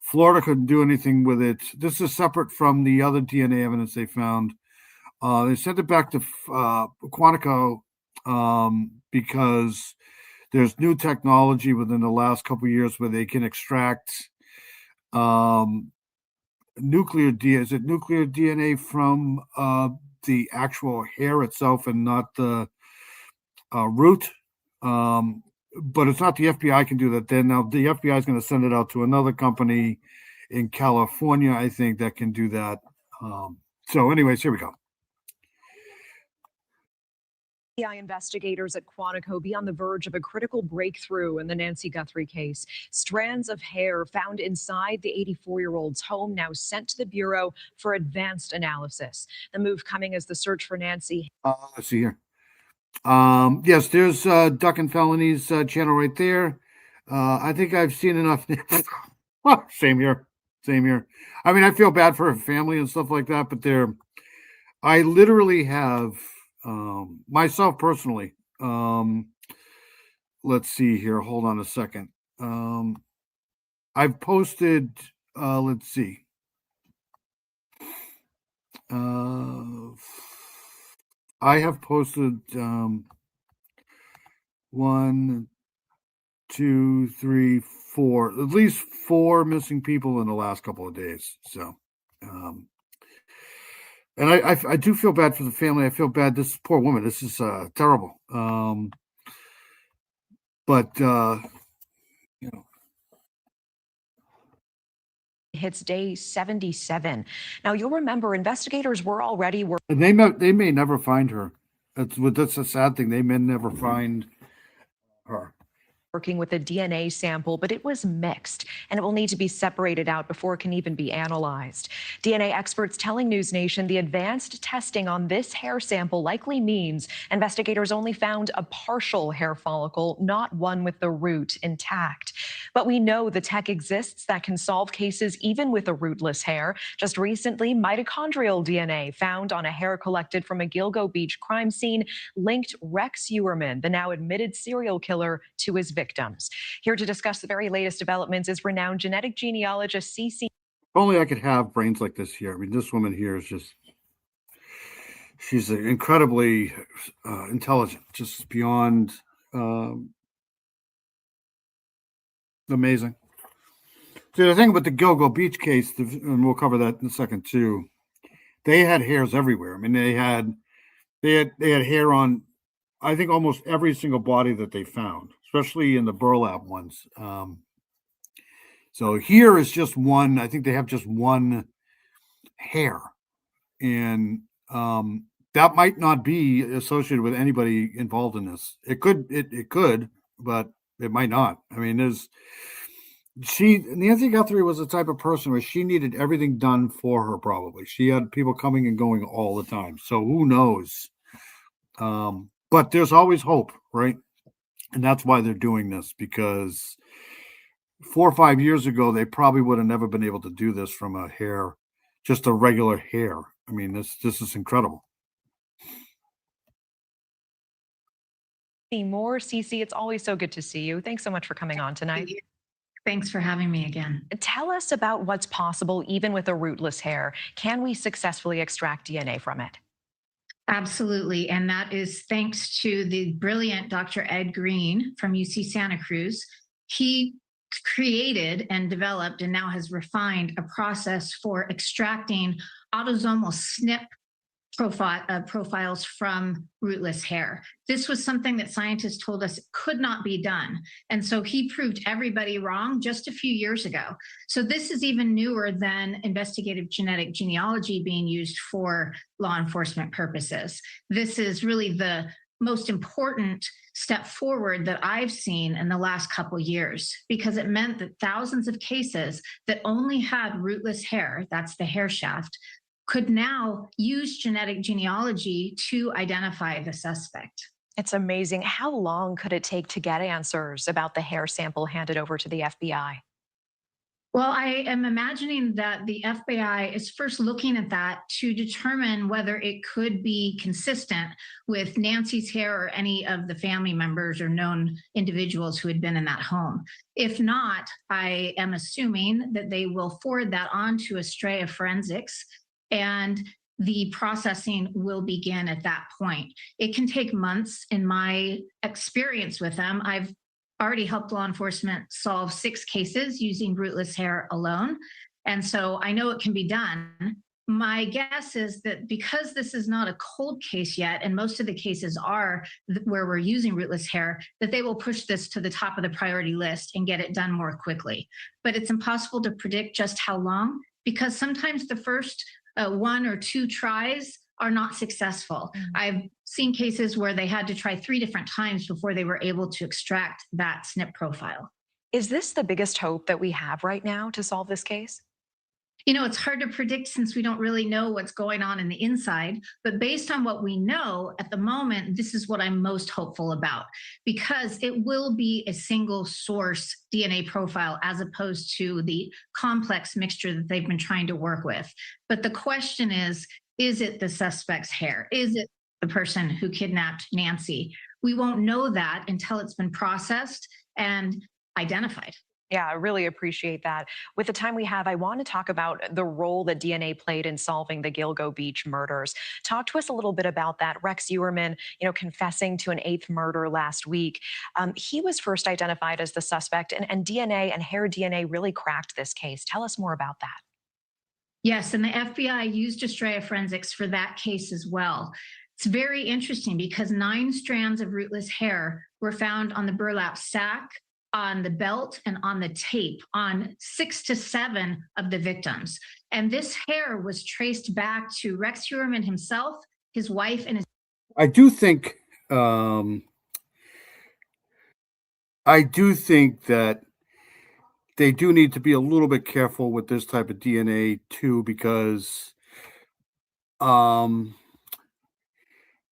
Florida couldn't do anything with it. This is separate from the other DNA evidence they found. They sent it back to Quantico because there's new technology within the last couple of years where they can extract nuclear DNA. Is it nuclear DNA from the actual hair itself and not the root? But it's not the FBI can do that. Then now the FBI is going to send it out to another company in California, I think, that can do that. So, anyways, here we go. FBI investigators at Quantico be on the verge of a critical breakthrough in the Nancy Guthrie case. Strands of hair found inside the 84-year-old's home now sent to the Bureau for advanced analysis. The move coming as the search for Nancy. Let's see here. Yes, there's Duck and Felonies channel right there. I think I've seen enough. Same here. Same here. I mean, I feel bad for her family and stuff like that, but I literally have myself personally. Let's see here. Hold on a second. I've posted, let's see. I have posted 1, 2, 3, 4, at least 4 missing people in the last couple of days. So, and I do feel bad for the family. I feel bad. This poor woman. This is terrible. But you know. Hits day 77. Now, you'll remember investigators were already working. And they may never find her. That's a sad thing. They may never find her. Working with a DNA sample, but it was mixed and it will need to be separated out before it can even be analyzed. DNA experts telling News Nation the advanced testing on this hair sample likely means investigators only found a partial hair follicle, not one with the root intact. But we know the tech exists that can solve cases even with a rootless hair. Just recently, mitochondrial DNA found on a hair collected from a Gilgo Beach crime scene linked Rex Uerman, the now admitted serial killer, to his victims. Here to discuss the very latest developments is renowned genetic genealogist CC. If only I could have brains like this here. I mean, this woman here is she's incredibly intelligent, just beyond amazing. See, the thing about the Gilgo Beach case, and we'll cover that in a second too, they had hairs everywhere. I mean, they had hair on, I think, almost every single body that they found, especially in the burlap ones. So here is just one. I think they have just one hair, and that might not be associated with anybody involved in this. It could, but it might not. I mean, Nancy Guthrie was the type of person where she needed everything done for her. Probably she had people coming and going all the time. So who knows? But there's always hope, right? And that's why they're doing this, because 4 or 5 years ago, they probably would have never been able to do this from a hair, just a regular hair. I mean, this is incredible. More, CC, it's always so good to see you. Thanks so much for coming on tonight. Thanks for having me again. Tell us about what's possible even with a rootless hair. Can we successfully extract DNA from it? Absolutely. And that is thanks to the brilliant Dr. Ed Green from UC Santa Cruz. He created and developed and now has refined a process for extracting autosomal SNP profiles from rootless hair. This was something that scientists told us could not be done. And so he proved everybody wrong just a few years ago. So this is even newer than investigative genetic genealogy being used for law enforcement purposes. This is really the most important step forward that I've seen in the last couple years, because it meant that thousands of cases that only had rootless hair, that's the hair shaft, could now use genetic genealogy to identify the suspect. It's amazing. How long could it take to get answers about the hair sample handed over to the FBI? Well, I am imagining that the FBI is first looking at that to determine whether it could be consistent with Nancy's hair or any of the family members or known individuals who had been in that home. If not, I am assuming that they will forward that on to Estrella Forensics, and the processing will begin at that point. It can take months. In my experience with them, I've already helped law enforcement solve 6 cases using rootless hair alone. And so I know it can be done. My guess is that because this is not a cold case yet, and most of the cases are where we're using rootless hair, that they will push this to the top of the priority list and get it done more quickly. But it's impossible to predict just how long, because sometimes the first 1 or 2 tries are not successful. I've seen cases where they had to try 3 different times before they were able to extract that SNP profile. Is this the biggest hope that we have right now to solve this case? You know, it's hard to predict since we don't really know what's going on in the inside, but based on what we know at the moment, this is what I'm most hopeful about, because it will be a single source DNA profile as opposed to the complex mixture that they've been trying to work with. But the question is it the suspect's hair? Is it the person who kidnapped Nancy? We won't know that until it's been processed and identified. Yeah, I really appreciate that. With the time we have, I want to talk about the role that DNA played in solving the Gilgo Beach murders. Talk to us a little bit about that. Rex Uerman, confessing to an 8th murder last week. He was first identified as the suspect, and DNA and hair DNA really cracked this case. Tell us more about that. Yes, and the FBI used Estrella Forensics for that case as well. It's very interesting because 9 strands of rootless hair were found on the burlap sack, on the belt, and on the tape on 6 to 7 of the victims. And this hair was traced back to Rex Uerman himself, his wife, and his... I do think that they do need to be a little bit careful with this type of DNA too, because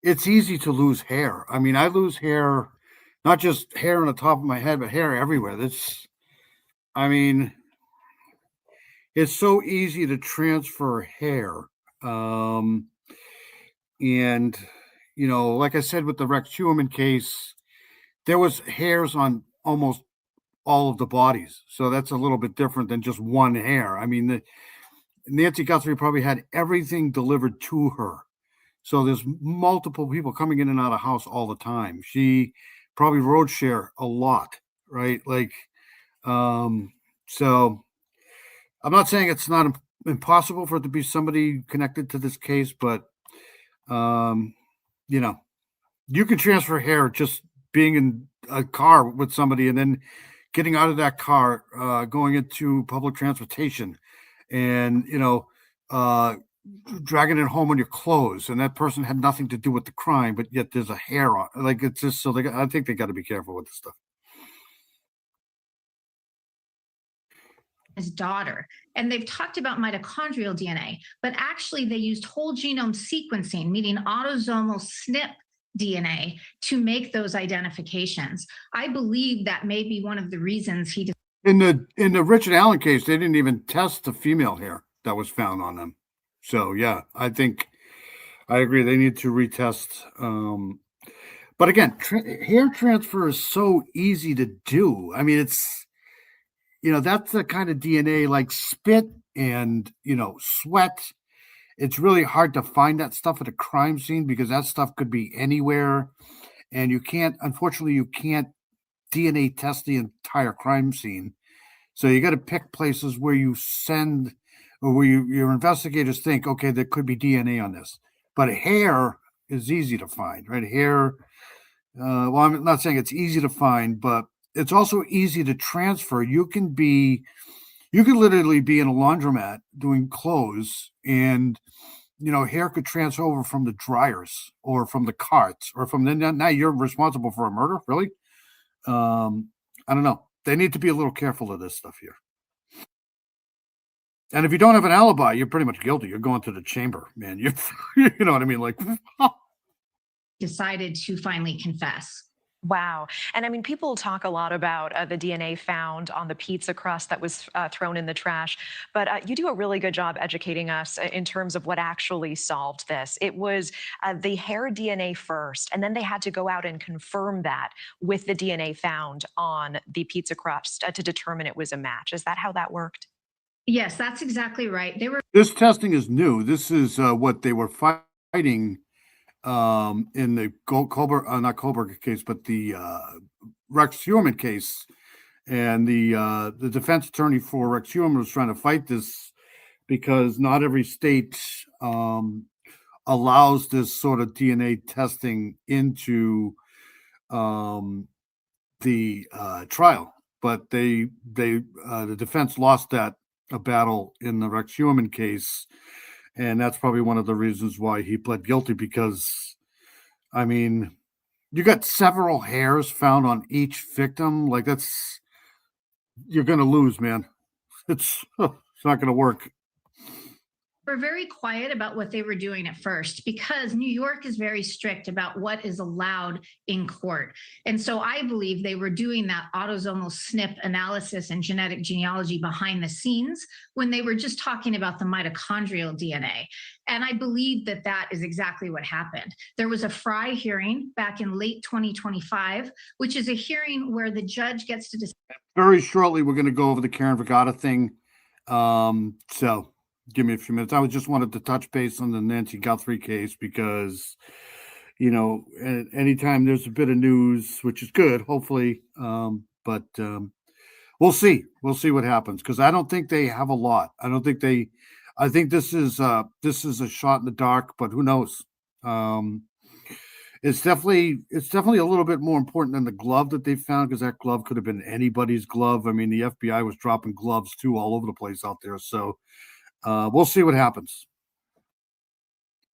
it's easy to lose hair. I mean, I lose hair, not just hair on the top of my head, but hair everywhere. It's so easy to transfer hair. And, like I said, with the Rex Uerman case, there was hairs on almost all of the bodies. So that's a little bit different than just one hair. I mean, Nancy Guthrie probably had everything delivered to her. So there's multiple people coming in and out of the house all the time. She probably road share a lot, right? So I'm not saying it's not impossible for it to be somebody connected to this case, but, you can transfer hair just being in a car with somebody and then getting out of that car, going into public transportation and, dragging it home on your clothes, and that person had nothing to do with the crime, but yet there's a hair on. It's just so I think they got to be careful with this stuff. His daughter, and they've talked about mitochondrial DNA, but actually they used whole genome sequencing, meaning autosomal SNP DNA, to make those identifications. I believe that may be one of the reasons he. In the Richard Allen case, they didn't even test the female hair that was found on them. So yeah, I think I agree. They need to retest. But again, hair transfer is so easy to do. I mean, it's, that's the kind of DNA like spit and, sweat. It's really hard to find that stuff at a crime scene because that stuff could be anywhere. And unfortunately, you can't DNA test the entire crime scene. So you got to pick places where you send or where your investigators think, okay, there could be DNA on this. But hair is easy to find, right? Hair, well, I'm not saying it's easy to find, but it's also easy to transfer. You could literally be in a laundromat doing clothes, and hair could transfer over from the dryers or from the carts or from the, now you're responsible for a murder, really? I don't know. They need to be a little careful of this stuff here. And if you don't have an alibi, you're pretty much guilty. You're going to the chamber, man. You know what I mean? Like, decided to finally confess. Wow. And I mean, people talk a lot about the DNA found on the pizza crust that was thrown in the trash, but you do a really good job educating us in terms of what actually solved this. It was the hair DNA first, and then they had to go out and confirm that with the DNA found on the pizza crust to determine it was a match. Is that how that worked? Yes, that's exactly right. They were. This testing is new. This is what they were fighting in the Colbert, not Colbert case, but the Rex Heuermann case, and the defense attorney for Rex Heuermann was trying to fight this because not every state allows this sort of DNA testing into the trial, but the defense lost that a battle in the Rex Heuermann case. And that's probably one of the reasons why he pled guilty, because, I mean, you got several hairs found on each victim. Like, you're going to lose, man. It's not going to work. Were very quiet about what they were doing at first because New York is very strict about what is allowed in court. And so I believe they were doing that autosomal SNP analysis and genetic genealogy behind the scenes when they were just talking about the mitochondrial DNA. And I believe that that is exactly what happened. There was a Fry hearing back in late 2025, which is a hearing where the judge gets to decide. Very shortly, we're going to go over the Karen Vergata thing. So give me a few minutes. I just wanted to touch base on the Nancy Guthrie case because, anytime there's a bit of news, which is good, hopefully, but we'll see. We'll see what happens, because I don't think they have a lot. I think this is a shot in the dark, but who knows? It's definitely a little bit more important than the glove that they found, because that glove could have been anybody's glove. I mean, the FBI was dropping gloves too all over the place out there. So we'll see what happens.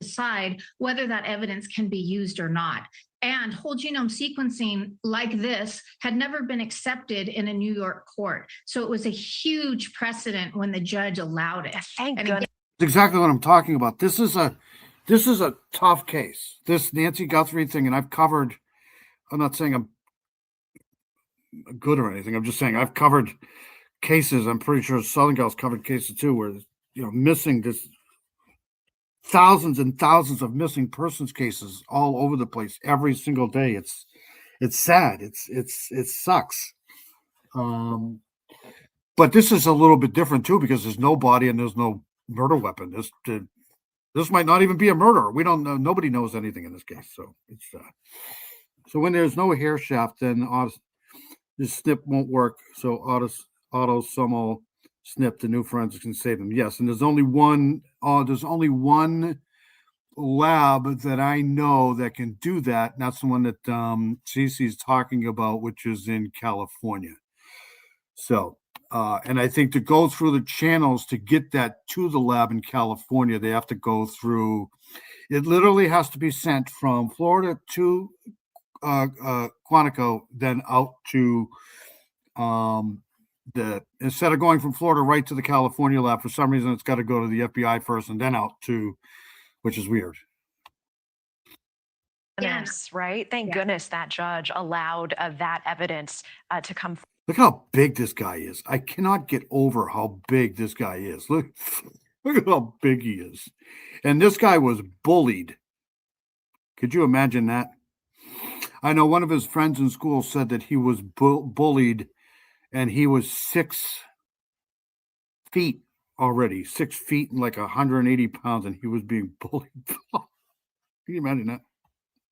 Decide whether that evidence can be used or not. And whole genome sequencing like this had never been accepted in a New York court. So it was a huge precedent when the judge allowed it. Thank goodness. That's exactly what I'm talking about. This is a tough case, this Nancy Guthrie thing, and I've covered, I'm not saying I'm good or anything. I'm just saying I've covered cases. I'm pretty sure Southern Gal's covered cases too, where, missing this thousands and thousands of missing persons cases all over the place every single day. It's sad. It sucks. But this is a little bit different too, because there's no body and there's no murder weapon. This might not even be a murder. We don't know. Nobody knows anything in this case. So it's so when there's no hair shaft, then this SNP won't work. So autosomal SNP, the new forensics, can save them. Yes, and there's only one lab that I know that can do that, and that's the one that Cece's talking about, which is in California. So, and I think to go through the channels to get that to the lab in California, they have to go through. It literally has to be sent from Florida to Quantico, then out to instead of going from Florida right to the California lab, for some reason it's got to go to the FBI first and then out to, which is weird. Goodness, right? Thank goodness that judge allowed that evidence to come forward. Look how big this guy is. I cannot get over how big this guy is. Look at how big he is. And this guy was bullied. Could you imagine that? I know one of his friends in school said that he was bullied, and he was 6 feet already, 6 feet and like 180 pounds, and he was being bullied. Can you imagine that?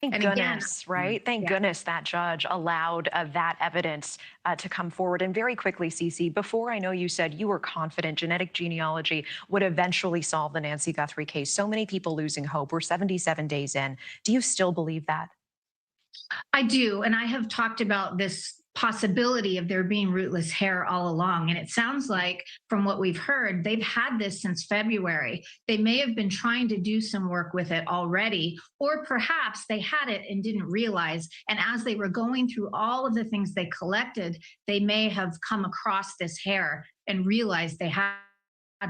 Thank goodness, right? Thank goodness that judge allowed that evidence to come forward. And very quickly, Cece, before, I know you said you were confident genetic genealogy would eventually solve the Nancy Guthrie case. So many people losing hope. We're 77 days in. Do you still believe that? I do. And I have talked about this possibility of there being rootless hair all along. And it sounds like, from what we've heard, they've had this since February. They may have been trying to do some work with it already, or perhaps they had it and didn't realize. And as they were going through all of the things they collected, they may have come across this hair and realized they had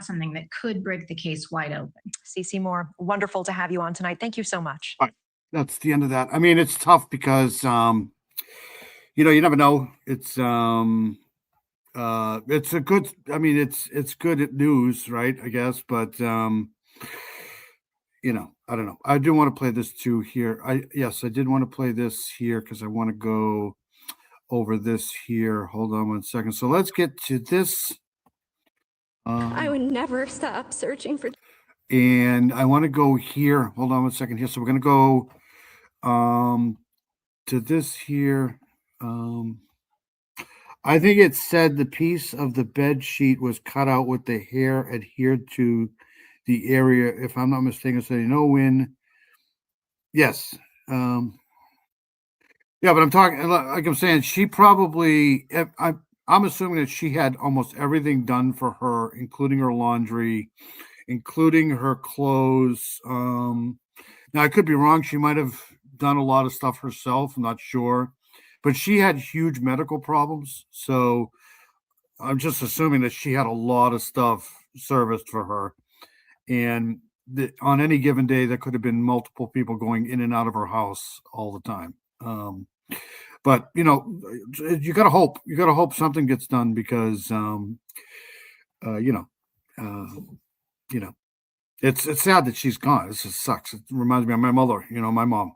something that could break the case wide open. Cece Moore, wonderful to have you on tonight. Thank you so much. All right. That's the end of that. I mean, it's tough because, you never know. It's a good, I mean, it's good news, right? I guess, but, I don't know. I do want to play this too here. I did want to play this here because I want to go over this here. Hold on one second. So let's get to this. I would never stop searching for. And I want to go here. Hold on one second here. So we're going to go to this here. I think it said the piece of the bed sheet was cut out with the hair adhered to the area. If I'm not mistaken, so when. Yes. Yeah, but I'm talking, like I'm saying, she probably, I'm assuming that she had almost everything done for her, including her laundry, including her clothes. Now, I could be wrong. She might have done a lot of stuff herself. I'm not sure. But she had huge medical problems. So I'm just assuming that she had a lot of stuff serviced for her. And on any given day, there could have been multiple people going in and out of her house all the time. But you gotta hope. You gotta hope something gets done because it's sad that she's gone. This just sucks. It reminds me of my mother. My mom.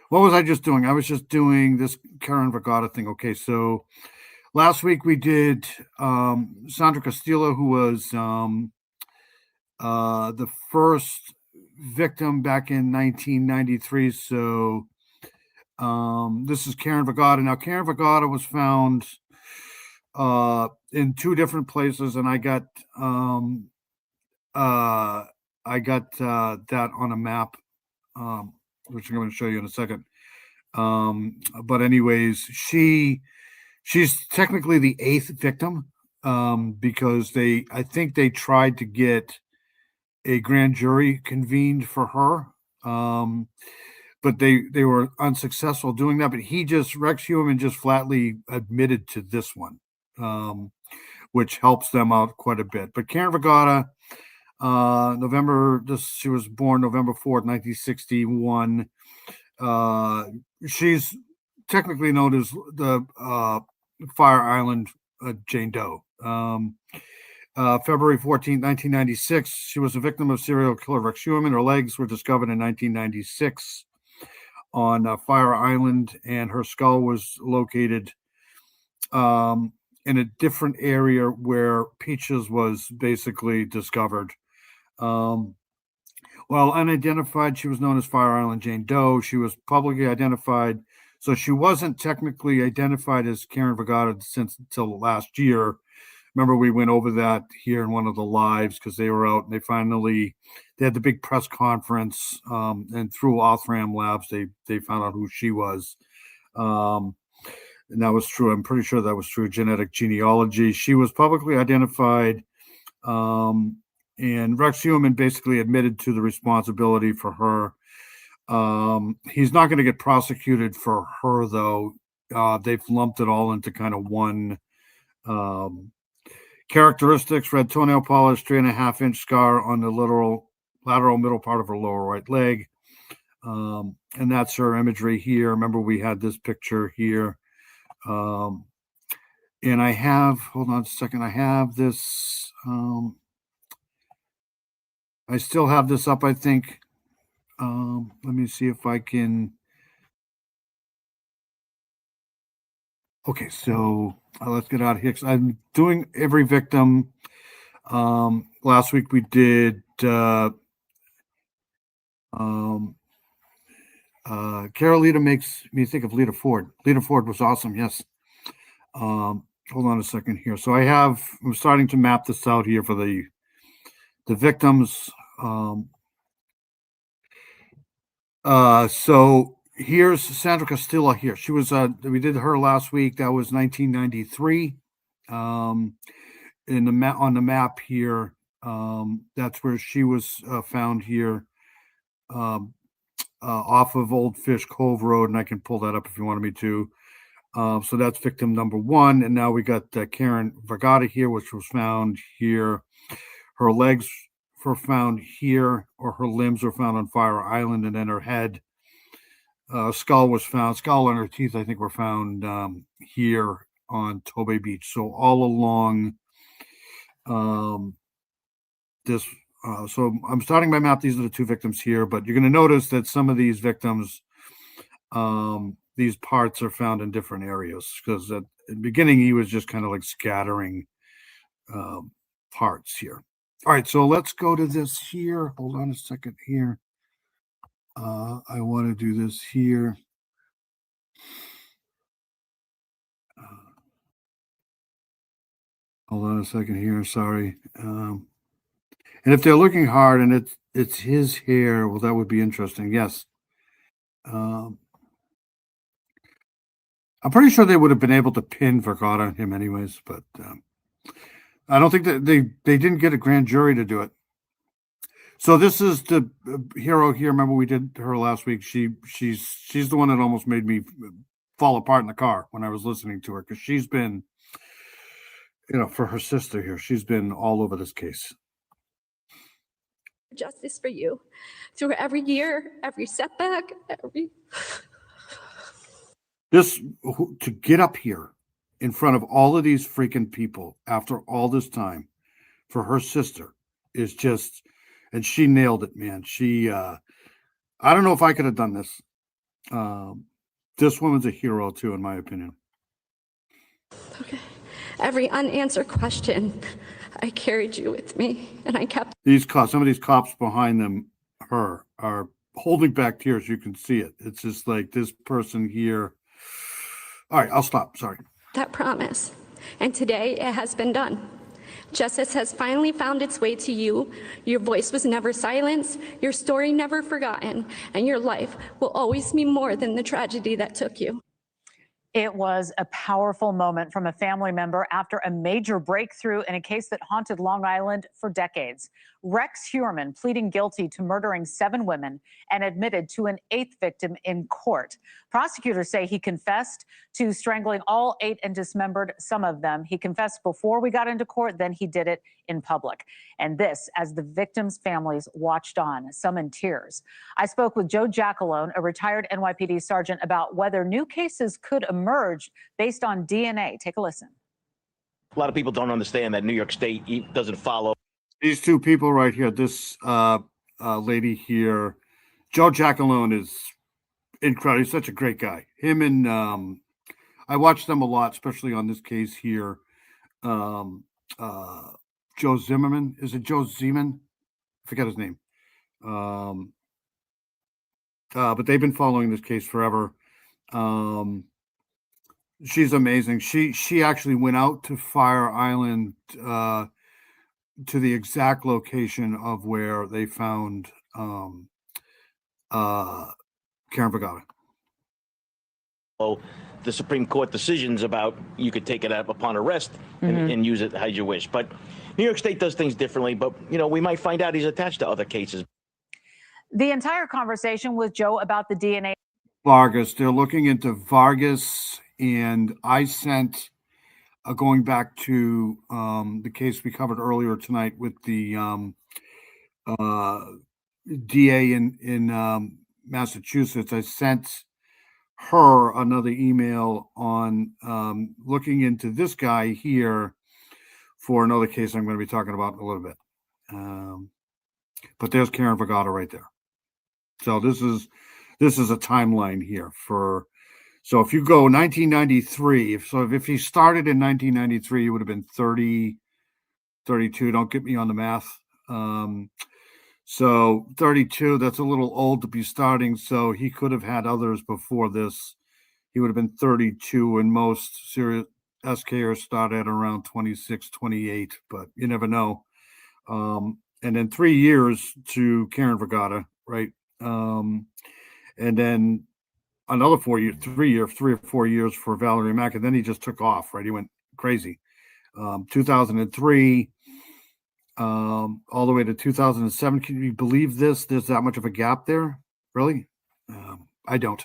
What was I just doing? I was just doing this Karen Vergata thing. Okay, so last week we did Sandra Castillo, who was the first victim back in 1993. So this is Karen Vergata. Now, Karen Vergata was found in two different places, and I got that on a map, which I'm going to show you in a second. But anyways, she's technically the 8th victim because I think they tried to get a grand jury convened for her. But they were unsuccessful doing that. But Rex Heumann just flatly admitted to this one, which helps them out quite a bit. But Karen Vergata, she was born November 4th, 1961. She's technically known as the Fire Island Jane Doe. February 14th, 1996, she was a victim of serial killer Rex Heumann. Her legs were discovered in 1996 on Fire Island, and her skull was located in a different area where Peaches was basically discovered. While unidentified, she was known as Fire Island Jane Doe. She was publicly identified, so she wasn't technically identified as Karen Vergata until last year. Remember, we went over that here in one of the lives because they were out and they had the big press conference, and through Othram Labs, they found out who she was. And that was true. I'm pretty sure that was true. Genetic genealogy. She was publicly identified, and Rex Heumann basically admitted to the responsibility for her. He's not going to get prosecuted for her, though. They've lumped it all into kind of one. Characteristics: red toenail polish, 3.5-inch scar on the lateral middle part of her lower right leg. And that's her imagery here. Remember, we had this picture here. And I have, hold on a second, I have this. I still have this up, I think. Let me see if I can. Okay, so let's get out of here. I'm doing every victim. Last week we did Carolita makes me think of Lita Ford. Lita Ford was awesome, yes. Hold on a second here. So I'm starting to map this out here for the victims. So here's Sandra Castillo here. She was, we did her last week. That was 1993. On the map here, that's where she was found here, off of Old Fish Cove Road, and I can pull that up if you wanted me to. So that's victim number one, and now we got Karen Vergata here, which was found here. Her legs were found here, or her limbs were found on Fire Island, and then her head, skull was found. Skull and her teeth, I think, were found here on Tobay Beach. So all along this. So I'm starting my map. These are the two victims here, but you're going to notice that some of these victims, these parts are found in different areas, because at the beginning he was just kind of like scattering parts here. All right, so let's go to this here. Hold on a second here. I want to do this here. Hold on a second here. Sorry. And if they're looking hard and it's his hair, well, that would be interesting. Yes. I'm pretty sure they would have been able to pin Vergata on him anyways, but I don't think that they didn't get a grand jury to do it. So this is the hero here. Remember, we did her last week. She's the one that almost made me fall apart in the car when I was listening to her, because she's been, for her sister here, she's been all over this case. Justice for you through every year, every setback, To get up here in front of all of these freaking people after all this time for her sister is just, and she nailed it, man. She, I don't know if I could have done this. This woman's a hero too, in my opinion. Okay. Every unanswered question, I carried you with me, and I kept. These cops, some of these cops behind them, her, are holding back tears. You can see it. It's just like this person here. All right, I'll stop. Sorry. That promise, and today it has been done. Justice has finally found its way to you. Your voice was never silenced, your story never forgotten, and your life will always be more than the tragedy that took you. It was a powerful moment from a family member after a major breakthrough in a case that haunted Long Island for decades. Rex Heuermann pleading guilty to murdering 7 women and admitted to an 8th victim in court. Prosecutors say he confessed to strangling all 8 and dismembered some of them. He confessed before we got into court, then he did it in public. And this as the victims' families watched on, some in tears. I spoke with Joe Giacalone, a retired NYPD sergeant, about whether new cases could emerge based on DNA. Take a listen. A lot of people don't understand that New York State doesn't follow. These two people right here, this lady here, Joe Giacalone, is incredible. He's such a great guy. Him and I watched them a lot, especially on this case here. Joe Zimmerman. Is it Joe Zeman? I forget his name. But they've been following this case forever. She's amazing. She actually went out to Fire Island, to the exact location of where they found Karen Vergata. Oh, the Supreme Court decisions about you could take it up upon arrest and use it as you wish. But New York State does things differently. But, we might find out he's attached to other cases. The entire conversation with Joe about the DNA. Vargas. They're looking into Vargas, and I sent, going back to the case we covered earlier tonight with the DA in Massachusetts, I sent her another email on looking into this guy here for another case I'm going to be talking about in a little bit. But there's Karen Vergata right there. So this is a timeline here for. So if you go 1993, if he started in 1993, he would have been 30, 32. Don't get me on the math. So 32, that's a little old to be starting. So he could have had others before this. He would have been 32, and most serious SKers start at around 26, 28, but you never know. And then 3 years to Karen Vergata, right? And then another 4 years, 3 or 4 years for Valerie Mack, and then he just took off. Right, he went crazy. 2003, all the way to 2007. Can you believe this? There's that much of a gap there. Really, I don't.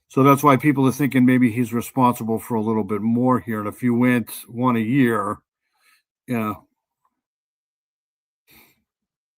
So that's why people are thinking maybe he's responsible for a little bit more here. And if you went one a year, yeah.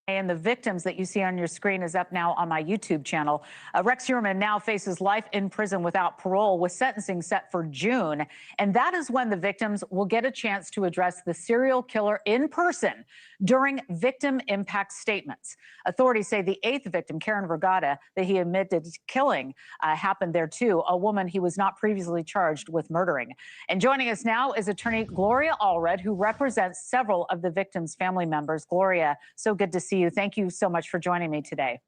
And the victims that you see on your screen is up now on my YouTube channel. Rex Heuermann now faces life in prison without parole, with sentencing set for June. And that is when the victims will get a chance to address the serial killer in person during victim impact statements. Authorities say the 8th victim, Karen Vergata, that he admitted killing, happened there too, a woman he was not previously charged with murdering. And joining us now is attorney Gloria Allred, who represents several of the victims' family members. Gloria, so good to see you. Thank you so much for joining me today.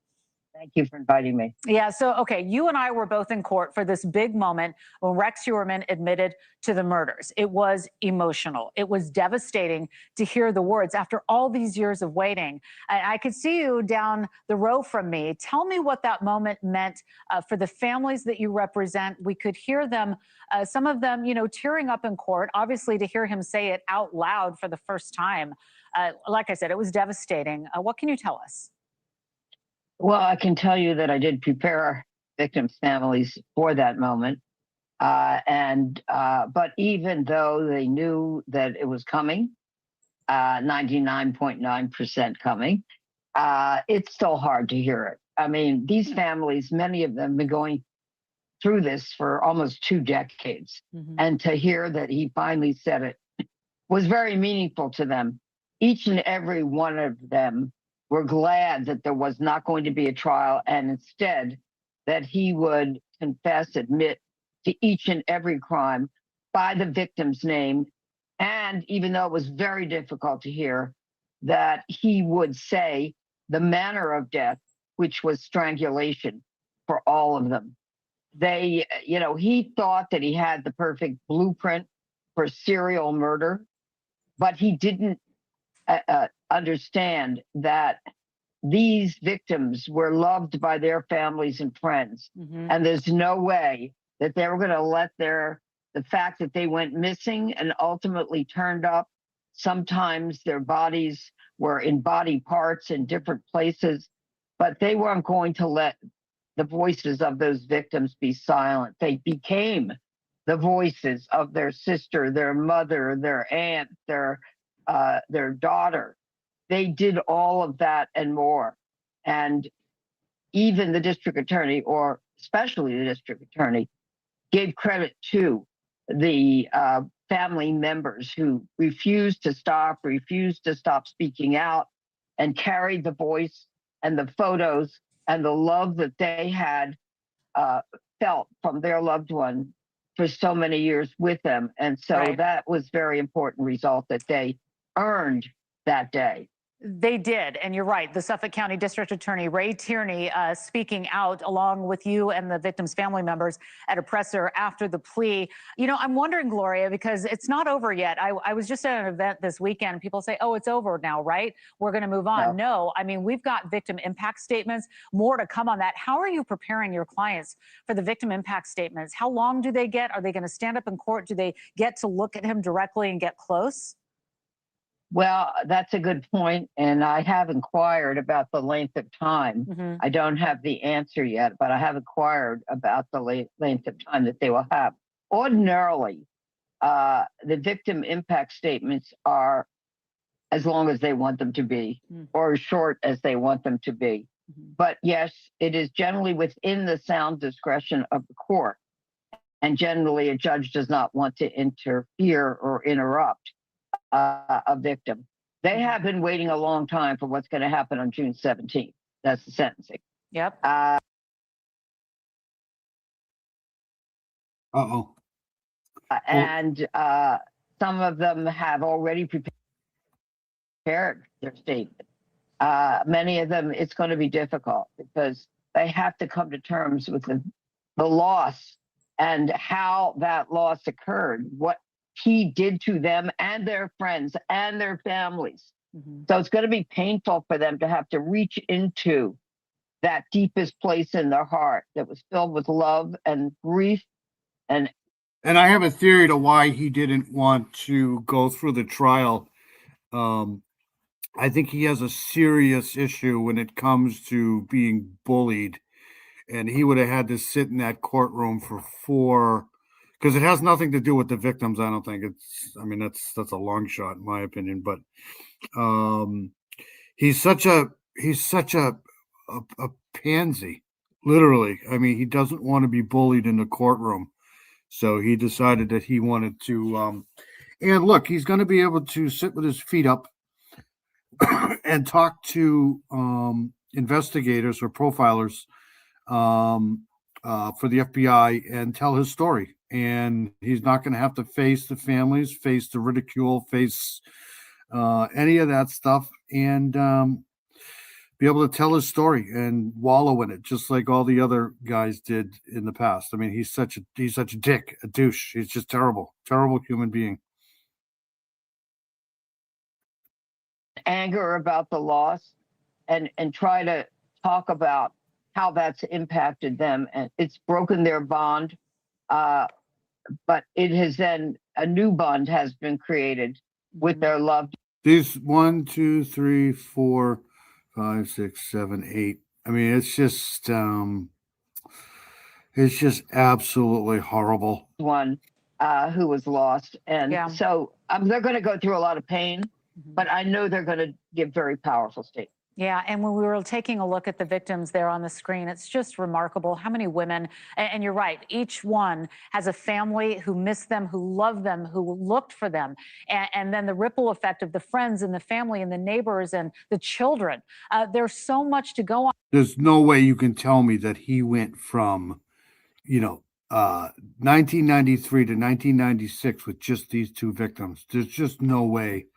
Thank you for inviting me. Yeah, so, okay, you and I were both in court for this big moment when Rex Heuermann admitted to the murders. It was emotional. It was devastating to hear the words after all these years of waiting. I could see you down the row from me. Tell me what that moment meant for the families that you represent. We could hear them, some of them, tearing up in court, obviously to hear him say it out loud for the first time. Like I said, it was devastating. What can you tell us? Well, I can tell you that I did prepare our victims' families for that moment. But even though they knew that it was coming, 99.9% coming, it's still hard to hear it. I mean, these families, many of them have been going through this for almost 2 decades. And to hear that he finally said it was very meaningful to them. Each and every one of them were glad that there was not going to be a trial, and instead that he would confess, admit to each and every crime by the victim's name. And even though it was very difficult to hear, that he would say the manner of death, which was strangulation for all of them. He thought that he had the perfect blueprint for serial murder, but he didn't understand that these victims were loved by their families and friends. And there's no way that they were going to let the fact that they went missing and ultimately turned up, sometimes their bodies were in body parts in different places, but they weren't going to let the voices of those victims be silent. They became the voices of their sister, their mother, their aunt, their daughter. They did all of that and more. And even the district attorney, or especially the district attorney, gave credit to the family members who refused to stop speaking out, and carried the voice and the photos and the love that they had felt from their loved one for so many years with them. And so that was very important result that they earned that day. They did, and you're right. The Suffolk County District Attorney Ray Tierney speaking out along with you and the victims' family members at a presser after the plea. I'm wondering, Gloria, because it's not over yet. I was just at an event this weekend. People say, oh, it's over now, right? We're going to move on. No, I mean, we've got victim impact statements, more to come on that. How are you preparing your clients for the victim impact statements? How long do they get? Are they going to stand up in court? Do they get to look at him directly and get close? Well, that's a good point, and I have inquired about the length of time. I don't have the answer yet, but I have inquired about the length of time that they will have. Ordinarily, the victim impact statements are as long as they want them to be, or as short as they want them to be. But yes, it is generally within the sound discretion of the court, and generally a judge does not want to interfere or interrupt a victim. They have been waiting a long time for what's going to happen on June 17th. That's the sentencing. Yep. And some of them have already prepared their statement. Many of them, it's going to be difficult because they have to come to terms with the loss and how that loss occurred, what he did to them and their friends and their families. So it's going to be painful for them to have to reach into that deepest place in their heart that was filled with love and grief. And I have a theory to why he didn't want to go through the trial. I think he has a serious issue when it comes to being bullied, and he would have had to sit in that courtroom for because it has nothing to do with the victims. I don't think I mean, that's a long shot in my opinion, but he's such a pansy, literally. I mean, he doesn't want to be bullied in the courtroom, so he decided that he wanted to. And look, he's going to be able to sit with his feet up and talk to investigators or profilers for the FBI and tell his story. And he's not going to have to face the families, face the ridicule, face any of that stuff, and be able to tell his story and wallow in it, just like all the other guys did in the past. I mean, he's such a dick, a douche. He's just terrible human being. anger about the loss and try to talk about how that's impacted them, and it's broken their bond, but it has then a new bond has been created with their loved. These 1, 2, 3, 4, 5, 6, 7, 8. I mean, it's just absolutely horrible. One who was lost, and so they're going to go through a lot of pain, but I know they're going to give very powerful statements. Yeah, and when we were taking a look at the victims there on the screen, it's just remarkable how many women, and you're right, each one has a family who missed them, who loved them, who looked for them, and then the ripple effect of the friends and the family and the neighbors and the children. There's so much to go on. There's no way you can tell me that he went from, 1993 to 1996 with just these two victims. There's just no way.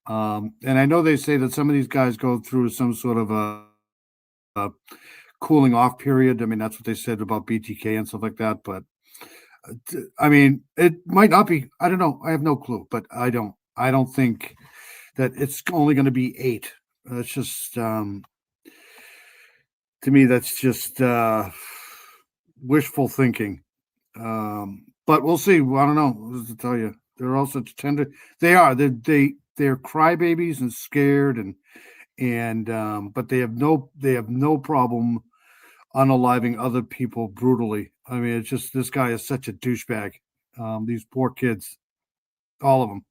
And I know they say that some of these guys go through some sort of a cooling off period. I mean, that's what they said about BTK and stuff like that. But I mean, it might not be. I don't know. I have no clue. But I don't think that it's only going to be 8. It's just to me, that's just wishful thinking. But we'll see. I don't know what to tell you. They're all such tender. They are. They're crybabies and scared and but they have no problem unaliving other people brutally. I mean, it's just this guy is such a douchebag. These poor kids, all of them.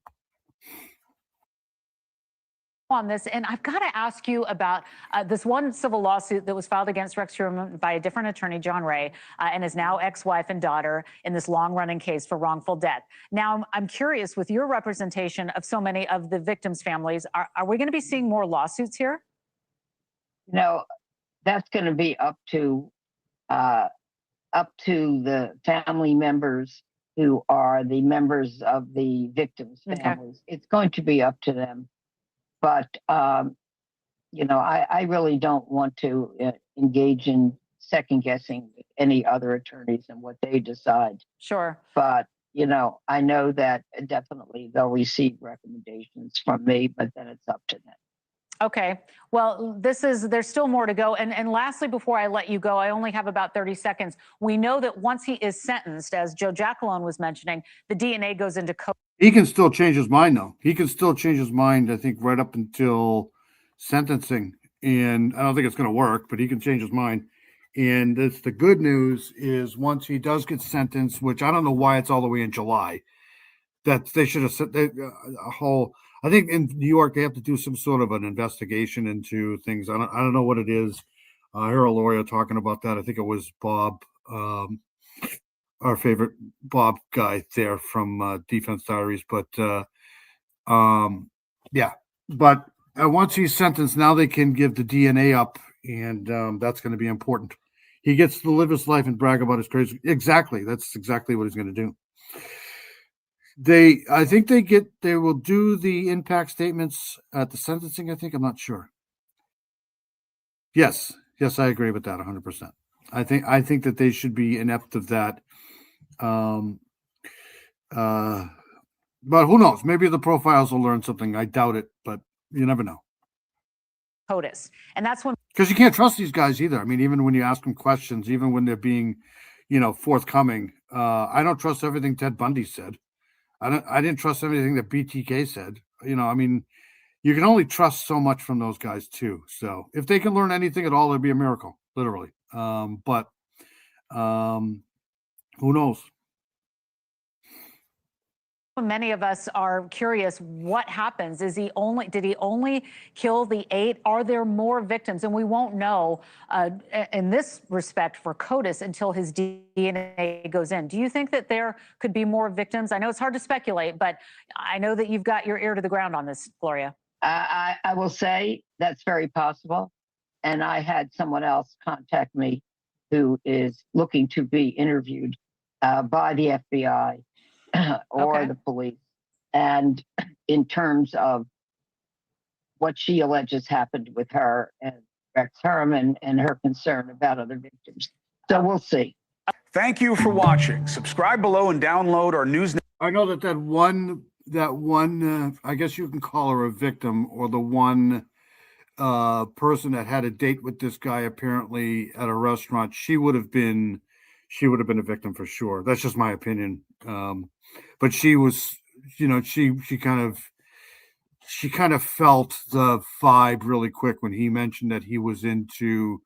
On this, and I've got to ask you about this one civil lawsuit that was filed against Rex Heuermann by a different attorney, John Ray, and his now ex-wife and daughter in this long-running case for wrongful death. Now, I'm curious, with your representation of so many of the victims' families, are we going to be seeing more lawsuits here? No, that's going to be up to the family members who are the members of the victims' families. Okay. It's going to be up to them. But, I really don't want to engage in second guessing any other attorneys and what they decide. Sure. But, I know that definitely they'll receive recommendations from me, but then it's up to them. Okay. Well, there's still more to go. And lastly, before I let you go, I only have about 30 seconds. We know that once he is sentenced, as Joe Jackalone was mentioning, the DNA goes into code. He can still change his mind, though. He can still change his mind, I think, right up until sentencing. And I don't think it's going to work, but he can change his mind. And it's the good news is once he does get sentenced, which I don't know why it's all the way in July, that they should have set a whole. I think in New York they have to do some sort of an investigation into things. I don't know what it is. I heard a lawyer talking about that. I think it was Bob. Our favorite Bob guy there from Defense Diaries. But but once he's sentenced, now they can give the DNA up, and that's going to be important. He gets to live his life and brag about his crazy. Exactly. That's exactly what he's going to do. I think they will do the impact statements at the sentencing. I think, I'm not sure. Yes, I agree with that 100%. I think that they should be inept of that. But who knows? Maybe the profiles will learn something. I doubt it, but you never know. CODIS. And that's when, because you can't trust these guys either. I mean, even when you ask them questions, even when they're being, forthcoming, I don't trust everything Ted Bundy said. I didn't trust everything that BTK said. I mean, you can only trust so much from those guys too. So if they can learn anything at all, it'd be a miracle, literally. But who knows? many of us are curious what happens. Did he only kill the 8? Are there more victims? And we won't know in this respect for CODIS until his DNA goes in. Do you think that there could be more victims? I know it's hard to speculate, but I know that you've got your ear to the ground on this, Gloria. I will say that's very possible. And I had someone else contact me who is looking to be interviewed by the FBI or the police. And in terms of what she alleges happened with her and Rex Herman and her concern about other victims. So we'll see. Thank you for watching. Subscribe below and download our news. I know that one, I guess you can call her a victim, or the one person that had a date with this guy apparently at a restaurant, she would have been a victim for sure. That's just my opinion. But she was, she kind of felt the vibe really quick when he mentioned that he was into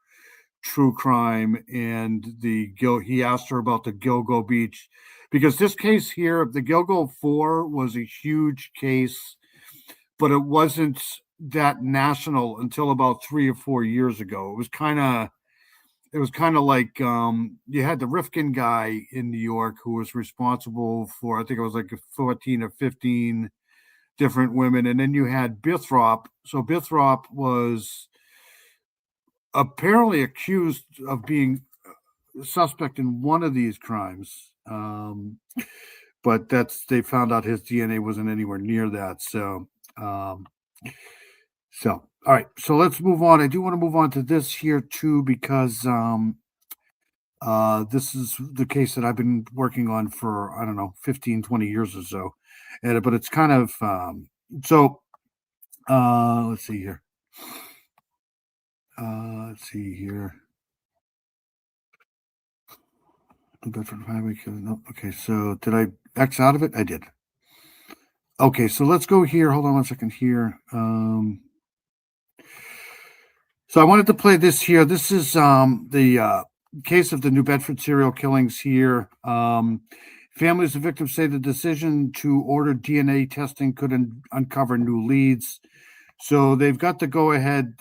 true crime and he asked her about the Gilgo Beach, because this case here, the Gilgo 4, was a huge case, but it wasn't that national until about 3 or 4 years ago. It was kind of like you had the Rifkin guy in New York who was responsible for, I think it was like 14 or 15 different women. And then you had Bithrop. So Bithrop was apparently accused of being a suspect in one of these crimes. But they found out his DNA wasn't anywhere near that. So, all right, so let's move on. I do want to move on to this here too, because this is the case that I've been working on for, I don't know, 15, 20 years or so. But it's kind of, let's see here. Bedford Highway. No, okay, so did I X out of it? I did. Okay, so let's go here. Hold on one second here. So I wanted to play this here. This is the case of the New Bedford serial killings here. Families of victims say the decision to order DNA testing could uncover new leads. So they've got to go ahead.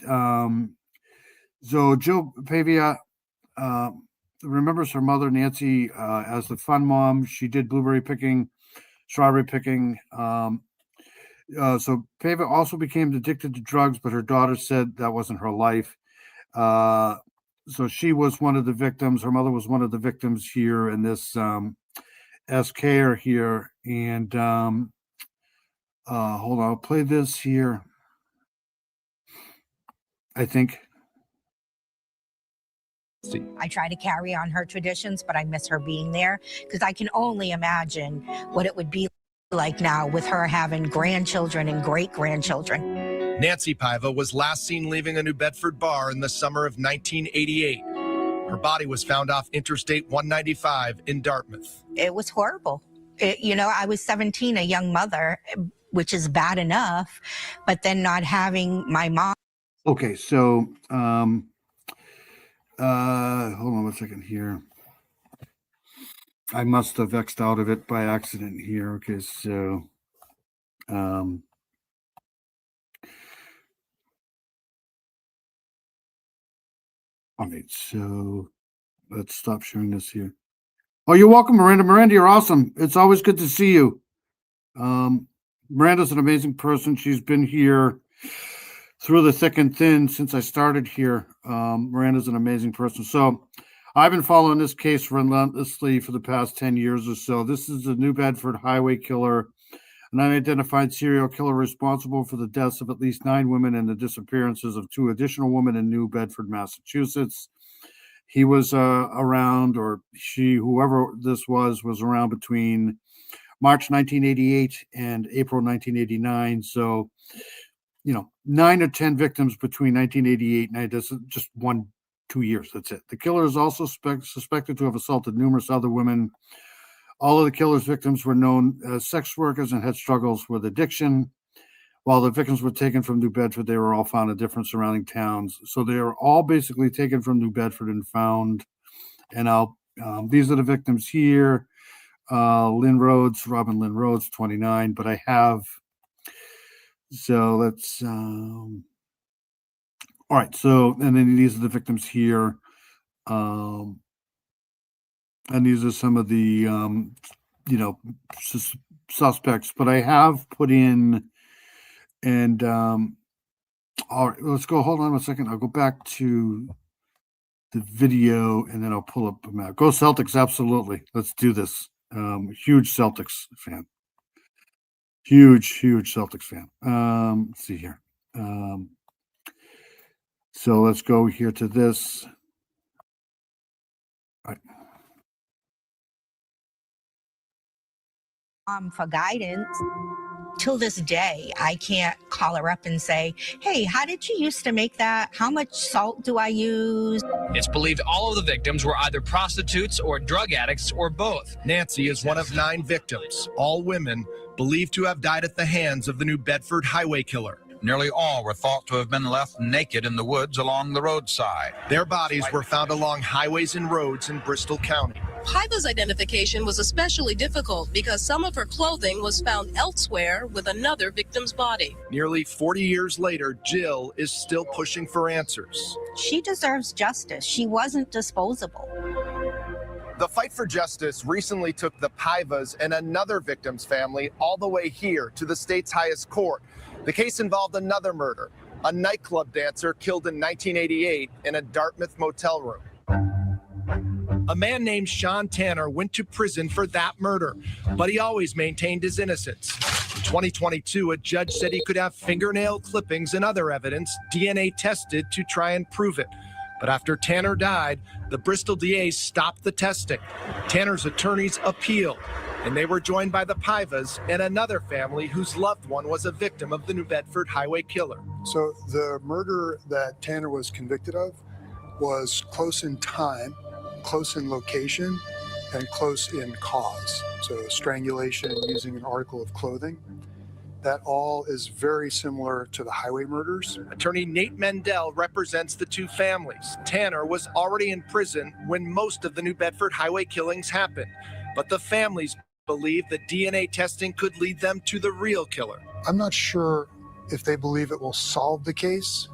So Jill Pavia remembers her mother, Nancy, as the fun mom. She did blueberry picking, strawberry picking. So Pavia also became addicted to drugs, but her daughter said that wasn't her life. So she was one of the victims. Her mother was one of the victims here in this SK here. And hold on, I'll play this here. I think. I try to carry on her traditions, but I miss her being there, because I can only imagine what it would be like now with her having grandchildren and great-grandchildren. Nancy Paiva was last seen leaving a New Bedford bar in the summer of 1988. Her body was found off Interstate 195 in Dartmouth. It was horrible. I was 17, a young mother, which is bad enough, but then not having my mom. Okay, so hold on one second here. I must have X'd out of it by accident here. Okay, so all right, so let's stop sharing this here. Oh, you're welcome, Miranda. Miranda, you're awesome. It's always good to see you. Miranda's an amazing person. She's been here through the thick and thin since I started here. Miranda's an amazing person. So I've been following this case relentlessly for the past 10 years or so. This is the New Bedford highway killer, an unidentified serial killer responsible for the deaths of at least 9 women and the disappearances of 2 additional women in New Bedford, Massachusetts. He was around, or she, whoever this was around between March 1988 and April 1989. So 9 or 10 victims between 1988 and this is just 2 years. That's it. The killer is also suspected to have assaulted numerous other women. All of the killer's victims were known as sex workers and had struggles with addiction. While the victims were taken from New Bedford, they were all found in different surrounding towns. So they are all basically taken from New Bedford and found. And these are the victims here. Robin Lynn Rhodes, 29. But I have, so let's, all right. So, and then these are the victims here. And these are some of the, suspects. But I have put in, and all right, let's go. Hold on a second. I'll go back to the video and then I'll pull up a map. Go Celtics, absolutely. Let's do this. Huge Celtics fan. Huge Celtics fan. Let's see here. So let's go here to this. All right. For guidance. Till this day, I can't call her up and say, hey, how did you used to make that? How much salt do I use? It's believed all of the victims were either prostitutes or drug addicts or both. Nancy is one of 9 victims, all women, believed to have died at the hands of the New Bedford highway killer. Nearly all were thought to have been left naked in the woods along the roadside. Their bodies were found along highways and roads in Bristol County. Piva's identification was especially difficult because some of her clothing was found elsewhere with another victim's body. Nearly 40 years later, Jill is still pushing for answers. She deserves justice. She wasn't disposable. The fight for justice recently took the Pivas and another victim's family all the way here to the state's highest court. The case involved another murder, a nightclub dancer killed in 1988 in a Dartmouth motel room. A man named Sean Tanner went to prison for that murder, but he always maintained his innocence. In 2022, a judge said he could have fingernail clippings and other evidence DNA tested to try and prove it. But after Tanner died, the Bristol DA stopped the testing. Tanner's attorneys appealed, and they were joined by the Pivas and another family whose loved one was a victim of the New Bedford highway killer. So the murder that Tanner was convicted of was close in time, close in location, and close in cause. So strangulation using an article of clothing. That all is very similar to the highway murders. Attorney Nate Mendel represents the two families. Tanner was already in prison when most of the New Bedford highway killings happened, but the families believe that DNA testing could lead them to the real killer. I'm not sure if they believe it will solve the case,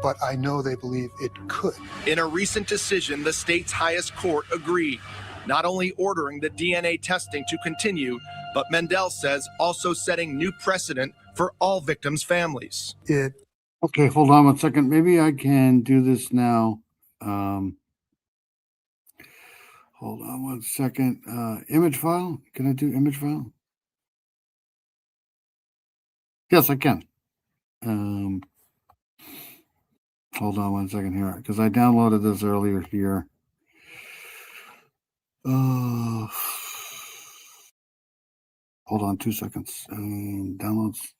but I know they believe it could. In a recent decision, the state's highest court agreed, not only ordering the DNA testing to continue, but Mendel says also setting new precedent for all victims' families. Okay, hold on one second. Maybe I can do this now. Hold on one second. Image file. Can I do image file? Yes, I can. Hold on one second here, because I downloaded this earlier here. Hold on 2 seconds. Downloads.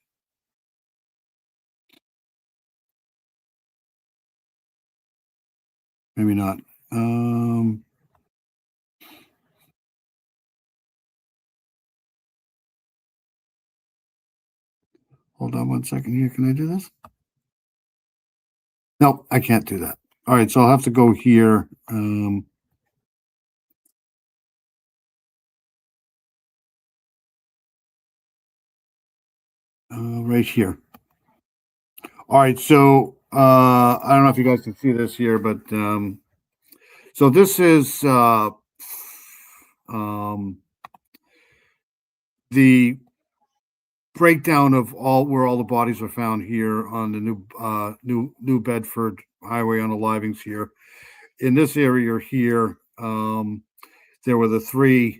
Maybe not. Hold on one second here. Can I do this? No, I can't do that. All right, so I'll have to go here. Right here. All right, so I don't know if you guys can see this here, but so this is the breakdown of where all the bodies are found here on the New Bedford highway on the Livings here. In this area here, there were the 3,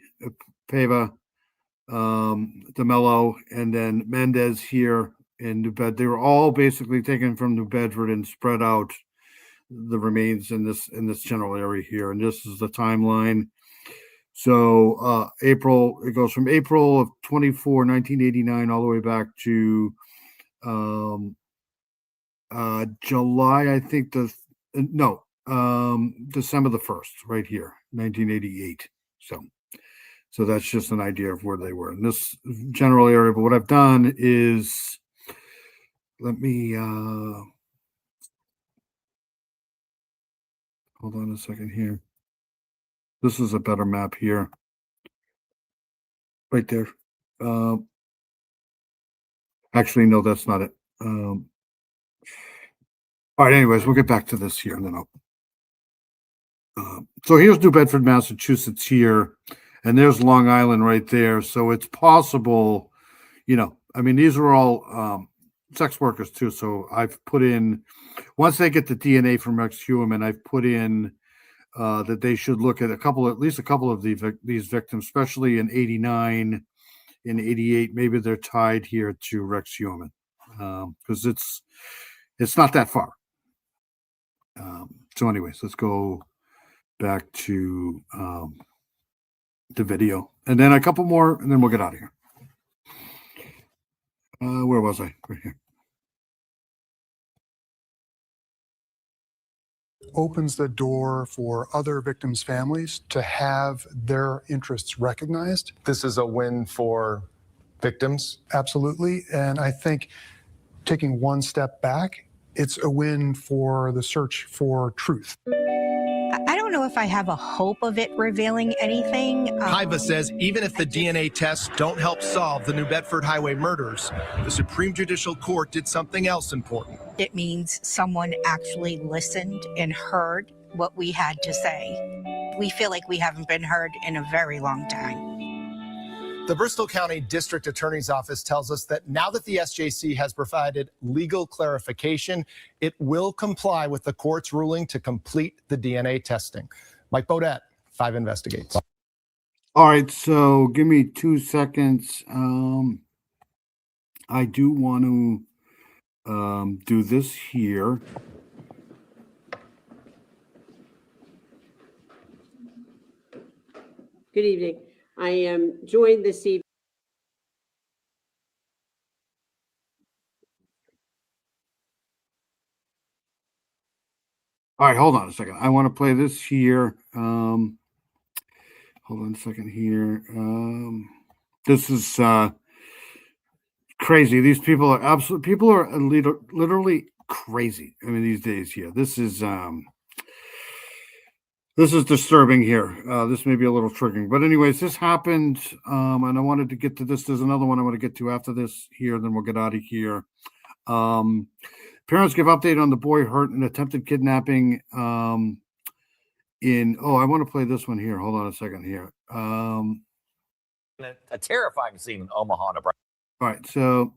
Pava, DeMello, and then Mendez here in New Bedford. They were all basically taken from New Bedford and spread out the remains in this general area here. And this is the timeline. So it goes from April of 1989, all the way back to July, I think December the 1st, right here, 1988. So that's just an idea of where they were in this general area. But what I've done is, let me hold on a second here. This is a better map here. Right there. Actually, no, that's not it. All right, anyways, we'll get back to this here and then so here's New Bedford, Massachusetts here, and there's Long Island right there. So it's possible, I mean, these are all sex workers too. So I've put in, once they get the DNA from ex-human, I've put in that they should look at at least a couple of these victims, especially in 89, in 88. Maybe they're tied here to Rex Human because it's not that far. So anyways, let's go back to the video, and then a couple more, and then we'll get out of here. Where was I? Right here. Opens the door for other victims' families to have their interests recognized. This is a win for victims. Absolutely. And I think taking one step back, it's a win for the search for truth. I don't know if I have a hope of it revealing anything. Paiva says even if the DNA tests don't help solve the New Bedford highway murders, the Supreme Judicial Court did something else important. It means someone actually listened and heard what we had to say. We feel like we haven't been heard in a very long time. The Bristol County District Attorney's Office tells us that now that the SJC has provided legal clarification, it will comply with the court's ruling to complete the DNA testing. Mike Bodette, 5 Investigates. All right, so give me 2 seconds. I do want to do this here. Good evening. I am joined this evening. All right, hold on a second. I want to play this here. Hold on a second here. This is crazy. These people are literally crazy. I mean, these days here. This is disturbing here. This may be a little triggering, but anyways, this happened, and I wanted to get to this. There's another one I want to get to after this here, then we'll get out of here. Parents give update on the boy hurt in attempted kidnapping. I want to play this one here. Hold on a second here. A terrifying scene in Omaha, Nebraska. All right, so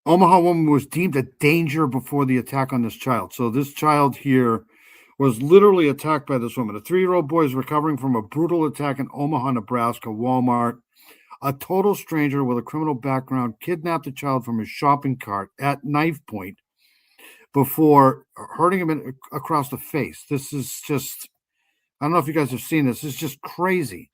Omaha woman was deemed a danger before the attack on this child. So this child here was literally attacked by this woman. A 3-year-old boy is recovering from a brutal attack in Omaha, Nebraska, Walmart. A total stranger with a criminal background kidnapped the child from his shopping cart at knife point before hurting him across the face. This is just, I don't know if you guys have seen this. It's just crazy.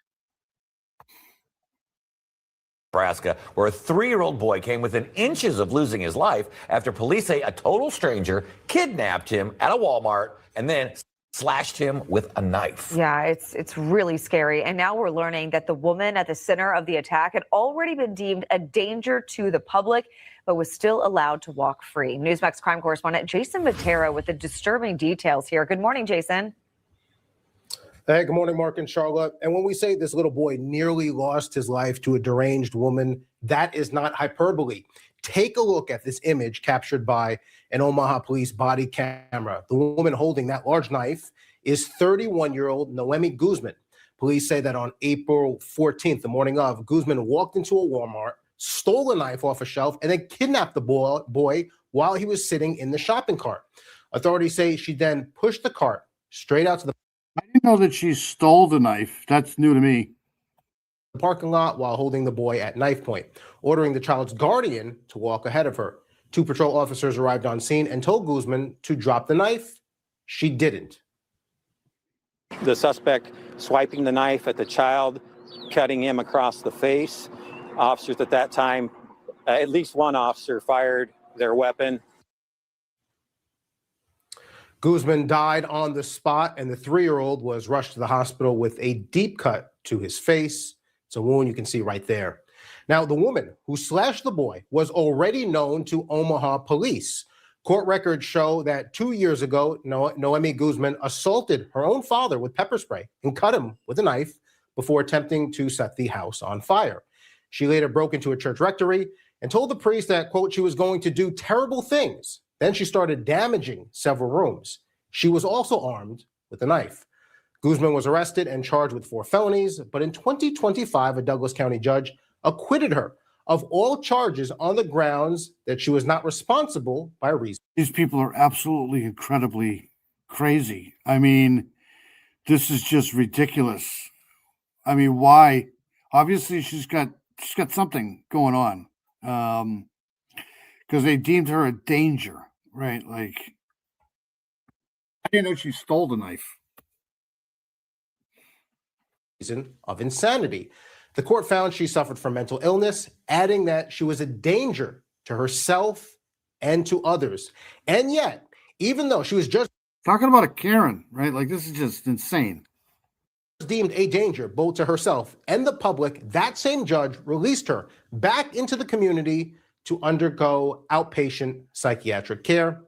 Nebraska, where a 3-year-old boy came within inches of losing his life after police say a total stranger kidnapped him at a Walmart and then slashed him with a knife. Yeah, it's really scary. And now we're learning that the woman at the center of the attack had already been deemed a danger to the public, but was still allowed to walk free. Newsmax crime correspondent Jason Matera with the disturbing details here. Good morning, Jason. Hey, good morning, Mark and Charlotte. And when we say this little boy nearly lost his life to a deranged woman, that is not hyperbole. Take a look at this image captured by an Omaha police body camera. The woman holding that large knife is 31-year-old Noemi Guzman. Police say that on April 14th, the morning of, Guzman walked into a Walmart, stole a knife off a shelf, and then kidnapped the boy while he was sitting in the shopping cart. Authorities say she then pushed the cart straight out to the I didn't know that she stole the knife. That's new to me. parking lot while holding the boy at knife point, ordering the child's guardian to walk ahead of her. 2 patrol officers arrived on scene and told Guzman to drop the knife. She didn't. The suspect swiping the knife at the child, cutting him across the face. Officers at that time At least one officer fired their weapon. Guzman died on the spot, and the 3-year-old was rushed to the hospital with a deep cut to his face. It's a wound you can see right there. Now, the woman who slashed the boy was already known to Omaha police. Court records show that 2 years ago, Noemi Guzman assaulted her own father with pepper spray and cut him with a knife before attempting to set the house on fire. She later broke into a church rectory and told the priest that, quote, she was going to do terrible things. Then she started damaging several rooms. She was also armed with a knife. Guzman was arrested and charged with 4 felonies, but in 2025, a Douglas County judge acquitted her of all charges on the grounds that she was not responsible by reason. These people are absolutely incredibly crazy. I mean, this is just ridiculous. I mean, why? Obviously, she's got something going on, because they deemed her a danger, right? Like, I didn't know she stole the knife. Reason of insanity. The court found she suffered from mental illness, adding that she was a danger to herself and to others. And yet, even though she was just talking about a Karen, right? Like, this is just insane. Deemed a danger both to herself and the public, that same judge released her back into the community to undergo outpatient psychiatric care.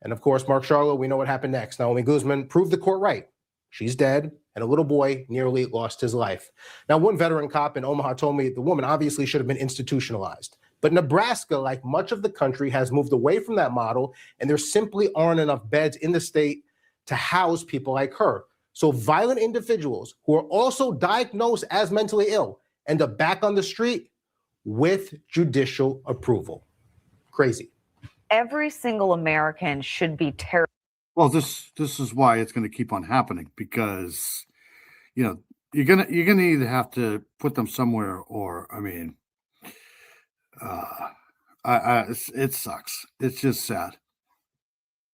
And of course, Mark Charlo, we know what happened next. Naomi Guzman proved the court right. She's dead, and a little boy nearly lost his life. Now, one veteran cop in Omaha told me the woman obviously should have been institutionalized. But Nebraska, like much of the country, has moved away from that model, and there simply aren't enough beds in the state to house people like her. So violent individuals who are also diagnosed as mentally ill end up back on the street with judicial approval. Crazy. Every single American should be terrified. Well, this is why it's going to keep on happening, because, you know, you're gonna either have to put them somewhere, or, I mean, it sucks. It's just sad.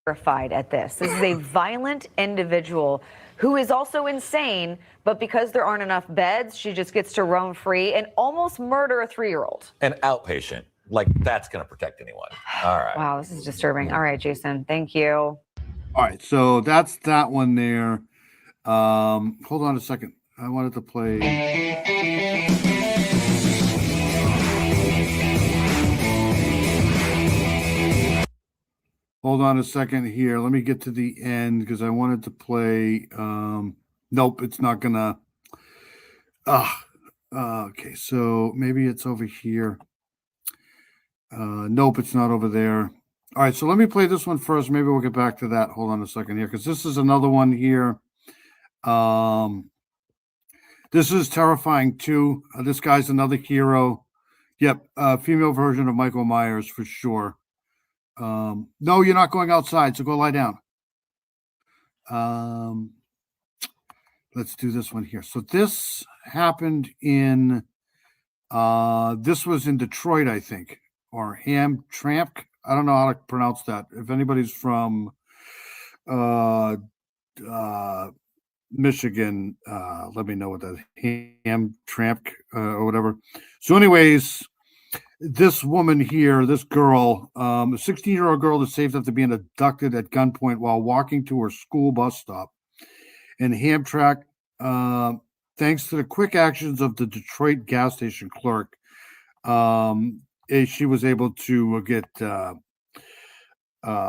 Terrified at this. This is a violent individual who is also insane, but because there aren't enough beds, she just gets to roam free and almost murder a 3-year-old. An outpatient. Like, that's going to protect anyone. All right. Wow, this is disturbing. All right, Jason, thank you. All right, so that's that one there. Hold on a second. I wanted to play. Hold on a second here. Let me get to the end because I wanted to play. Nope, it's not gonna. Okay, so maybe it's over here. Nope, it's not over there. All right, so let me play this one first. Maybe we'll get back to that. Hold on a second here, because this is another one here. This is terrifying too. This guy's another hero. Yep, female version of Michael Myers for sure. No, you're not going outside, so go lie down. Let's do this one here. So this happened in, this was in Detroit, I think, or Hamtramck. I don't know how to pronounce that. If anybody's from Michigan, let me know what that Hamtramck or whatever. So anyways, this woman here, this girl, a 16-year-old girl is saved after being abducted at gunpoint while walking to her school bus stop in Hamtramck. Thanks to the quick actions of the Detroit gas station clerk, she was able to get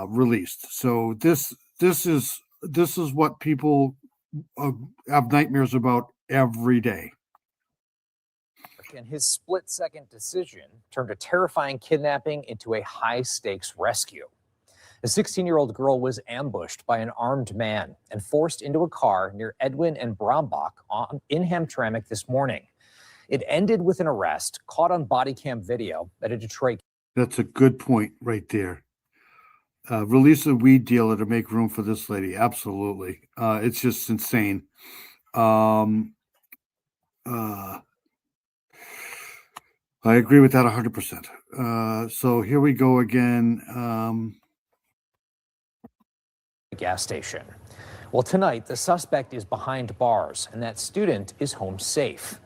released. So this is what people have nightmares about every day. And his split-second decision turned a terrifying kidnapping into a high-stakes rescue. A 16-year-old girl was ambushed by an armed man and forced into a car near Edwin and Brombach in Hamtramck this morning. It ended with an arrest caught on body cam video at a Detroit. That's a good point right there. Release a weed dealer to make room for this lady. Absolutely. It's just insane. I agree with that 100%. So here we go again. Gas station. Well, tonight, the suspect is behind bars and that student is home safe.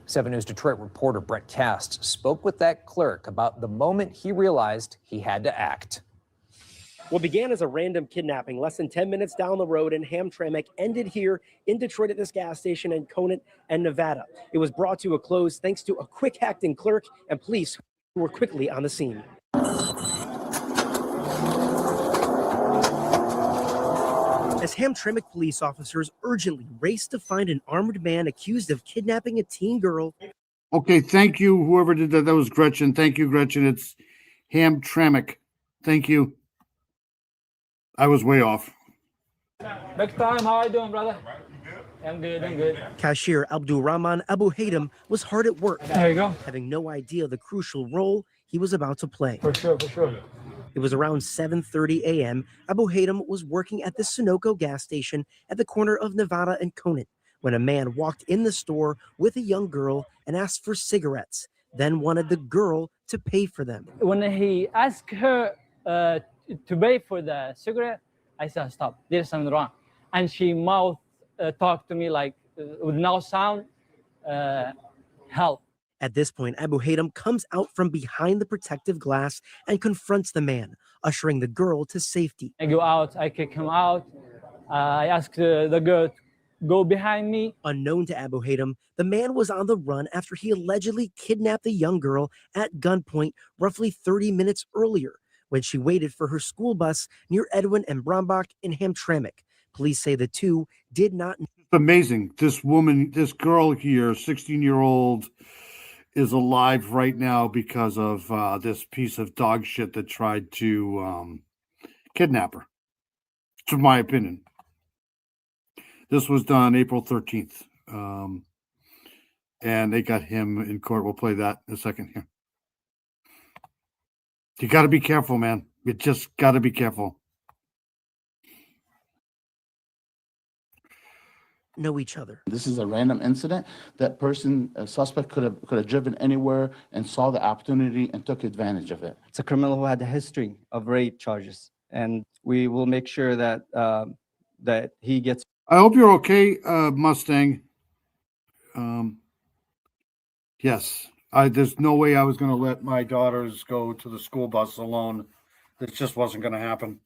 7 News Detroit reporter Brett Cast spoke with that clerk about the moment he realized he had to act. What began as a random kidnapping less than 10 minutes down the road in Hamtramck ended here in Detroit at this gas station in Conant and Nevada. It was brought to a close thanks to a quick-acting clerk and police who were quickly on the scene. As Hamtramck police officers urgently raced to find an armed man accused of kidnapping a teen girl. Okay, thank you, whoever did that. That was Gretchen. Thank you, Gretchen. It's Hamtramck. Thank you. I was way off. Next time, how are you doing, brother? I'm good, I'm good. Cashier Abdul Rahman Abu Haytham was hard at work. There you go. Having no idea the crucial role he was about to play. For sure, for sure. It was around 7:30 a.m. Abu Haytham was working at the Sunoco gas station at the corner of Nevada and Conant when a man walked in the store with a young girl and asked for cigarettes, then wanted the girl to pay for them. When he asked her to pay for the cigarette, I said, stop, there's something wrong. And she talked to me like, with no sound, help. At this point, Abu Haytham comes out from behind the protective glass and confronts the man, ushering the girl to safety. I go out, I kick him out. I ask the girl to go behind me. Unknown to Abu Haytham, the man was on the run after he allegedly kidnapped the young girl at gunpoint roughly 30 minutes earlier when she waited for her school bus near Edwin and Brombach in Hamtramck. Police say the two did not. Amazing. This woman, this girl here, 16-year-old, is alive right now because of this piece of dog shit that tried to kidnap her. To my opinion. This was done April 13th. And they got him in court. We'll play that in a second here. You got to be careful, man. You just got to be careful. Know each other. This is a random incident. That person, a suspect, could have driven anywhere and saw the opportunity and took advantage of it. It's a criminal who had a history of rape charges, and we will make sure that that he gets. I hope you're okay, Mustang. Yes, there's no way I was going to let my daughters go to the school bus alone. It just wasn't going to happen.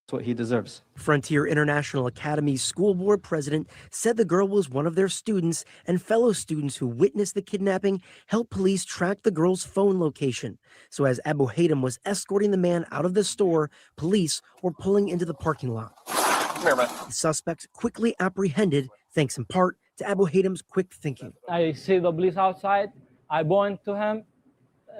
That's what he deserves. Frontier International Academy School Board president said the girl was one of their students, and fellow students who witnessed the kidnapping helped police track the girl's phone location. So as Abu Haytham was escorting the man out of the store, police were pulling into the parking lot. The suspects quickly apprehended, thanks in part to Abu Haytham's quick thinking. I see the police outside. I point to him.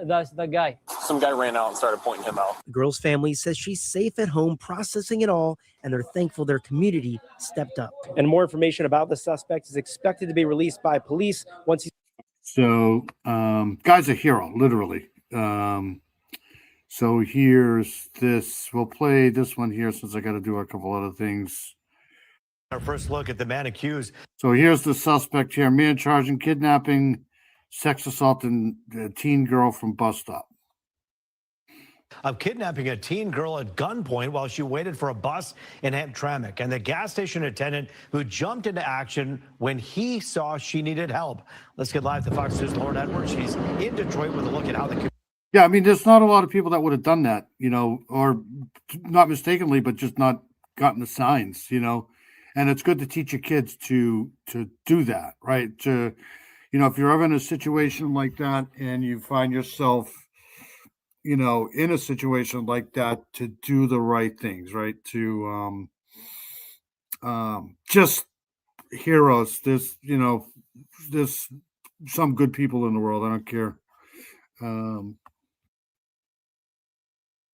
That's the guy. Some guy ran out and started pointing him out. The girl's family says she's safe at home processing it all, and they're thankful their community stepped up. And more information about the suspect is expected to be released by police once he. So, guy's a hero, literally. So here's this. We'll play this one here since I got to do a couple other things. Our first look at the man accused. So here's the suspect here. Man charged in kidnapping, sex assault, and a teen girl from bus stop. Of kidnapping a teen girl at gunpoint while she waited for a bus in Hamtramck, and the gas station attendant who jumped into action when he saw she needed help. Let's get live to Fox News' Lauren Edwards. She's in Detroit with a look at how the. Yeah, I mean, there's not a lot of people that would have done that, you know, or not mistakenly, but just not gotten the signs, you know. And it's good to teach your kids to do that, right? To, you know, if you're ever in a situation like that and you find yourself, you know, in a situation like that, to do the right things, right? To just heroes. There's, you know, there's some good people in the world. I don't care.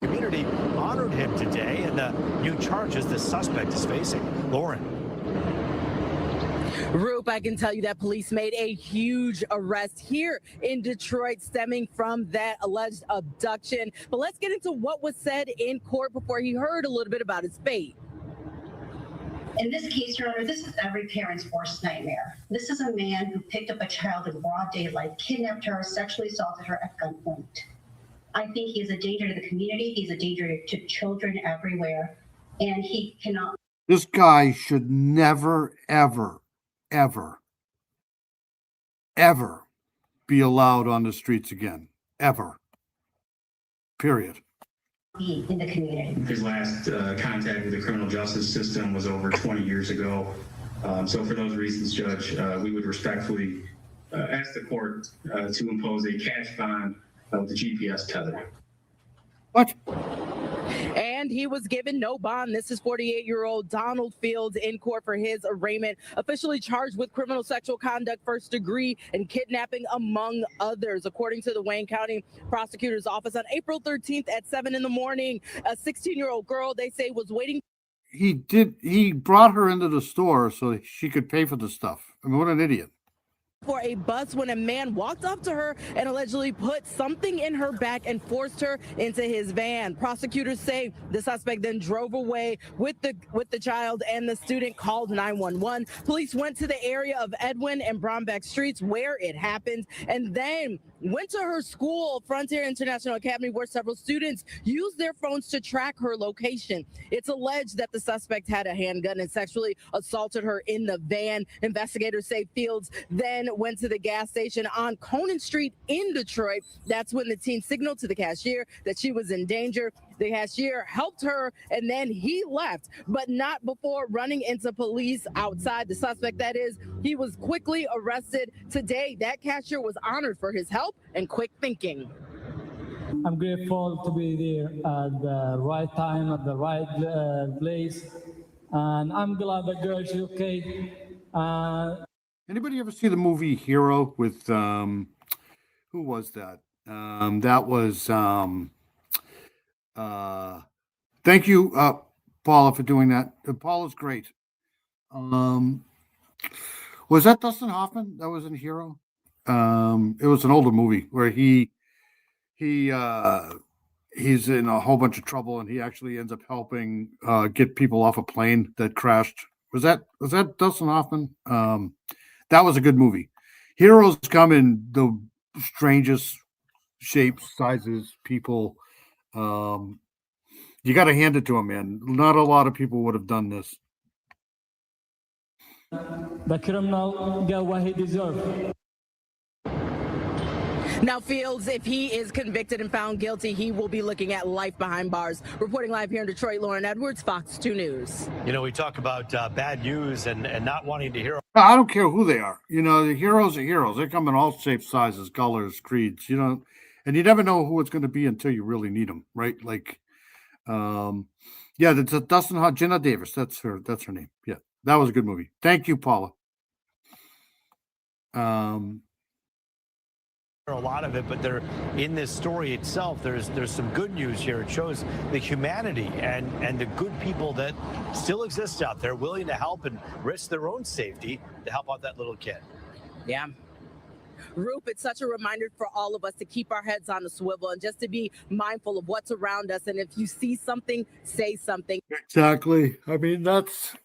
Community honored him today and the new charges the suspect is facing. Lauren. Roop, I can tell you that police made a huge arrest here in Detroit stemming from that alleged abduction. But let's get into what was said in court before he heard a little bit about his fate. In this case, Your Honor, this is every parent's worst nightmare. This is a man who picked up a child in broad daylight, kidnapped her, sexually assaulted her at gunpoint. I think he is a danger to the community. He's a danger to children everywhere, and he cannot. This guy should never, ever, ever, ever be allowed on the streets again. Ever. Period. Be in the community. His last contact with the criminal justice system was over 20 years ago. So for those reasons, Judge, we would respectfully ask the court to impose a cash bond of the GPS tether. What? And he was given no bond. This is 48-year-old Donald Fields in court for his arraignment, officially charged with criminal sexual conduct, first degree, and kidnapping, among others. According to the Wayne County Prosecutor's Office, on April 13th at 7 in the morning, a 16-year-old girl, they say, was waiting. He brought her into the store so she could pay for the stuff. I mean, what an idiot. For a bus when a man walked up to her and allegedly put something in her back and forced her into his van. Prosecutors say the suspect then drove away with the child, and the student called 911. Police went to the area of Edwin and Brombeck Streets where it happened, and then went to her school, Frontier International Academy, where several students used their phones to track her location. It's alleged that the suspect had a handgun and sexually assaulted her in the van. Investigators say Fields then went to the gas station on Conan Street in Detroit. That's when the teen signaled to the cashier that she was in danger. The cashier helped her, and then he left, but not before running into police outside. The suspect, that is, he was quickly arrested. Today, that cashier was honored for his help and quick thinking. I'm grateful to be there at the right time, at the right place, and I'm glad the girl is okay. Anybody ever see the movie Hero with who was that? That was thank you, Paula, for doing that. Paula's great. Was that Dustin Hoffman that was in Hero? It was an older movie where he's in a whole bunch of trouble, and he actually ends up helping get people off a plane that crashed. Was that Dustin Hoffman? That was a good movie. Heroes come in the strangest shapes, sizes, people. You got to hand it to him, man. Not a lot of people would have done this. The criminal got what he deserved. Now, Fields, if he is convicted and found guilty, he will be looking at life behind bars. Reporting live here in Detroit, Lauren Edwards, Fox 2 News. You know, we talk about bad news and not wanting to hear. I don't care who they are. You know, the heroes are heroes. They come in all shapes, sizes, colors, creeds, you know, and you never know who it's going to be until you really need them, right? Like, yeah, that's Dustin Jenna Davis. That's her name. Yeah, that was a good movie. Thank you, Paula. A lot of it, but they're in this story itself. There's some good news here. It shows the humanity and the good people that still exist out there, willing to help and risk their own safety to help out that little kid. Yeah. Roop, it's such a reminder for all of us to keep our heads on the swivel and just to be mindful of what's around us. And if you see something, say something. Exactly. I mean, that's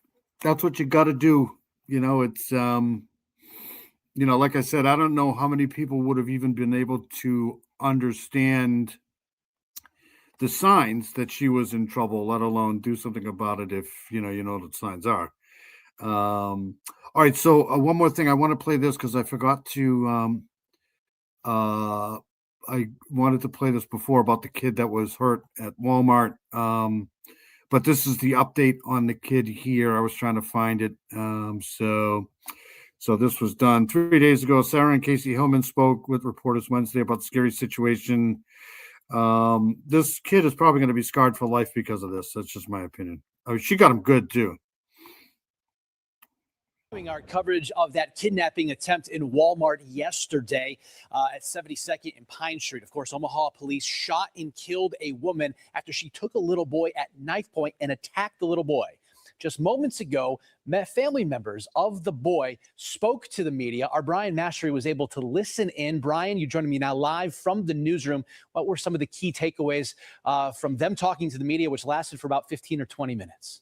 what you got to do. You know, it's you know, like I said, I don't know how many people would have even been able to understand the signs that she was in trouble, let alone do something about it if, you know what the signs are. All right, so one more thing. I want to play this because I forgot to I wanted to play this before about the kid that was hurt at Walmart. But this is the update on the kid here. I was trying to find it. So this was done 3 days ago. Sarah and Casey Hillman spoke with reporters Wednesday about the scary situation. This kid is probably going to be scarred for life because of this. That's just my opinion. I mean, she got him good too. Our coverage of that kidnapping attempt in Walmart yesterday at 72nd and Pine Street. Of course, Omaha police shot and killed a woman after she took a little boy at knife point and attacked the little boy. Just moments ago, family members of the boy spoke to the media. Our Brian Mastery was able to listen in. Brian, you joining me now live from the newsroom. What were some of the key takeaways from them talking to the media, which lasted for about 15 or 20 minutes?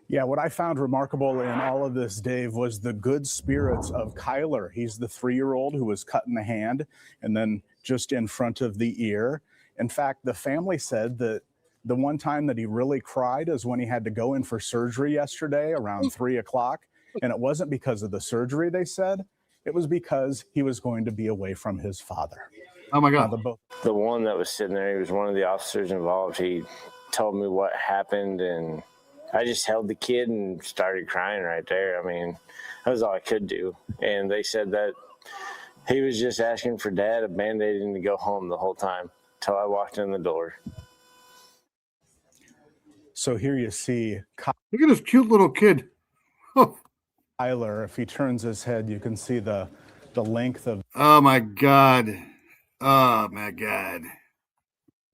Yeah, what I found remarkable in all of this, Dave, was the good spirits of Kyler. He's the 3-year-old who was cut in the hand and then just in front of the ear. In fact, the family said that the one time that he really cried is when he had to go in for surgery yesterday around 3 o'clock. And it wasn't because of the surgery, they said. It was because he was going to be away from his father. Oh my God. The one that was sitting there, he was one of the officers involved. He told me what happened, and I just held the kid and started crying right there. I mean, that was all I could do. And they said that he was just asking for dad, abandoned to go home the whole time until I walked in the door. So here you see Look at this cute little kid. Tyler. If he turns his head, you can see the length of Oh my God. Oh my God.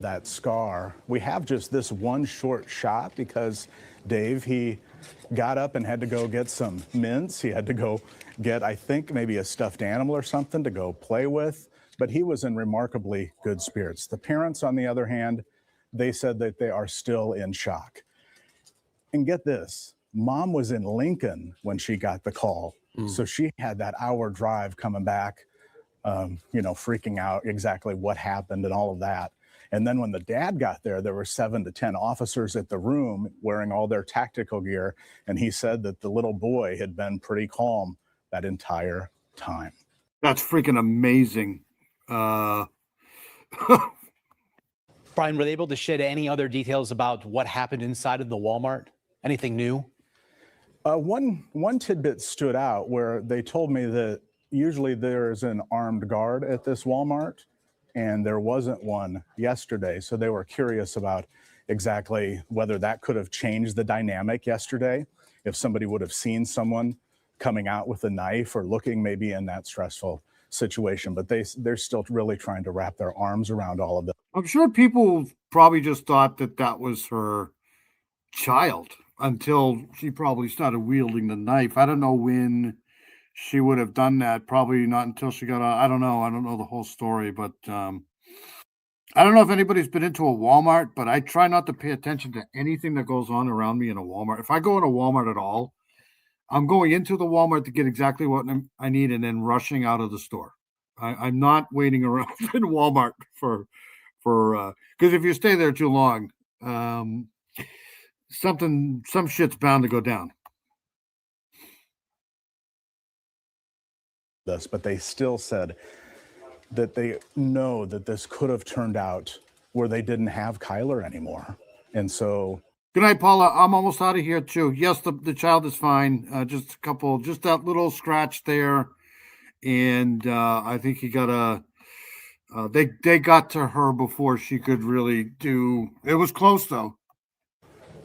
that scar. We have just this one short shot because Dave, he got up and had to go get some mints. He had to go get, I think, maybe a stuffed animal or something to go play with, but he was in remarkably good spirits. The parents, on the other hand, they said that they are still in shock. And get this, mom was in Lincoln when she got the call. So she had that hour drive coming back, freaking out exactly what happened and all of that. And then when the dad got there, there were 7 to 10 officers at the room wearing all their tactical gear. And he said that the little boy had been pretty calm that entire time. That's freaking amazing. Brian, were they able to shed any other details about what happened inside of the Walmart? Anything new? One tidbit stood out where they told me that usually there's an armed guard at this Walmart, and there wasn't one yesterday. So they were curious about exactly whether that could have changed the dynamic yesterday, if somebody would have seen someone coming out with a knife or looking maybe in that stressful situation. But they're still really trying to wrap their arms around all of it. I'm sure people probably just thought that that was her child until she probably started wielding the knife. I don't know when she would have done that. Probably not until she got out. I don't know. I don't know the whole story, but I don't know if anybody's been into a Walmart, but I try not to pay attention to anything that goes on around me in a Walmart. If I go in a Walmart at all, I'm going into the Walmart to get exactly what I need and then rushing out of the store. I'm not waiting around in Walmart for because if you stay there too long, some shit's bound to go down. But they still said that they know that this could have turned out where they didn't have Kyler anymore. And so good night, Paula. I'm almost out of here too. Yes, the child is fine. Just that little scratch there. And I think he got they got to her before she could really do. It was close though.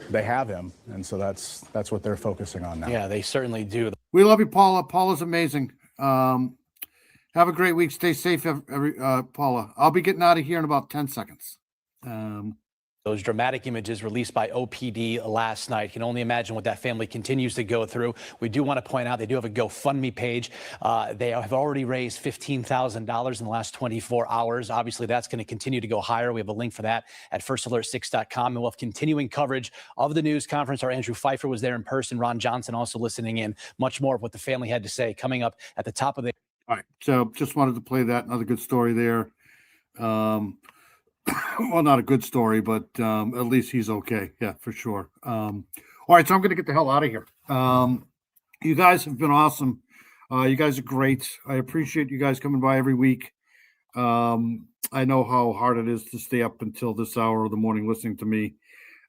they have him. And so that's what they're focusing on now. Yeah, they certainly do. We love you, Paula. Paula's amazing. Have a great week. Stay safe, Paula. I'll be getting out of here in about 10 seconds. Those dramatic images released by OPD last night. Can only imagine what that family continues to go through. We do want to point out they do have a GoFundMe page. They have already raised $15,000 in the last 24 hours. Obviously, that's going to continue to go higher. We have a link for that at firstalert6.com. And we'll have continuing coverage of the news conference. Our Andrew Pfeiffer was there in person. Ron Johnson also listening in. Much more of what the family had to say coming up at the top of the. All right. So just wanted to play that. Another good story there. Well, not a good story, but at least he's okay. Yeah, for sure. All right, so I'm going to get the hell out of here. You guys have been awesome. You guys are great. I appreciate you guys coming by every week. I know how hard it is to stay up until this hour of the morning listening to me.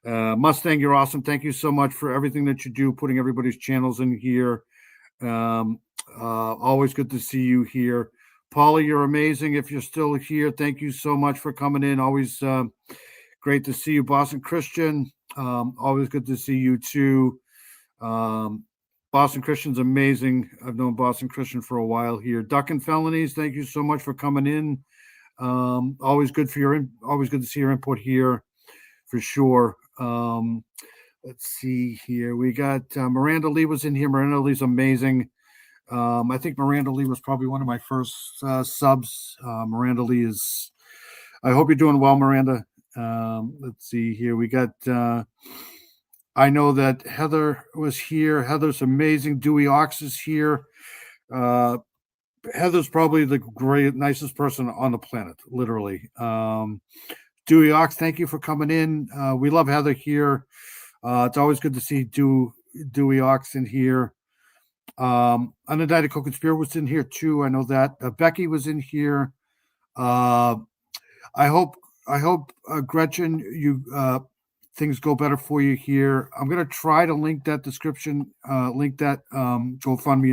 Mustang, you're awesome. Thank you so much for everything that you do, putting everybody's channels in here. Always good to see you here. Paula, you're amazing. If you're still here, thank you so much for coming in. Always great to see you. Boston Christian, always good to see you too. Boston Christian's amazing. I've known Boston Christian for a while here. Duck and Felonies, thank you so much for coming in. Always good for always good to see your input here for sure. Let's see here. We got Miranda Lee was in here. Miranda Lee's amazing. I think Miranda Lee was probably one of my first subs. Miranda Lee is, I hope you're doing well, Miranda. Let's see here. We got, I know that Heather was here. Heather's amazing. Dewey Ox is here. Heather's probably the nicest person on the planet, literally. Dewey Ox, thank you for coming in. We love Heather here. It's always good to see Dewey Ox in here. Unindicted co-conspirator was in here too. I know that. Becky was in here. I hope Gretchen, you things go better for you here. I'm gonna try to link that GoFundMe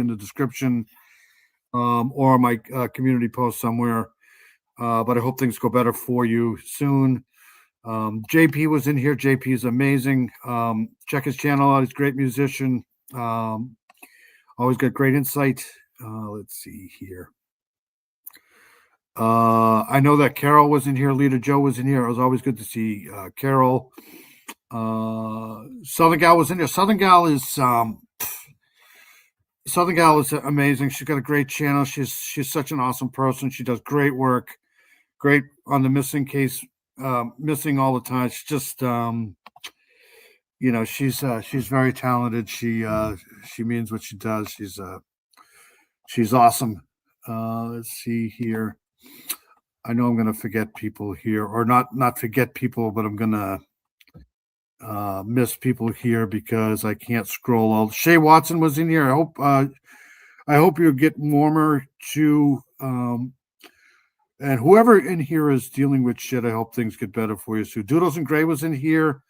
in the description, or my community post somewhere. But I hope things go better for you soon. JP was in here. JP is amazing. Check his channel out. He's a great musician. Always got great insight. Let's see here. I know that Carol was in here. Leader Joe was in here. It was always good to see Carol. Southern Gal was in there. Southern Gal is amazing. She's got a great channel. She's such an awesome person. She does great work. Great on the missing case. Missing all the time. She's just she's very talented. She means what she does. She's awesome. Let's see here. I know I'm gonna forget people here, or not forget people, but I'm gonna miss people here because I can't scroll all. Shay Watson was in here. I hope you're getting warmer too. And whoever in here is dealing with shit, I hope things get better for you. So Doodles and Gray was in here.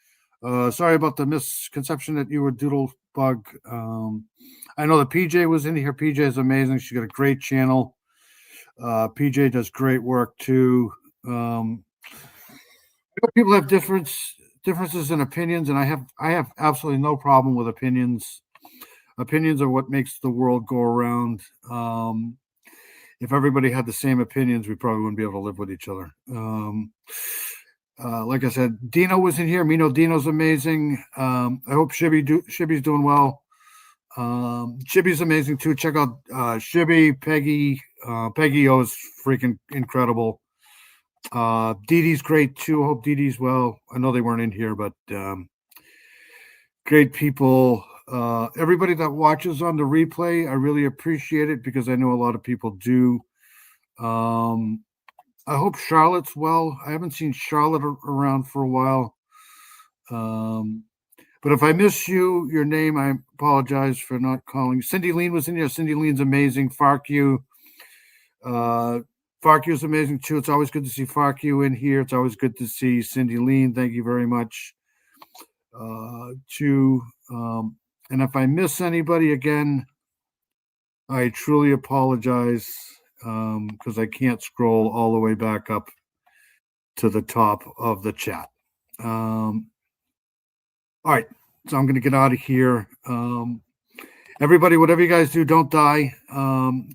Sorry about the misconception that you were Doodle Bug. I know that PJ was in here. PJ is amazing. She got a great channel. PJ does great work too. People have differences in opinions, and I have absolutely no problem with opinions. Opinions are what makes the world go around. If everybody had the same opinions, we probably wouldn't be able to live with each other. Like I said, Dino was in here. Dino's amazing. I hope Shibby's doing well. Shibby's amazing too. Check out Shibby, Peggy. Peggy O is freaking incredible. Dee Dee's great too. I hope Dee Dee's well. I know they weren't in here, but great people. Everybody that watches on the replay, I really appreciate it because I know a lot of people do. I hope Charlotte's well. I haven't seen Charlotte around for a while. But if I miss your name, I apologize for not calling. Cindy Lean was in here. Cindy Lean's amazing. Farq. Farq is amazing too. It's always good to see Farq in here. It's always good to see Cindy Lean. Thank you very much. And if I miss anybody again, I truly apologize because I can't scroll all the way back up to the top of the chat. All right, so I'm going to get out of here. Everybody, whatever you guys do, don't die.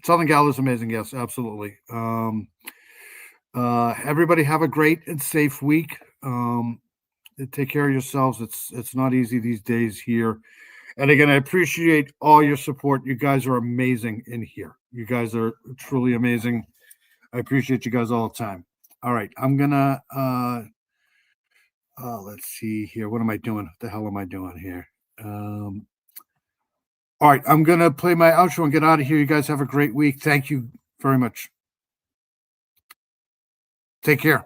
Southern Gal is amazing. Yes, absolutely. Everybody have a great and safe week. Take care of yourselves. It's not easy these days here. And again, I appreciate all your support. You guys are amazing in here. You guys are truly amazing. I appreciate you guys all the time. All right, I'm gonna let's see here. What am I doing? What the hell am I doing here? All right, I'm gonna play my outro and get out of here. You guys have a great week. Thank you very much. Take care.